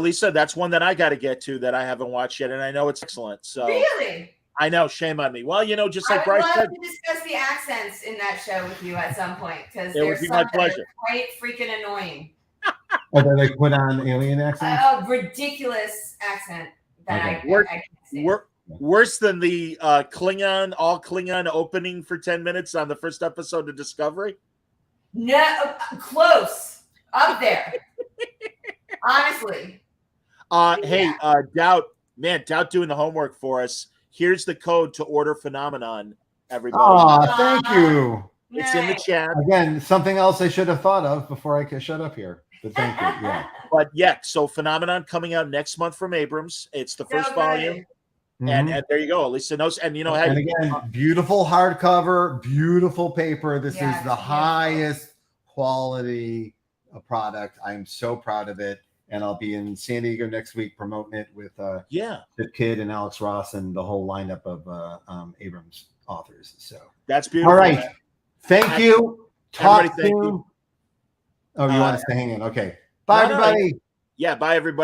Lisa, that's one that I got to get to that I haven't watched yet, and I know it's excellent. So really. I know, shame on me. Well, just like I would Bryce love said, to discuss the accents in that show with you at some point because it would be my pleasure. Quite freaking annoying. Or do they put on alien accents? A ridiculous accent that I can't stand. Worse than the Klingon opening for 10 minutes on the first episode of Discovery. No, close up there. Honestly. Hey, Doubt doing the homework for us. Here's the code to order Phenomenon, everybody. Oh, thank you. It's in the chat. Again, something else I should have thought of before I could shut up here. But thank you. Yeah. But yeah, so Phenomenon coming out next month from Abrams. It's the first volume. Mm-hmm. And there you go. Lisa knows. And and again, beautiful hardcover, beautiful paper. This is the highest quality product. I'm so proud of it. And I'll be in San Diego next week promoting it with Chip Kidd and Alex Ross and the whole lineup of Abrams authors. So that's beautiful. All right. Man. Thank you. Talk soon. Thank you. Oh, you want us to hang in? Okay. Bye, everybody. Yeah, bye, everybody.